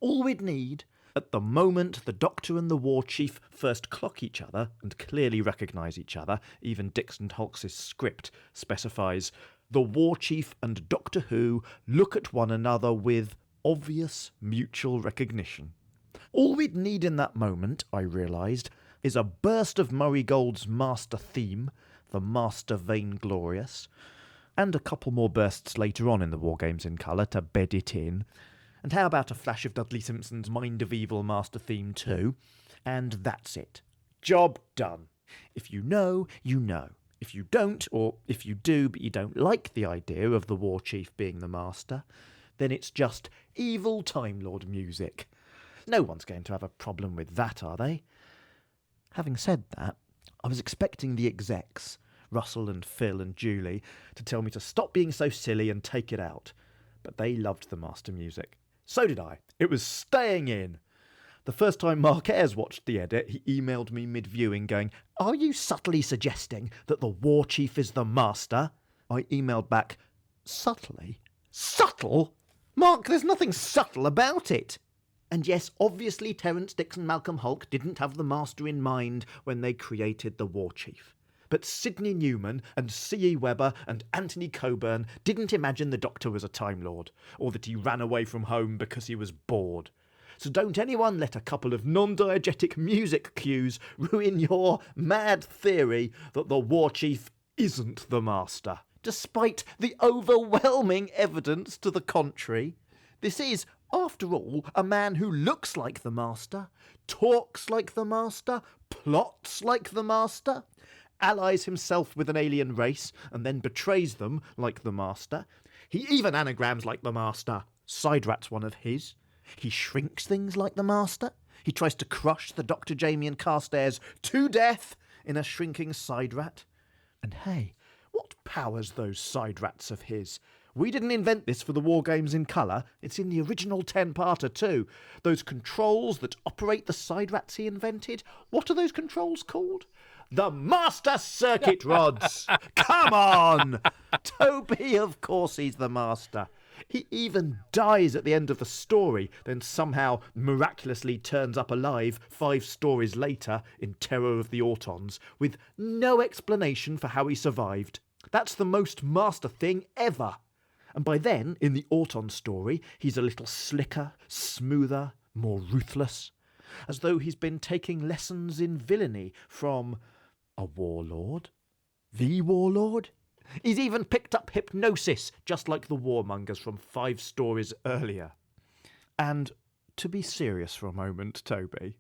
All we'd need, at the moment the Doctor and the War Chief first clock each other and clearly recognise each other, even Dixon Holks's script specifies, the War Chief and Doctor Who look at one another with obvious mutual recognition. All we'd need in that moment, I realised, is a burst of Murray Gold's master theme, the Master Vainglorious, and a couple more bursts later on in the War Games in Colour to bed it in. And how about a flash of Dudley Simpson's Mind of Evil master theme too? And that's it. Job done. If you know, you know. If you don't, or if you do but you don't like the idea of the War Chief being the master, then it's just evil Time Lord music. No one's going to have a problem with that, are they? Having said that, I was expecting the execs, Russell and Phil and Julie, to tell me to stop being so silly and take it out. But they loved the master music. So did I. It was staying in. The first time Mark Ayres watched the edit, he emailed me mid-viewing going, "Are you subtly suggesting that the War Chief is the master?" I emailed back, "Subtly? Subtle? Mark, there's nothing subtle about it." And yes, obviously Terence Dicks and Malcolm Hulke didn't have the master in mind when they created the War Chief. But Sidney Newman and C.E. Webber and Anthony Coburn didn't imagine the Doctor was a Time Lord, or that he ran away from home because he was bored. So don't anyone let a couple of non-diegetic music cues ruin your mad theory that the War Chief isn't the master, despite the overwhelming evidence to the contrary. This is, after all, a man who looks like the master, talks like the master, plots like the master, allies himself with an alien race and then betrays them like the master. He even anagrams like the master. Siderat's one of his. He shrinks things like the master. He tries to crush the Dr. Jamie and Carstairs to death in a shrinking side rat. And hey, what powers those side rats of his? We didn't invent this for the War Games in Colour. It's in the original 10-parter too. Those controls that operate the side rats he invented, what are those controls called? The Master Circuit Rods! Come on! Toby, of course he's the master. He even dies at the end of the story, then somehow miraculously turns up alive 5 stories later in Terror of the Autons, with no explanation for how he survived. That's the most master thing ever. And by then, in the Auton story, he's a little slicker, smoother, more ruthless, as though he's been taking lessons in villainy from a warlord? The warlord? He's even picked up hypnosis, just like the warmongers from 5 stories earlier. And to be serious for a moment, Toby,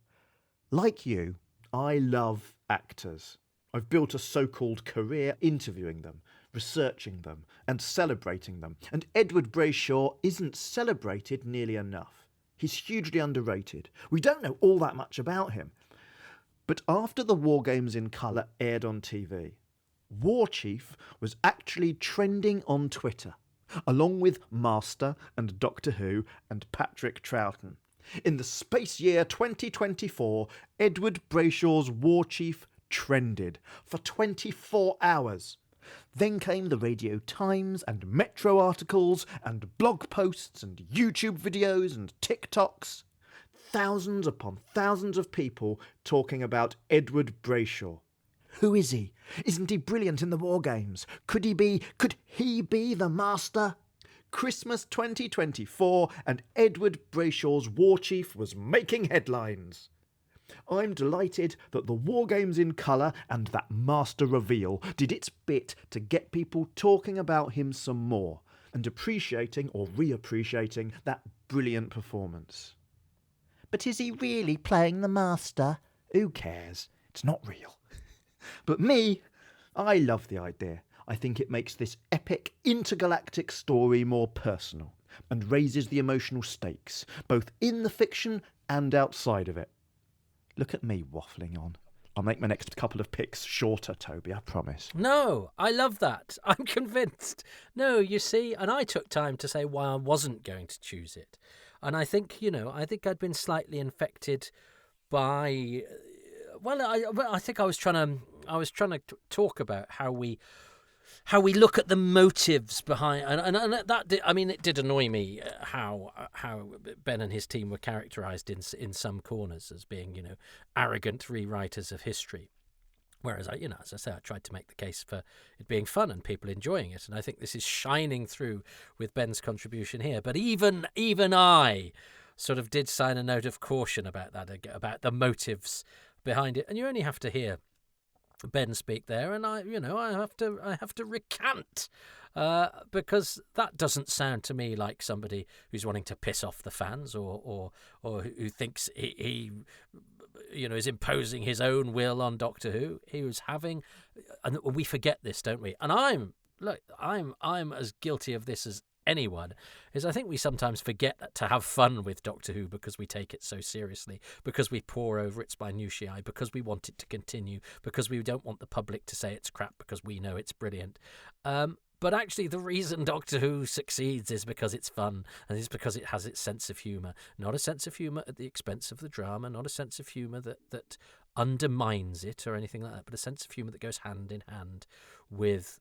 like you, I love actors. I've built a so-called career interviewing them, researching them, and celebrating them. And Edward Brayshaw isn't celebrated nearly enough. He's hugely underrated. We don't know all that much about him. But after the War Games in Colour aired on TV, War Chief was actually trending on Twitter, along with Master and Doctor Who and Patrick Troughton. In the space year 2024, Edward Brayshaw's War Chief trended for 24 hours. Then came the Radio Times and Metro articles and blog posts and YouTube videos and TikToks. Thousands upon thousands of people talking about Edward Brayshaw. Who is he? Isn't he brilliant in the War Games? Could he be the master? Christmas 2024 and Edward Brayshaw's War Chief was making headlines. I'm delighted that the War Games in Colour and that master reveal did its bit to get people talking about him some more and appreciating or reappreciating that brilliant performance. But is he really playing the master? Who cares? It's not real. But me, I love the idea. I think it makes this epic intergalactic story more personal and raises the emotional stakes, both in the fiction and outside of it. Look at me waffling on. I'll make my next couple of picks shorter, Toby, I promise. No, I love that. I'm convinced. No, you see, and I took time to say why I wasn't going to choose it. And I think, I'd been slightly infected by... Well, I think I was trying to talk about how we how we look at the motives behind, and that did, I mean, it did annoy me how Ben and his team were characterised in some corners as being, arrogant rewriters of history. Whereas as I say, I tried to make the case for it being fun and people enjoying it, and I think this is shining through with Ben's contribution here. But even I sort of did sign a note of caution about that, about the motives behind it, and you only have to hear Ben speak there, and I have to recant because that doesn't sound to me like somebody who's wanting to piss off the fans or who thinks he is imposing his own will on Doctor Who. He was having, and we forget this, don't we? And I'm as guilty of this as anyone, is I think we sometimes forget to have fun with Doctor Who because we take it so seriously, because we pore over its minutiae, because we want it to continue, because we don't want the public to say it's crap because we know it's brilliant. But actually, the reason Doctor Who succeeds is because it's fun, and it's because it has its sense of humour. Not a sense of humour at the expense of the drama, not a sense of humour that undermines it or anything like that, but a sense of humour that goes hand in hand with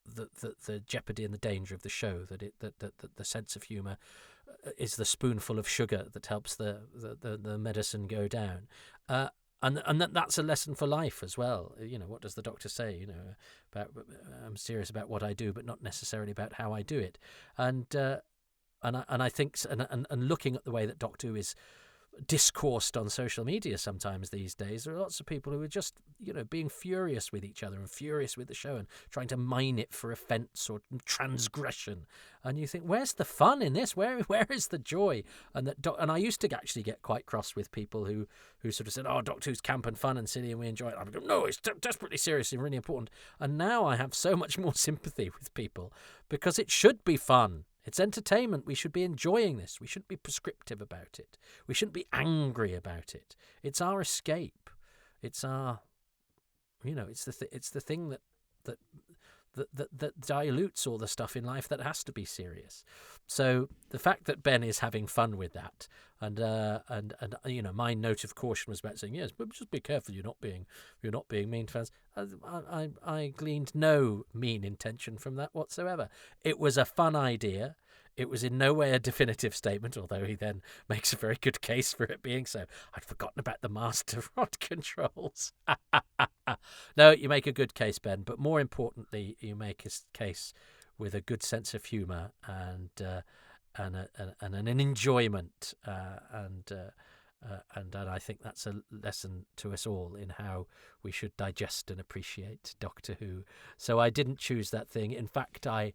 the jeopardy and the danger of the show. That the sense of humour is the spoonful of sugar that helps the medicine go down. And that's a lesson for life as well. What does the Doctor say? About I'm serious about what I do, but not necessarily about how I do it. And I think and looking at the way that Doctor Who is discoursed on social media sometimes these days, there are lots of people who are just being furious with each other and furious with the show and trying to mine it for offence or transgression. And you think, where's the fun in this? Where is the joy? And I used to actually get quite cross with people who sort of said, oh, Doctor Who's camp and fun and silly and we enjoy it. I go, no, it's desperately serious and really important. And now I have so much more sympathy with people because it should be fun. It's entertainment. We should be enjoying this. We shouldn't be prescriptive about it. We shouldn't be angry about it. It's our escape. It's our, it's the thing that dilutes all the stuff in life that has to be serious. So the fact that Ben is having fun with that, and my note of caution was about saying, yes, but just be careful you're not being mean to fans. I gleaned no mean intention from that whatsoever. It was a fun idea. It was in no way a definitive statement, although he then makes a very good case for it being so. I'd forgotten about the master rod controls. No, you make a good case, Ben, but more importantly, you make a case with a good sense of humour and an enjoyment, and I think that's a lesson to us all in how we should digest and appreciate Doctor Who. So I didn't choose that thing. In fact, I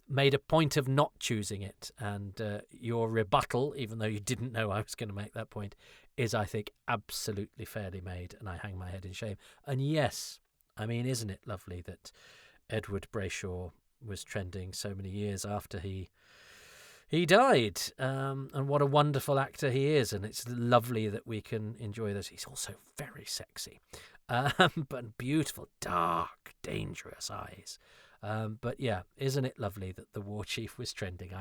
made a point of not choosing it, and your rebuttal, even though you didn't know I was going to make that point, is, I think, absolutely fairly made, and I hang my head in shame. And yes, I mean, isn't it lovely that Edward Brayshaw was trending so many years after he died, and what a wonderful actor he is, and it's lovely that we can enjoy this. He's also very sexy, but beautiful, dark, dangerous eyes. But yeah, isn't it lovely that the War Chief was trending?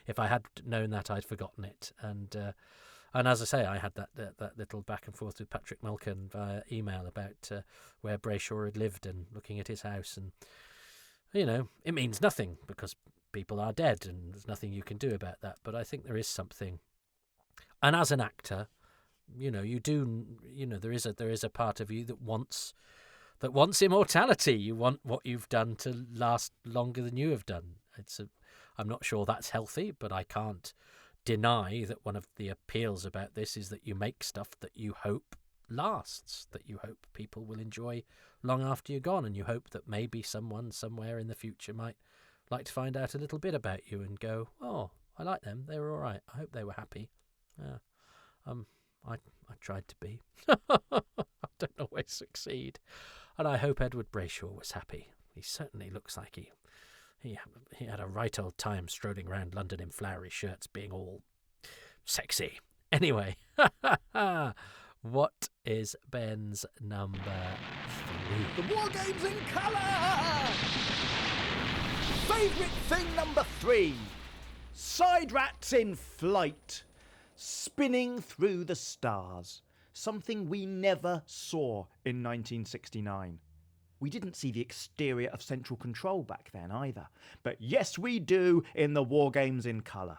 If I had known that, I'd forgotten it. And as I say, I had that little back and forth with Patrick Mulcan via email about where Brayshaw had lived and looking at his house. And, it means nothing because people are dead and there's nothing you can do about that. But I think there is something. And as an actor, you do, there is a part of you that wants immortality. You want what you've done to last longer than you have done. I'm not sure that's healthy, but I can't deny that one of the appeals about this is that you make stuff that you hope lasts, that you hope people will enjoy long after you're gone, and you hope that maybe someone somewhere in the future might like to find out a little bit about you and go, oh, I like them, they were all right, I hope they were happy. I tried to be. I don't always succeed. And I hope Edward Brayshaw was happy. He certainly looks like he had a right old time strolling around London in flowery shirts, being all sexy. Anyway, what is Ben's number 3? The War Games in colour! Favourite thing number 3. Side rats in flight, spinning through the stars. Something we never saw in 1969. We didn't see the exterior of Central Control back then either. But yes, we do in the War Games in colour.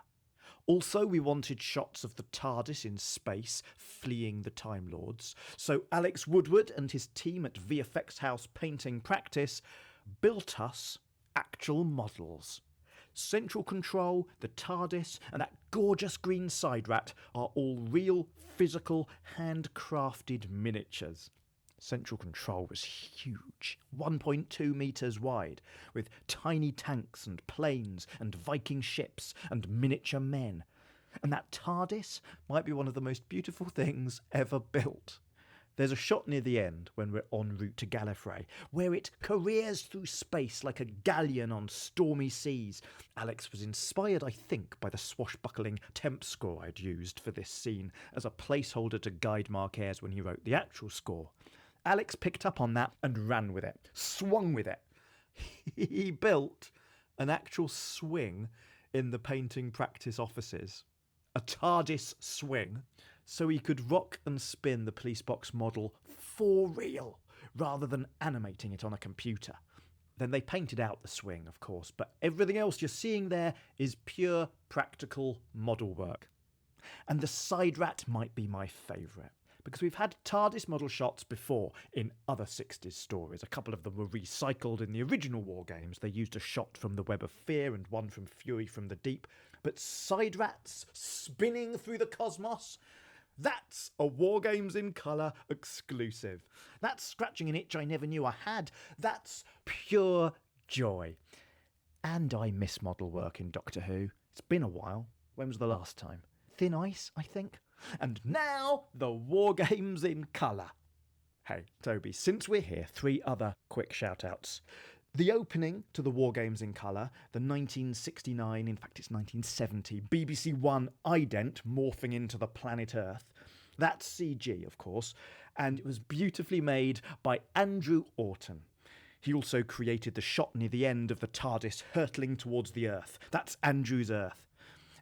Also, we wanted shots of the TARDIS in space, fleeing the Time Lords. So Alex Woodward and his team at VFX House Painting Practice built us actual models. Central Control, the TARDIS, and that gorgeous green side rat are all real, physical, handcrafted miniatures. Central Control was huge, 1.2 metres wide, with tiny tanks and planes and Viking ships and miniature men. And that TARDIS might be one of the most beautiful things ever built. There's a shot near the end when we're en route to Gallifrey, where it careers through space like a galleon on stormy seas. Alex was inspired, I think, by the swashbuckling temp score I'd used for this scene as a placeholder to guide Mark Ayres when he wrote the actual score. Alex picked up on that and ran with it, swung with it. He built an actual swing in the painting practice offices, a TARDIS swing, so he could rock and spin the police box model for real, rather than animating it on a computer. Then they painted out the swing, of course, but everything else you're seeing there is pure practical model work. And the side rat might be my favourite, because we've had TARDIS model shots before in other 60s stories. A couple of them were recycled in the original War Games. They used a shot from the Web of Fear and one from Fury from the Deep. But side rats spinning through the cosmos, that's a War Games in colour exclusive. That's scratching an itch I never knew I had. That's pure joy. And I miss model work in Doctor Who. It's been a while. When was the last time? Thin Ice, I think. And now, the War Games in colour. Hey, Toby, since we're here, 3 other quick shout-outs. The opening to the War Games in colour, the 1969, in fact it's 1970, BBC One ident morphing into the planet Earth. That's CG, of course, and it was beautifully made by Andrew Orton. He also created the shot near the end of the TARDIS hurtling towards the Earth. That's Andrew's Earth.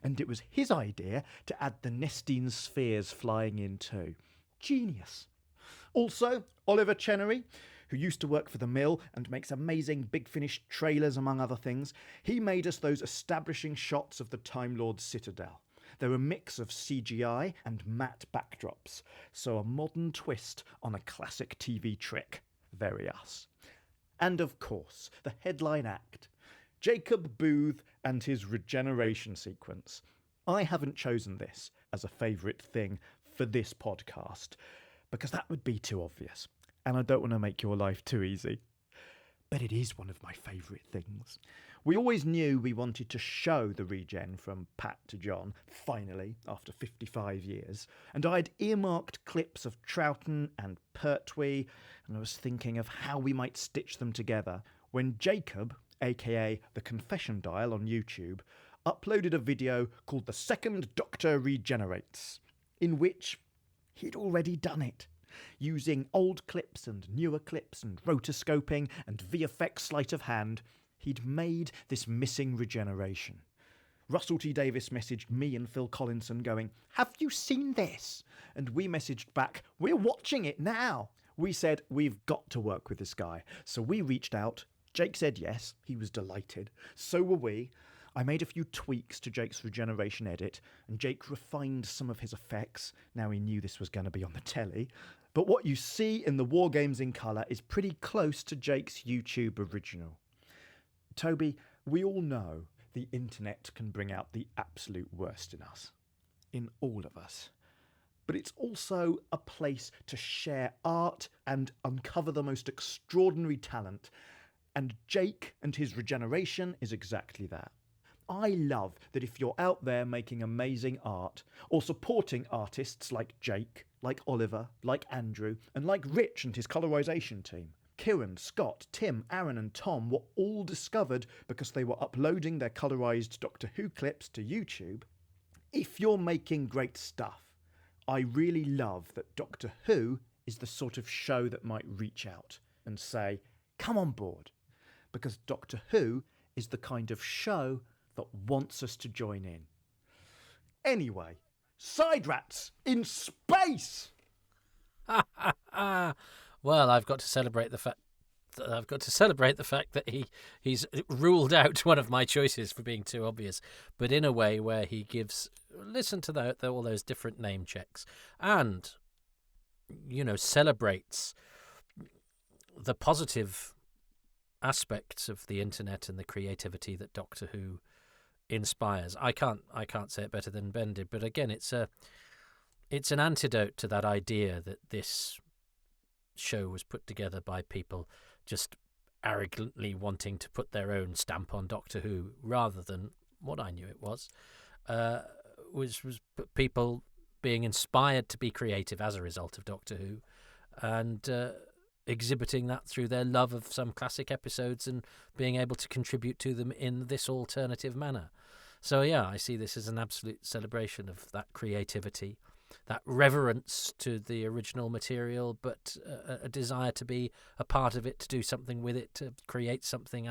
And it was his idea to add the Nestine spheres flying in too. Genius. Also, Oliver Chenery, who used to work for the Mill and makes amazing Big Finish trailers, among other things, he made us those establishing shots of the Time Lord's Citadel. They're a mix of CGI and matte backdrops, so a modern twist on a classic TV trick. Very us. And of course, the headline act, Jacob Booth and his regeneration sequence. I haven't chosen this as a favourite thing for this podcast, because that would be too obvious, and I don't want to make your life too easy. But it is one of my favourite things. We always knew we wanted to show the regen from Pat to John, finally, after 55 years, and I'd earmarked clips of Troughton and Pertwee, and I was thinking of how we might stitch them together, when Jacob, aka The Confession Dial on YouTube, uploaded a video called The Second Doctor Regenerates, in which he'd already done it, using old clips and newer clips and rotoscoping and VFX sleight of hand. He'd made this missing regeneration. Russell T Davies messaged me and Phil Collinson going, "Have you seen this?" And we messaged back, "We're watching it now." We said, we've got to work with this guy. So we reached out. Jake said yes. He was delighted. So were we. I made a few tweaks to Jake's regeneration edit, and Jake refined some of his effects. Now he knew this was going to be on the telly. But what you see in the War Games in colour is pretty close to Jake's YouTube original. Toby, we all know the internet can bring out the absolute worst in us. In all of us. But it's also a place to share art and uncover the most extraordinary talent. And Jake and his regeneration is exactly that. I love that if you're out there making amazing art, or supporting artists like Jake, like Oliver, like Andrew, and like Rich and his colorisation team, Kieran, Scott, Tim, Aaron and Tom were all discovered because they were uploading their colorised Doctor Who clips to YouTube. If you're making great stuff, I really love that Doctor Who is the sort of show that might reach out and say, come on board. Because Doctor Who is the kind of show that wants us to join in. Anyway, side rats in space! Well, I've got to celebrate the fact I've got to celebrate the fact that he's ruled out one of my choices for being too obvious, but in a way where he listen to all those different name checks and, celebrates the positive aspects of the internet and the creativity that Doctor Who inspires. I can't say it better than Ben did, but again, it's an antidote to that idea that this show was put together by people just arrogantly wanting to put their own stamp on Doctor Who, rather than what I knew it was people being inspired to be creative as a result of Doctor Who, and exhibiting that through their love of some classic episodes and being able to contribute to them in this alternative manner. So yeah, I see this as an absolute celebration of that creativity, that reverence to the original material, but a desire to be a part of it, to do something with it, to create something,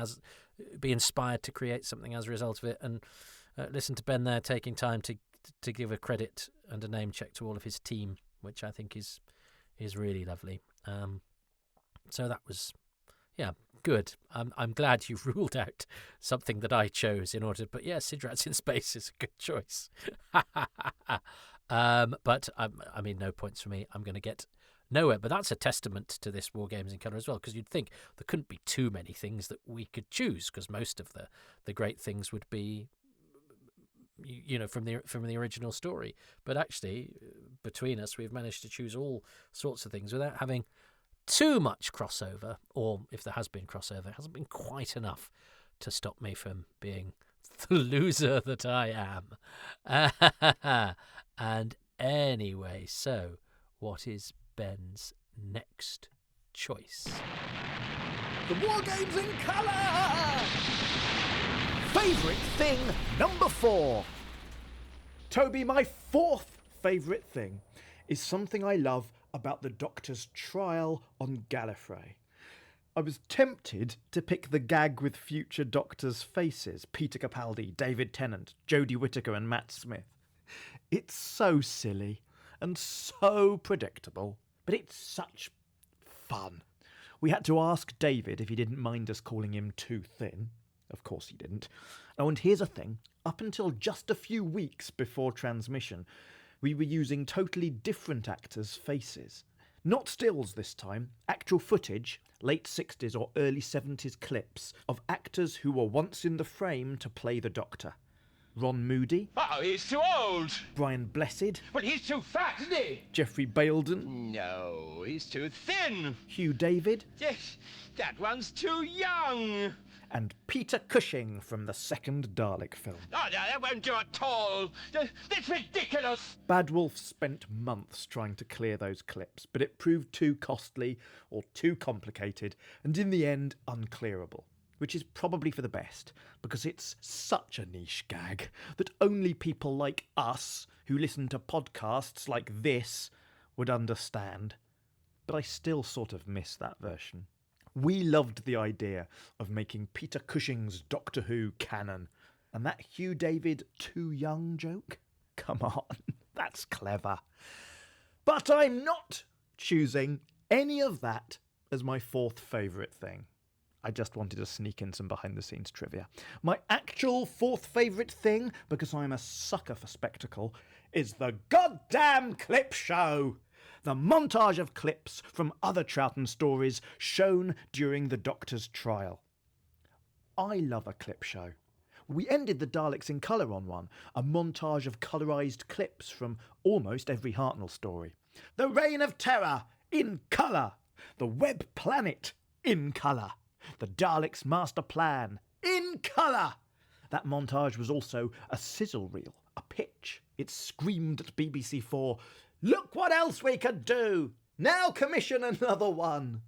be inspired to create something as a result of it. And listen to Ben there taking time to give a credit and a name check to all of his team, which I think is really lovely. So that was, good. I'm glad you ruled out something that I chose in order. But yeah, Sidrats in Space is a good choice. But I mean, no points for me. I'm going to get nowhere. But that's a testament to this War Games in Colour as well, because you'd think there couldn't be too many things that we could choose, because most of the great things would be, from the original story. But actually, between us, we've managed to choose all sorts of things without having too much crossover, or if there has been crossover, it hasn't been quite enough to stop me from being the loser that I am. And anyway, so what is Ben's next choice? The War Games in Colour! Favourite thing number 4. Toby, my 4th favourite thing is something I love about the Doctor's trial on Gallifrey. I was tempted to pick the gag with future Doctors' faces, Peter Capaldi, David Tennant, Jodie Whittaker and Matt Smith. It's so silly and so predictable, but it's such fun. We had to ask David if he didn't mind us calling him too thin. Of course he didn't. Oh, and here's a thing. Up until just a few weeks before transmission, we were using totally different actors' faces. Not stills this time, actual footage, late 60s or early 70s clips of actors who were once in the frame to play the Doctor. Ron Moody. Oh, he's too old. Brian Blessed. But he's too fat, isn't he? Jeffrey Baildon. No, he's too thin. Hugh David. Yes, that one's too young. And Peter Cushing from the second Dalek film. Oh, no, that won't do at all. That's ridiculous. Bad Wolf spent months trying to clear those clips, but it proved too costly or too complicated, and in the end, unclearable. Which is probably for the best, because it's such a niche gag that only people like us, who listen to podcasts like this, would understand. But I still sort of miss that version. We loved the idea of making Peter Cushing's Doctor Who canon. And that Hugh David too young joke? Come on, that's clever. But I'm not choosing any of that as my 4th favourite thing. I just wanted to sneak in some behind-the-scenes trivia. My actual 4th favourite thing, because I'm a sucker for spectacle, is the goddamn clip show! The montage of clips from other Troughton stories shown during the Doctor's trial. I love a clip show. We ended the Daleks in Colour on one, a montage of colourised clips from almost every Hartnell story. The Reign of Terror in colour. The Web Planet in colour. The Daleks' Master Plan in colour. That montage was also a sizzle reel, a pitch. It screamed at BBC4, "Look what else we could do! Now commission another one!"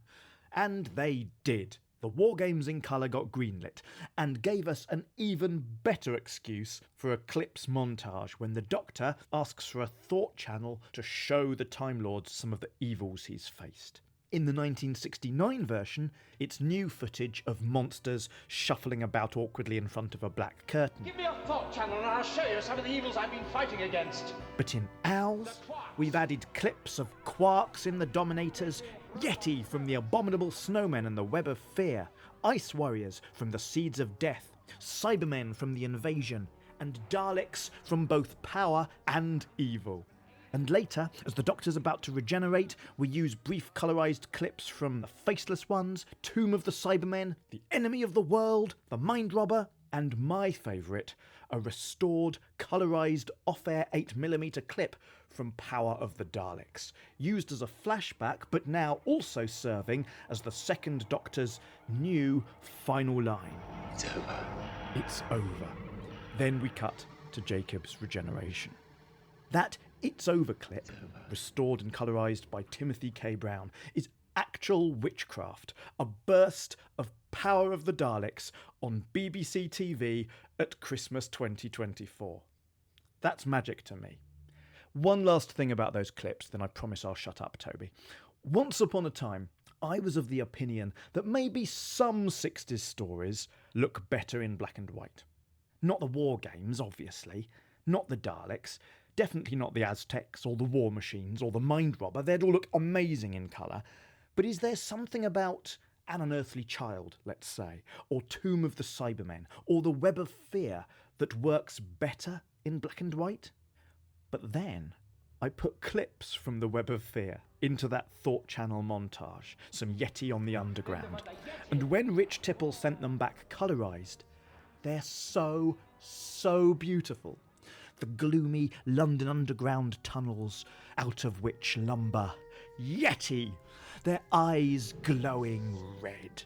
And they did. The War Games in Colour got greenlit and gave us an even better excuse for a clips montage when the Doctor asks for a thought channel to show the Time Lords some of the evils he's faced. In the 1969 version, it's new footage of monsters shuffling about awkwardly in front of a black curtain. Give me a thought channel and I'll show you some of the evils I've been fighting against. But in ours, we've added clips of Quarks in the Dominators, Yeti from the Abominable Snowmen and the Web of Fear, Ice Warriors from the Seeds of Death, Cybermen from the Invasion, and Daleks from both power and evil. And later, as the Doctor's about to regenerate, we use brief colorized clips from The Faceless Ones, Tomb of the Cybermen, The Enemy of the World, The Mind Robber, and my favourite, a restored, colorized off-air 8mm clip from Power of the Daleks, used as a flashback but now also serving as the second Doctor's new final line. It's over. It's over. Then we cut to Jacob's regeneration. That It's Over clip, restored and colorized by Timothy K. Brown, is actual witchcraft, a burst of Power of the Daleks on BBC TV at Christmas 2024. That's magic to me. One last thing about those clips, then I promise I'll shut up, Toby. Once upon a time, I was of the opinion that maybe some 60s stories look better in black and white. Not the war games, obviously, not the Daleks, definitely not the Aztecs or the War Machines or the Mind Robber. They'd all look amazing in colour. But is there something about An Unearthly Child, let's say, or Tomb of the Cybermen, or The Web of Fear that works better in black and white? But then I put clips from The Web of Fear into that Thought Channel montage, some Yeti on the Underground, and when Rich Tipple sent them back colorised, they're so beautiful. The gloomy London Underground tunnels, out of which lumber Yeti, their eyes glowing red.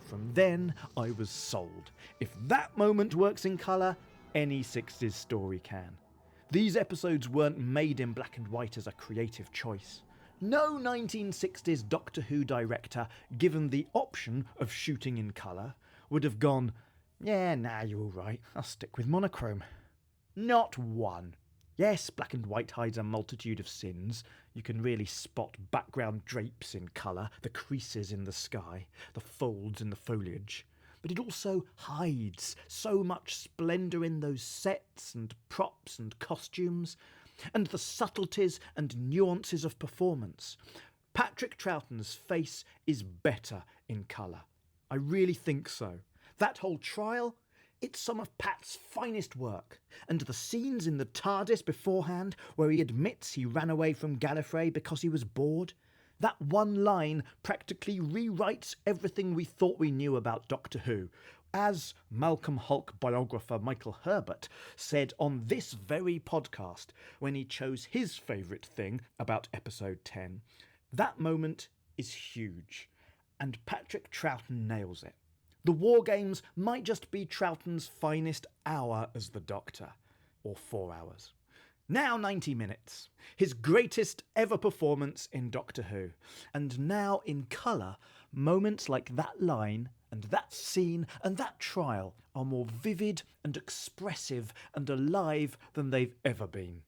From then, I was sold. If that moment works in colour, any 60s story can. These episodes weren't made in black and white as a creative choice. No 1960s Doctor Who director, given the option of shooting in colour, would have gone, "Yeah, nah, you're all right, I'll stick with monochrome." Not one. Yes, black and white hides a multitude of sins. You can really spot background drapes in colour, the creases in the sky, the folds in the foliage. But it also hides so much splendour in those sets and props and costumes, and the subtleties and nuances of performance. Patrick Troughton's face is better in colour. I really think so. That whole trial, it's some of Pat's finest work. And the scenes in the TARDIS beforehand, where he admits he ran away from Gallifrey because he was bored, that one line practically rewrites everything we thought we knew about Doctor Who. As Malcolm Hulke biographer Michael Herbert said on this very podcast when he chose his favourite thing about episode 10, that moment is huge, and Patrick Troughton nails it. The War Games might just be Troughton's finest hour as the Doctor, or 4 hours. Now 90 minutes, his greatest ever performance in Doctor Who. And now in colour, moments like that line and that scene and that trial are more vivid and expressive and alive than they've ever been.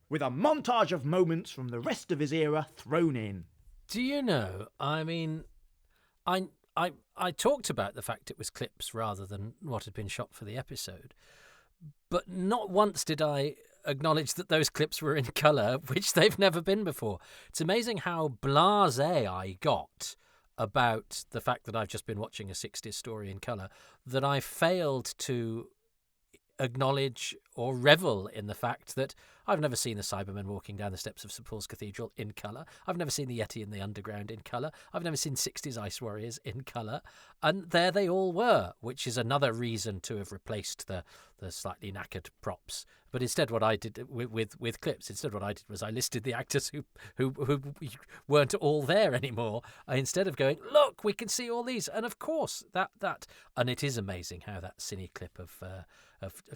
With a montage of moments from the rest of his era thrown in. Do you know, I mean, I talked about the fact it was clips rather than what had been shot for the episode, but not once did I acknowledge that those clips were in colour, which they've never been before. It's amazing how blasé I got about the fact that I've just been watching a 60s story in colour, that I failed to acknowledge or revel in the fact that I've never seen the Cybermen walking down the steps of St Paul's Cathedral in colour. I've never seen the Yeti in the Underground in colour. I've never seen 60s Ice Warriors in colour. And there they all were, which is another reason to have replaced the slightly knackered props. But instead what I did with clips, instead what I did was I listed the actors who weren't all there anymore. Instead of going, look, we can see all these. And of course, that and it is amazing how that cine clip of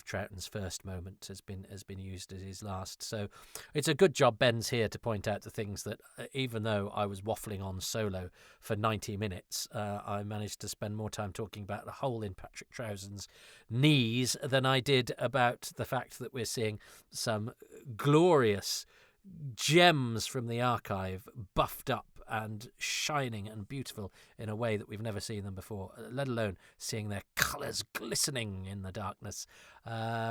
Troughton's first moment has been used as his last. So it's a good job Ben's here to point out the things that, even though I was waffling on solo for 90 minutes, I managed to spend more time talking about the hole in Patrick Troughton's knees than I did about the fact that we're seeing some glorious gems from the archive buffed up and shining and beautiful in a way that we've never seen them before, let alone seeing their colours glistening in the darkness,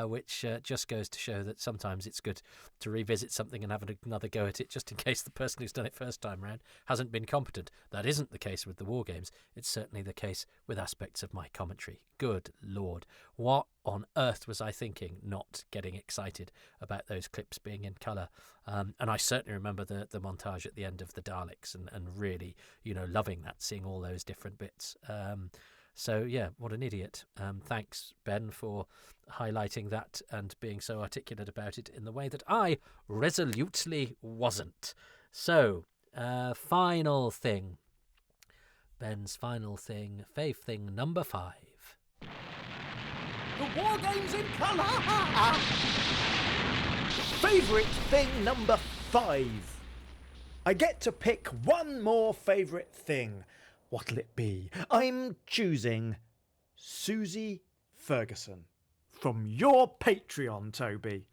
which just goes to show that sometimes it's good to revisit something and have another go at it, just in case the person who's done it first time round hasn't been competent. That isn't the case with the war games. It's certainly the case with aspects of my commentary. Good Lord, what on earth was I thinking, not getting excited about those clips being in colour? And I certainly remember the montage at the end of the Daleks and really, loving that, seeing all those different bits. So, yeah, what an idiot. Thanks, Ben, for highlighting that and being so articulate about it in the way that I resolutely wasn't. So, final thing. Ben's final thing, fave thing number 5. The War Games in colour! Favourite thing number 5. I get to pick one more favourite thing. What'll it be? I'm choosing Susie Ferguson from your Patreon, Toby.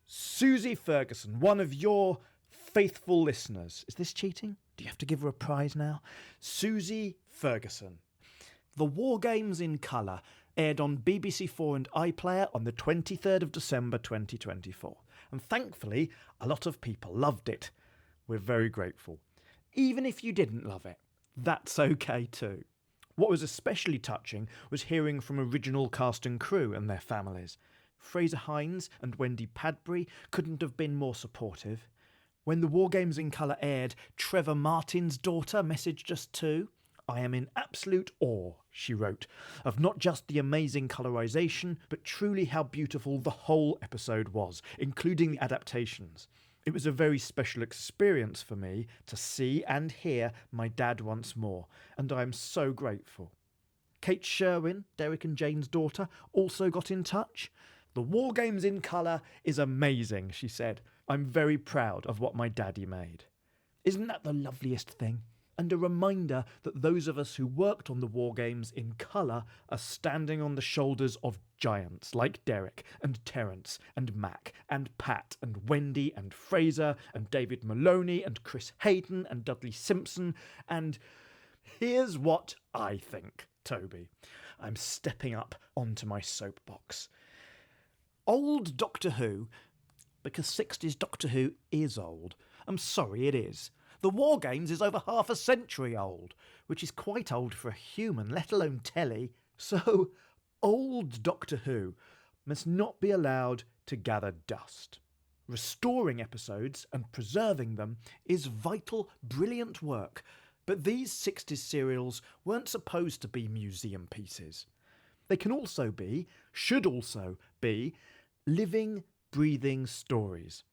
Susie Ferguson, one of your faithful listeners. Is this cheating? Do you have to give her a prize now? Susie Ferguson. The War Games in Colour aired on BBC4 and iPlayer on the 23rd of December 2024. And thankfully, a lot of people loved it. We're very grateful. Even if you didn't love it, that's okay too. What was especially touching was hearing from original cast and crew and their families. Fraser Hines and Wendy Padbury couldn't have been more supportive. When the War Games in Colour aired, Trevor Martin's daughter messaged us too. I am in absolute awe, she wrote, of not just the amazing colorisation, but truly how beautiful the whole episode was, including the adaptations. It was a very special experience for me to see and hear my dad once more, and I am so grateful. Kate Sherwin, Derek and Jane's daughter, also got in touch. The War Games in Colour is amazing, she said. I'm very proud of what my daddy made. Isn't that the loveliest thing? And a reminder that those of us who worked on the War Games in colour are standing on the shoulders of giants like Derek and Terence and Mac and Pat and Wendy and Fraser and David Maloney and Chris Hayden and Dudley Simpson. And here's what I think, Toby. I'm stepping up onto my soapbox. Old Doctor Who, because 60s Doctor Who is old. I'm sorry, it is. The War Games is over half a century old, which is quite old for a human, let alone telly. So, old Doctor Who must not be allowed to gather dust. Restoring episodes and preserving them is vital, brilliant work, but these 60s serials weren't supposed to be museum pieces. They can also be, should also be, living, breathing stories.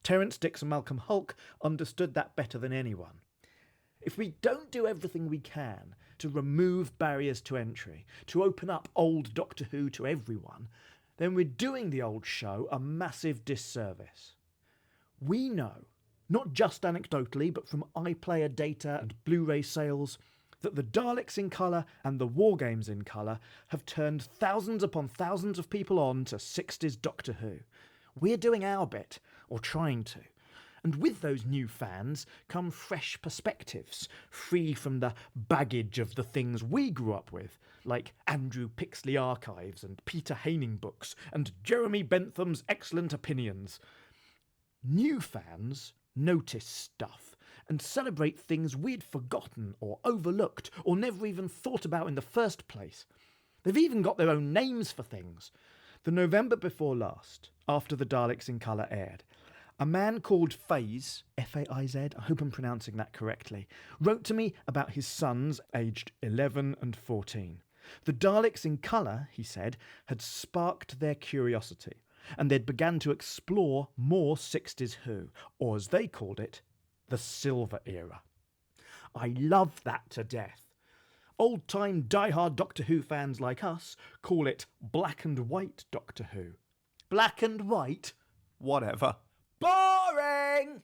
Terence Dix and Malcolm Hulke understood that better than anyone. If we don't do everything we can to remove barriers to entry, to open up old Doctor Who to everyone, then we're doing the old show a massive disservice. We know, not just anecdotally, but from iPlayer data and Blu-ray sales, that the Daleks in colour and the War Games in colour have turned thousands upon thousands of people on to 60s Doctor Who. We're doing our bit, or trying to. And with those new fans come fresh perspectives, free from the baggage of the things we grew up with, like Andrew Pixley archives and Peter Haining books and Jeremy Bentham's excellent opinions. New fans notice stuff and celebrate things we'd forgotten or overlooked or never even thought about in the first place. They've even got their own names for things. The November before last, after the Daleks in Colour aired, a man called Faiz, F-A-I-Z, I hope I'm pronouncing that correctly, wrote to me about his sons aged 11 and 14. The Daleks in Colour, he said, had sparked their curiosity, and they'd began to explore more 60s Who, or as they called it, the Silver Era. I love that to death. Old-time die-hard Doctor Who fans like us call it black and white Doctor Who. Black and white? Whatever. Boring!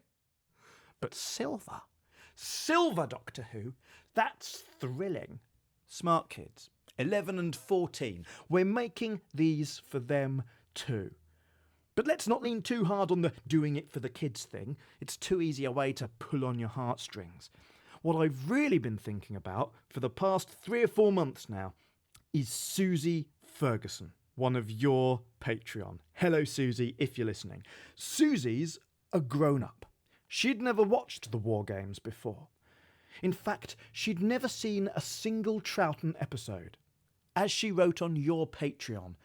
But silver Doctor Who, that's thrilling. Smart kids, 11 and 14, we're making these for them too. But let's not lean too hard on the doing it for the kids thing. It's too easy a way to pull on your heartstrings. What I've really been thinking about for the past 3 or 4 months now is Susie Ferguson, one of your Patreon. Hello, Susie, if you're listening. Susie's a grown-up. She'd never watched the War Games before. In fact, she'd never seen a single Troughton episode. As she wrote on your Patreon,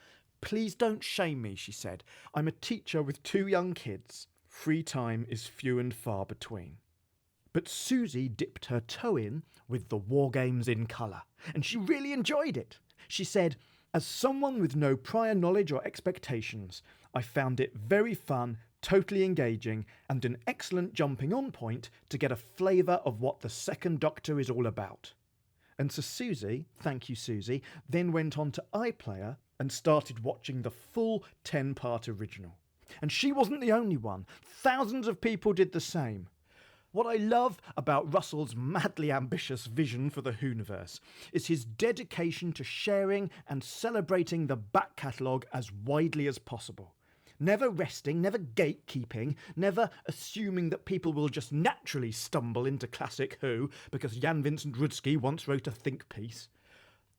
"Please don't shame me," she said. "I'm a teacher with 2 young kids. Free time is few and far between." But Susie dipped her toe in with the War Games in colour, and she really enjoyed it. She said, "As someone with no prior knowledge or expectations, I found it very fun, totally engaging, and an excellent jumping on point to get a flavour of what the Second Doctor is all about." And so Susie, thank you Susie, then went on to iPlayer and started watching the full 10-part original. And she wasn't the only one. Thousands of people did the same. What I love about Russell's madly ambitious vision for the Whoniverse is his dedication to sharing and celebrating the back catalogue as widely as possible. Never resting, never gatekeeping, never assuming that people will just naturally stumble into classic Who because Jan Vincent Rudski once wrote a think piece.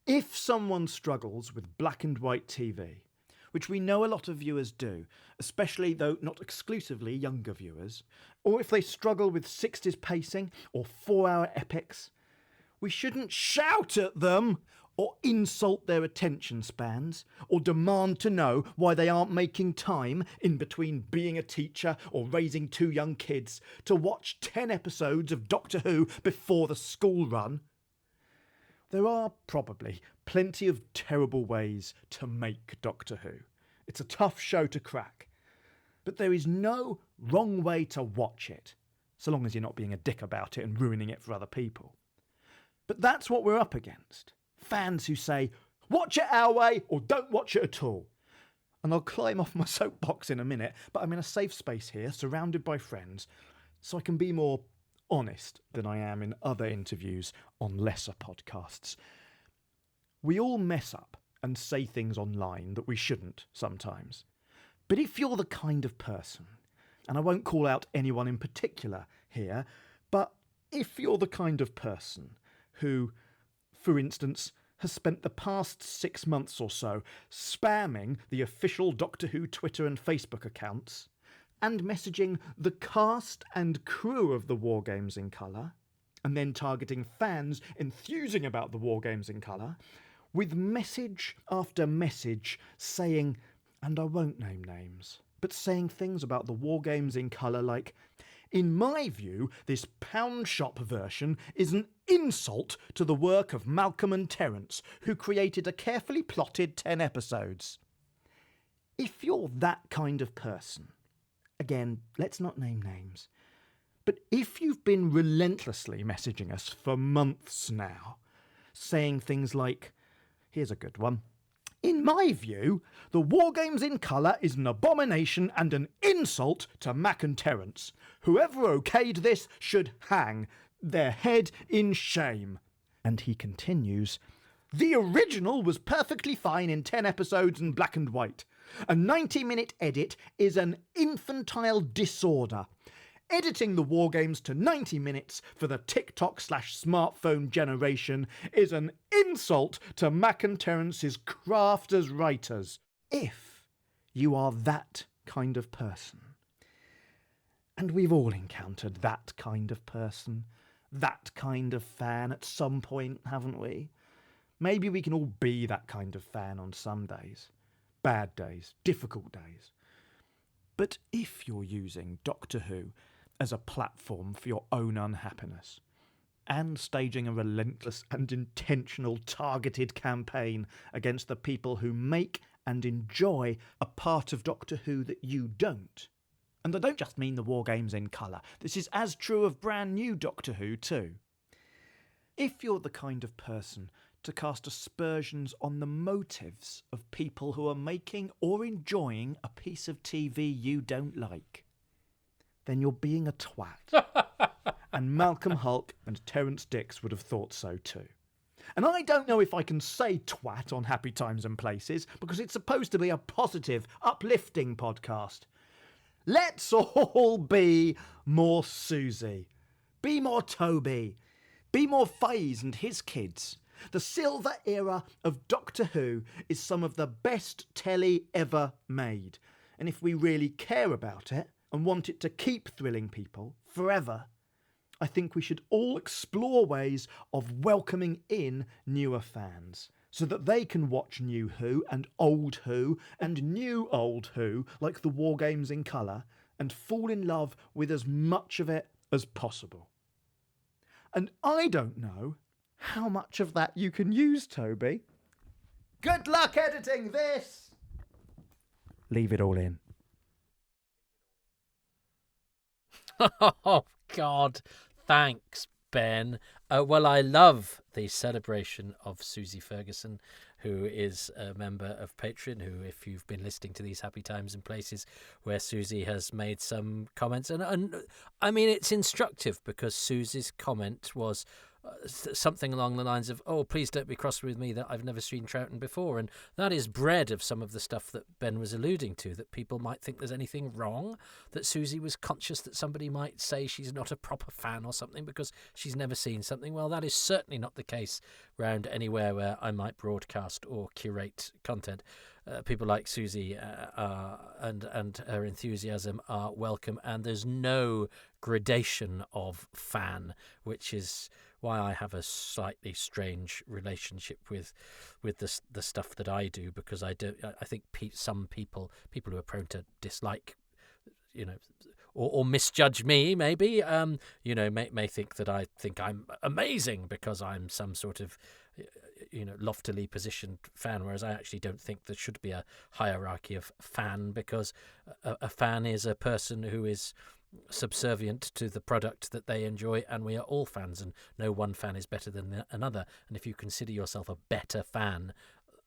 If someone struggles with black and white TV, which we know a lot of viewers do, especially though not exclusively younger viewers, or if they struggle with 60s pacing or 4-hour epics, we shouldn't shout at them or insult their attention spans or demand to know why they aren't making time in between being a teacher or raising 2 young kids to watch 10 episodes of Doctor Who before the school run. There are probably plenty of terrible ways to make Doctor Who. It's a tough show to crack. But there is no wrong way to watch it, so long as you're not being a dick about it and ruining it for other people. But that's what we're up against. Fans who say, "Watch it our way or don't watch it at all." And I'll climb off my soapbox in a minute, but I'm in a safe space here, surrounded by friends, so I can be more honest than I am in other interviews on lesser podcasts. We all mess up and say things online that we shouldn't sometimes. But if you're the kind of person, and I won't call out anyone in particular here, but if you're the kind of person who, for instance, has spent the past 6 months or so spamming the official Doctor Who Twitter and Facebook accounts and messaging the cast and crew of the War Games in colour, and then targeting fans enthusing about the War Games in colour, with message after message saying, and I won't name names, but saying things about the War Games in colour like, "In my view, this pound shop version is an insult to the work of Malcolm and Terence, who created a carefully plotted 10 episodes." If you're that kind of person, again, let's not name names, but if you've been relentlessly messaging us for months now, saying things like, here's a good one, "In my view, the War Games in colour is an abomination and an insult to Mac and Terence. Whoever okayed this should hang their head in shame." And he continues, "The original was perfectly fine in 10 episodes and black and white. A 90-minute edit is an infantile disorder. Editing the War Games to 90 minutes for the TikTok/smartphone generation is an insult to Mac and Terence's craft as writers." If you are that kind of person, and we've all encountered that kind of person, that kind of fan at some point, haven't we? Maybe we can all be that kind of fan on some days. Bad days, difficult days. But if you're using Doctor Who as a platform for your own unhappiness, and staging a relentless and intentional targeted campaign against the people who make and enjoy a part of Doctor Who that you don't, and I don't just mean the War Games in colour, this is as true of brand new Doctor Who too. If you're the kind of person to cast aspersions on the motives of people who are making or enjoying a piece of TV you don't like, then you're being a twat. And Malcolm Hulke and Terence Dix would have thought so too. And I don't know if I can say twat on Happy Times and Places because it's supposed to be a positive, uplifting podcast. Let's all be more Susie. Be more Toby. Be more Faze and his kids. The silver era of Doctor Who is some of the best telly ever made. And if we really care about it and want it to keep thrilling people forever, I think we should all explore ways of welcoming in newer fans so that they can watch new Who and old Who and new old Who like the War Games in colour and fall in love with as much of it as possible. And I don't know how much of that you can use, Toby. Good luck editing this! Leave it all in. Oh, God. Thanks, Ben. Well, I love the celebration of Susie Ferguson, who is a member of Patreon, who, if you've been listening to these Happy Times and Places where Susie has made some comments, and I mean, it's instructive because Susie's comment was something along the lines of, oh, please don't be cross with me that I've never seen Troughton before. And that is bred of some of the stuff that Ben was alluding to, that people might think there's anything wrong, that Susie was conscious that somebody might say she's not a proper fan or something because she's never seen something. Well, that is certainly not the case round anywhere where I might broadcast or curate content. People like Susie and her enthusiasm are welcome, and there's no gradation of fan, which is why I have a slightly strange relationship with the stuff that I do, because I think some people who are prone to dislike, or misjudge me, maybe, may think that I think I'm amazing because I'm some sort of, loftily positioned fan, whereas I actually don't think there should be a hierarchy of fan, because a fan is a person who is subservient to the product that they enjoy, and we are all fans, and no one fan is better than another. And if you consider yourself a better fan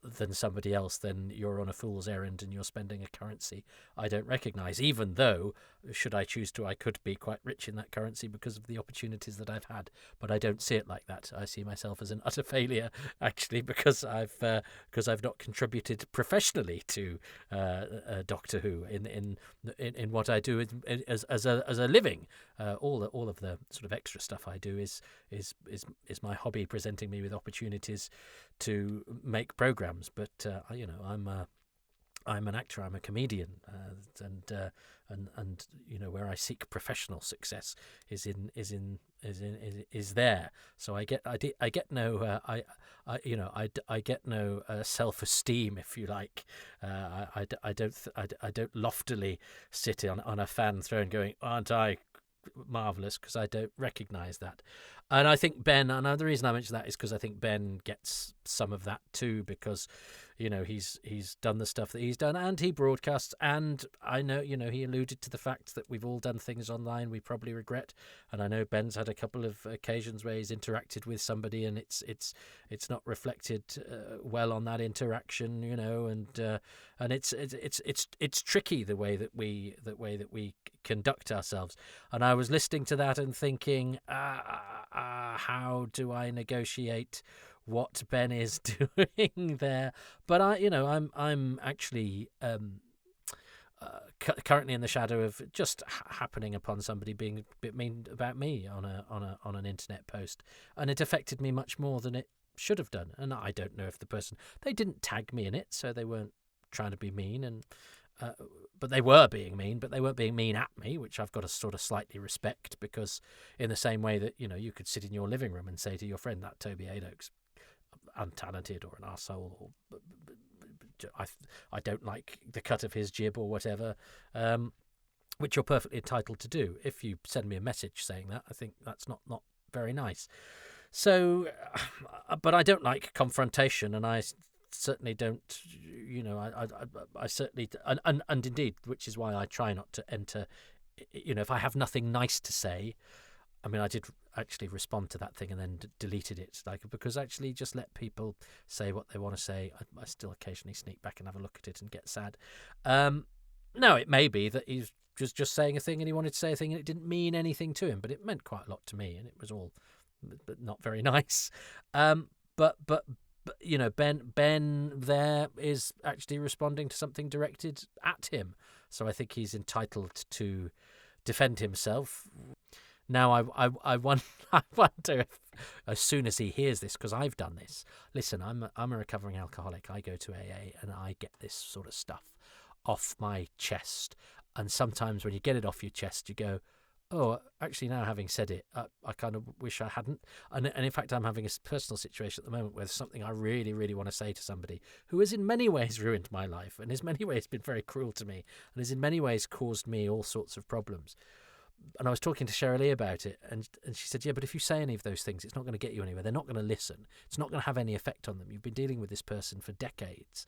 than somebody else, then you're on a fool's errand and you're spending a currency I don't recognise, even though, should I choose to, I could be quite rich in that currency because of the opportunities that I've had. But I don't see it like that. I see myself as an utter failure, actually, because I've not contributed professionally to Doctor Who in what I do as a living. All of the sort of extra stuff I do is my hobby, presenting me with opportunities to make programs. But I'm an actor, I'm a comedian, and where I seek professional success is there. So I get no self-esteem, if you like. I don't loftily sit on a fan throne going, aren't I marvellous, because I don't recognise that. And I think Ben, and the reason I mention that is because I think Ben gets some of that too, because he's done the stuff that he's done, and he broadcasts, and I know he alluded to the fact that we've all done things online we probably regret, and I know Ben's had a couple of occasions where he's interacted with somebody and it's not reflected well on that interaction, and it's tricky the way that we conduct ourselves. And I was listening to that and thinking, how do I negotiate what Ben is doing there? But I'm actually currently in the shadow of just happening upon somebody being a bit mean about me on an internet post, and it affected me much more than it should have done. And I don't know if they didn't tag me in it, so they weren't trying to be mean, and but they were being mean, but they weren't being mean at me, which I've got to sort of slightly respect, because in the same way that you could sit in your living room and say to your friend that Toby Hadoke's untalented or an arsehole, or I don't like the cut of his jib or whatever, which you're perfectly entitled to do. If you send me a message saying that, I think that's not very nice. So, but I don't like confrontation, and I certainly don't, I certainly, and indeed, which is why I try not to enter, if I have nothing nice to say. I mean, I did actually respond to that thing and then deleted it, because actually just let people say what they want to say. I still occasionally sneak back and have a look at it and get sad. Now, it may be that he was just saying a thing and he wanted to say a thing and it didn't mean anything to him, but it meant quite a lot to me, and it was all but not very nice. but Ben there is actually responding to something directed at him, so I think he's entitled to defend himself. Now I wonder if, as soon as he hears this, because I've done this. Listen, I'm a recovering alcoholic. I go to AA and I get this sort of stuff off my chest. And sometimes when you get it off your chest, you go, oh, actually, now having said it, I kind of wish I hadn't. And in fact, I'm having a personal situation at the moment where there's something I really, really want to say to somebody who has in many ways ruined my life and in many ways been very cruel to me and has in many ways caused me all sorts of problems. And I was talking to Cheryl Lee about it, and she said, yeah, but if you say any of those things, it's not going to get you anywhere. They're not going to listen. It's not going to have any effect on them. You've been dealing with this person for decades.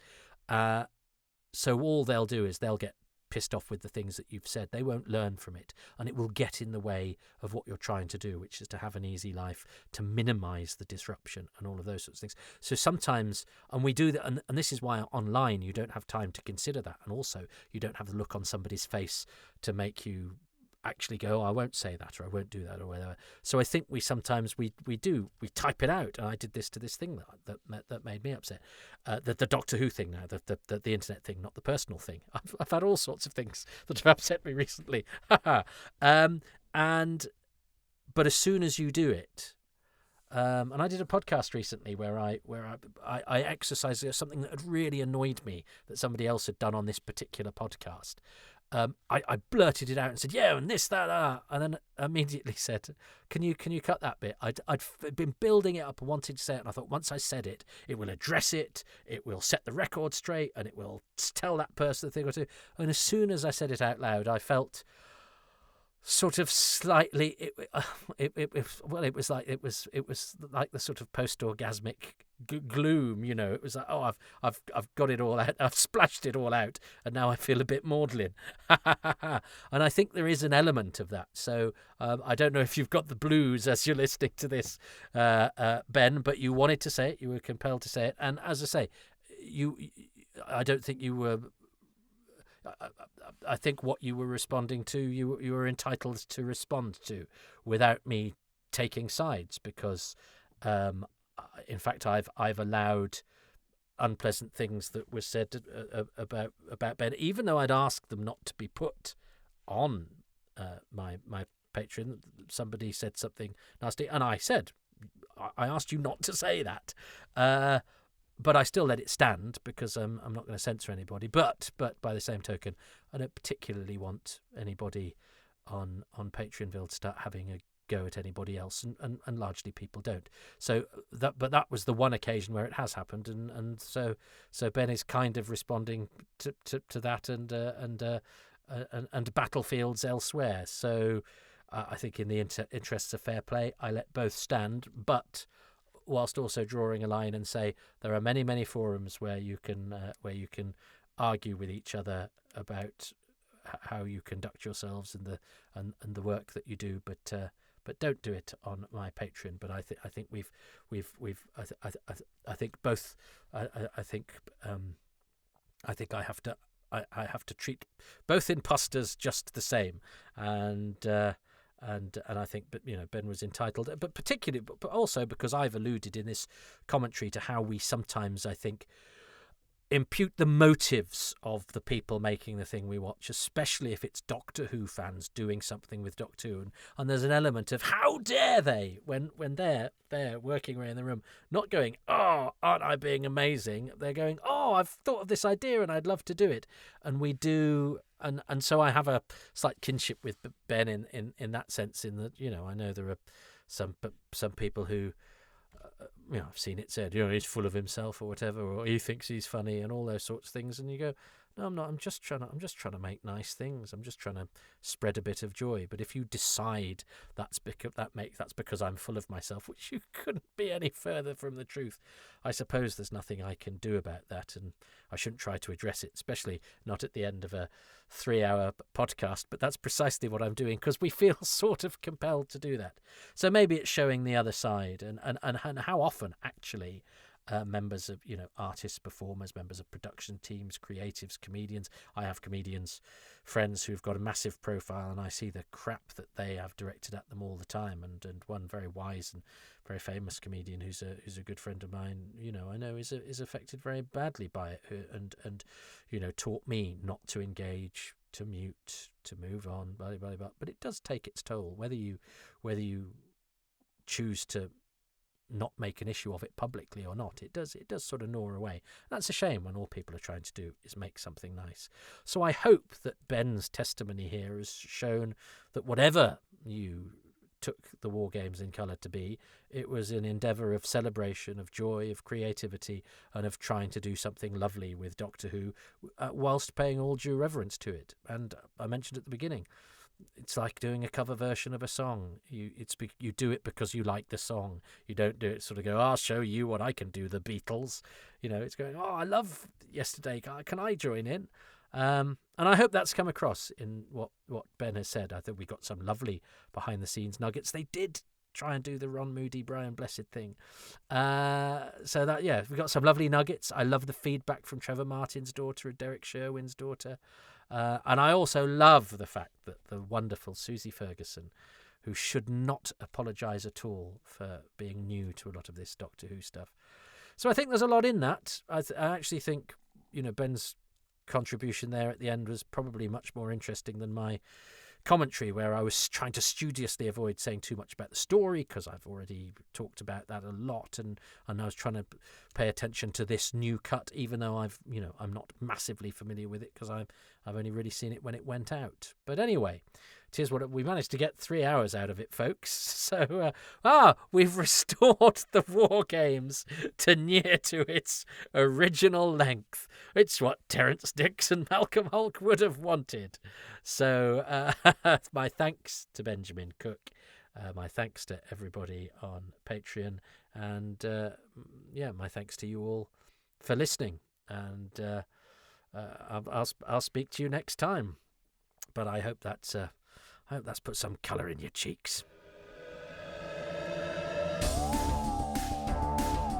So all they'll do is they'll get pissed off with the things that you've said. They won't learn from it, and it will get in the way of what you're trying to do, which is to have an easy life, to minimise the disruption and all of those sorts of things. So sometimes, and we do that, and this is why online you don't have time to consider that, and also you don't have the look on somebody's face to make you actually go, oh, I won't say that, or I won't do that, or whatever. So I think we sometimes we type it out. And I did this to this thing that made me upset. The Doctor Who thing now, the internet thing, not the personal thing. I've had all sorts of things that have upset me recently. But as soon as you do it, and I did a podcast recently where I exercised something that had really annoyed me that somebody else had done on this particular podcast. I blurted it out and said, yeah, and this, that, and then immediately said, can you cut that bit? I'd been building it up and wanting to say it, and I thought once I said it, it will address it, it will set the record straight, and it will tell that person a thing or two. And as soon as I said it out loud, I felt sort of slightly it was like the sort of post-orgasmic gloom, it was like, oh, I've got it all out, I've splashed it all out, and now I feel a bit maudlin. And I think there is an element of that. So I don't know if you've got the blues as you're listening to this, Ben, but you wanted to say it, you were compelled to say it, and as I say, I don't think you were. I think what you were responding to, you were entitled to respond to without me taking sides, because, in fact, I've allowed unpleasant things that were said about Ben, even though I'd asked them not to be put on my Patreon. Somebody said something nasty, and I said, I asked you not to say that. But I still let it stand because I'm not going to censor anybody. But by the same token, I don't particularly want anybody on Patreonville to start having a go at anybody else, and largely people don't. So that was the one occasion where it has happened, and so Ben is kind of responding to that and battlefields elsewhere. So I think in the interests of fair play, I let both stand, but whilst also drawing a line and say there are many, many forums where you can argue with each other about how you conduct yourselves and the work that you do, but don't do it on my Patreon. But I think I have to treat both imposters just the same, and I think, but Ben was entitled, but particularly, but also because I've alluded in this commentary to how we sometimes, I think, impute the motives of the people making the thing we watch, especially if it's Doctor Who fans doing something with Doctor Who, and there's an element of how dare they when they're working around the room, not going, oh, aren't I being amazing? They're going, oh, I've thought of this idea and I'd love to do it, and we do. And so I have a slight kinship with Ben in that sense, in that, I know there are some people who, I've seen it said, he's full of himself or whatever, or he thinks he's funny and all those sorts of things, and you go, no, I'm not. I'm just trying to make nice things. I'm just trying to spread a bit of joy. But if you decide that's because I'm full of myself, which you couldn't be any further from the truth, I suppose there's nothing I can do about that, and I shouldn't try to address it, especially not at the end of a 3-hour podcast. But that's precisely what I'm doing, because we feel sort of compelled to do that. So maybe it's showing the other side, and how often actually members of, artists, performers, members of production teams, creatives, comedians. I have comedians, friends who've got a massive profile, and I see the crap that they have directed at them all the time. And one very wise and very famous comedian who's a good friend of mine, I know is affected very badly by it, and taught me not to engage, to mute, to move on, blah, blah, blah. But it does take its toll, whether you choose to not make an issue of it publicly or not. It does sort of gnaw away. That's a shame when all people are trying to do is make something nice. So I hope that Ben's testimony here has shown that whatever you took the War Games in Colour to be, it was an endeavour of celebration, of joy, of creativity, and of trying to do something lovely with Doctor Who, whilst paying all due reverence to it. And I mentioned at the beginning, it's like doing a cover version of a song. You do it because you like the song. You don't do it sort of go, I'll show you what I can do, the Beatles. It's going, I love Yesterday. Can I join in? And I hope that's come across in what Ben has said. I think we got some lovely behind-the-scenes nuggets. They did try and do the Ron Moody, Brian Blessed thing. So that, we got some lovely nuggets. I love the feedback from Trevor Martin's daughter and Derek Sherwin's daughter. And I also love the fact that the wonderful Susie Ferguson, who should not apologise at all for being new to a lot of this Doctor Who stuff. So I think there's a lot in that. I actually think, Ben's contribution there at the end was probably much more interesting than my commentary, where I was trying to studiously avoid saying too much about the story, because I've already talked about that a lot, and I was trying to pay attention to this new cut, even though I'm not massively familiar with it, because I've only really seen it when it went out. But anyway, it is what we managed to get 3 hours out of it, folks. So we've restored the War Games to near to its original length. It's what Terence Dicks and Malcolm Hulke would have wanted. So my thanks to Benjamin Cook, my thanks to everybody on Patreon, and my thanks to you all for listening. And I'll speak to you next time. But I hope that's put some colour in your cheeks.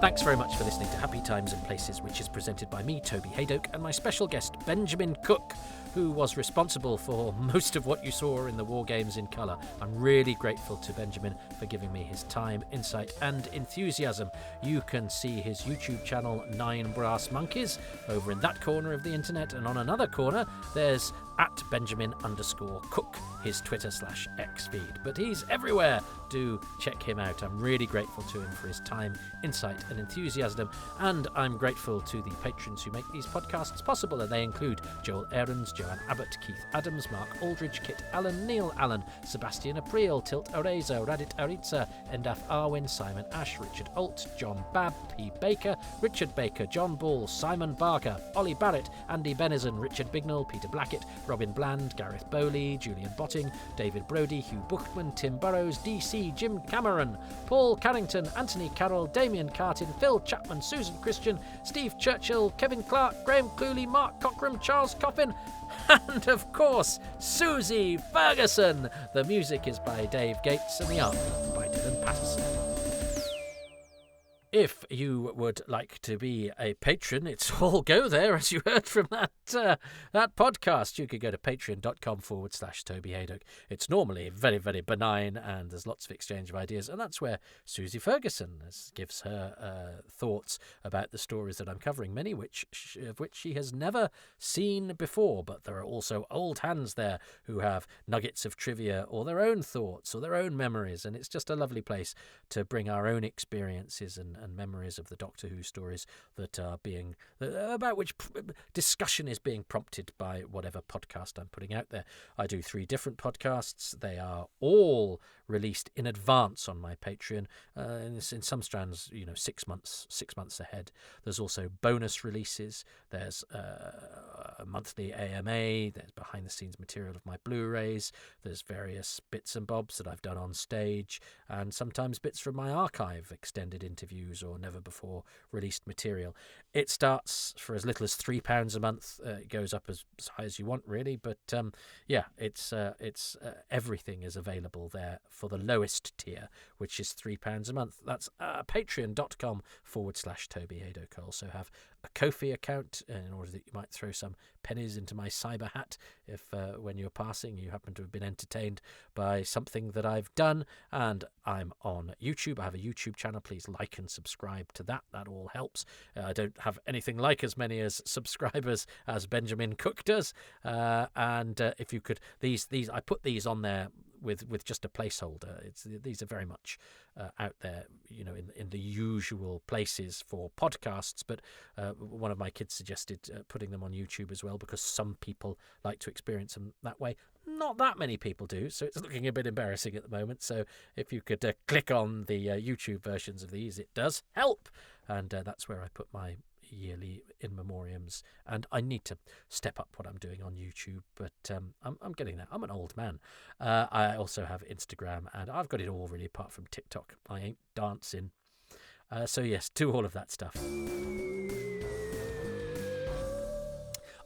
Thanks very much for listening to Happy Times and Places, which is presented by me, Toby Haydock, and my special guest, Benjamin Cook, who was responsible for most of what you saw in the War Games in Colour. I'm really grateful to Benjamin for giving me his time, insight and enthusiasm. You can see his YouTube channel, 9 Brass Monkeys, over in that corner of the internet, and on another corner there's @Benjamin_Cook, his Twitter/X feed. But he's everywhere. Do check him out. I'm really grateful to him for his time, insight and enthusiasm, and I'm grateful to the patrons who make these podcasts possible, and they include Joel Ahrens, Joanne Abbott, Keith Adams, Mark Aldridge, Kit Allen, Neil Allen, Sebastian April, Tilt Areza, Radit Aritza, Endaf Arwin, Simon Ash, Richard Alt, John Babb, P. Baker, Richard Baker, John Ball, Simon Barker, Ollie Barrett, Andy Benison, Richard Bignell, Peter Blackett, Robin Bland, Gareth Bowley, Julian Botting, David Brody, Hugh Buchman, Tim Burrows, DC, Jim Cameron, Paul Carrington, Anthony Carroll, Damien Cartin, Phil Chapman, Susan Christian, Steve Churchill, Kevin Clark, Graham Cluley, Mark Cockram, Charles Coffin, and of course, Susie Ferguson. The music is by Dave Gates and the art by Dylan Patterson. If you would like to be a patron, it's all go there, as you heard from that podcast. You could go to patreon.com/Toby Haydock. It's normally very, very benign, and there's lots of exchange of ideas, and that's where Susie Ferguson gives her thoughts about the stories that I'm covering, many of which she has never seen before. But there are also old hands there who have nuggets of trivia or their own thoughts or their own memories, and it's just a lovely place to bring our own experiences and memories of the Doctor Who stories that are about which discussion is being prompted by whatever podcast I'm putting out there. I do 3 different podcasts. They are all released in advance on my Patreon, in some strands 6 months ahead. There's also bonus releases. There's a monthly AMA. There's behind the scenes material of my Blu-rays. There's various bits and bobs that I've done on stage, and sometimes bits from my archive, extended interviews or never before released material. It starts for as little as £3 a month. It goes up as high as you want, really, but it's everything is available there for the lowest tier, which is £3 a month. That's patreon.com/Toby Hadoke. I also have a Ko-fi account in order that you might throw some pennies into my cyber hat if when you're passing you happen to have been entertained by something that I've done. And I'm on YouTube. I have a YouTube channel. Please like and subscribe to that. That all helps. I don't have anything like as many as subscribers as Benjamin Cook does. And if you could, these I put these on there with just a placeholder. These are very much out there, in the usual places for podcasts. But one of my kids suggested putting them on YouTube as well, because some people like to experience them that way. Not that many people do, so it's looking a bit embarrassing at the moment. So if you could click on the YouTube versions of these, it does help. And that's where I put my yearly in memoriams, and I need to step up what I'm doing on YouTube, but I'm getting there. I'm an old man. I also have Instagram, and I've got it all really apart from TikTok. I ain't dancing. So yes, do all of that stuff.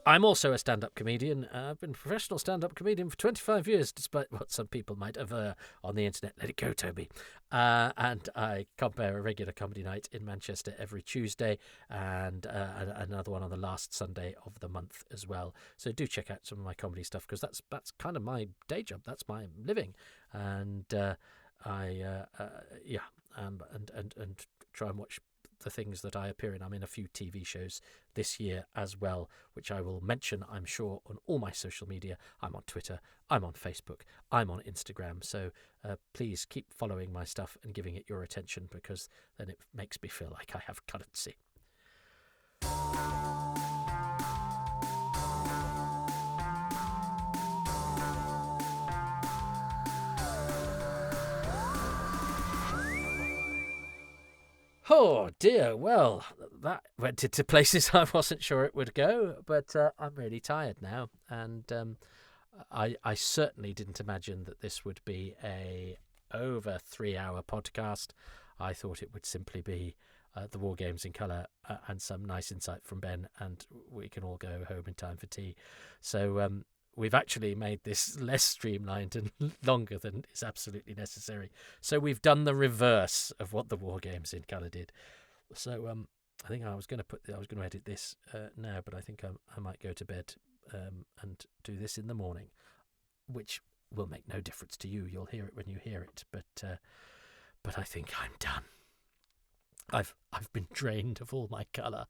I'm also a stand-up comedian. I've been a professional stand-up comedian for 25 years, despite what some people might have on the internet. Let it go, Toby. And I compare a regular comedy night in Manchester every Tuesday, and another one on the last Sunday of the month as well. So do check out some of my comedy stuff, because that's kind of my day job. That's my living, and and try and watch the things that I appear in. I'm in a few TV shows this year as well, which I will mention, I'm sure, on all my social media. I'm on Twitter, I'm on Facebook, I'm on Instagram. So please keep following my stuff and giving it your attention, because then it makes me feel like I have currency. Oh dear, well, that went into places I wasn't sure it would go, but I'm really tired now, and I certainly didn't imagine that this would be a over 3-hour podcast. I thought it would simply be the War Games in colour and some nice insight from Ben, and we can all go home in time for tea. So we've actually made this less streamlined and longer than is absolutely necessary. So we've done the reverse of what the War Games in colour did. So I think I was going to edit this now, but I think I might go to bed and do this in the morning, which will make no difference to you. You'll hear it when you hear it, but I think I'm done. I've been drained of all my colour.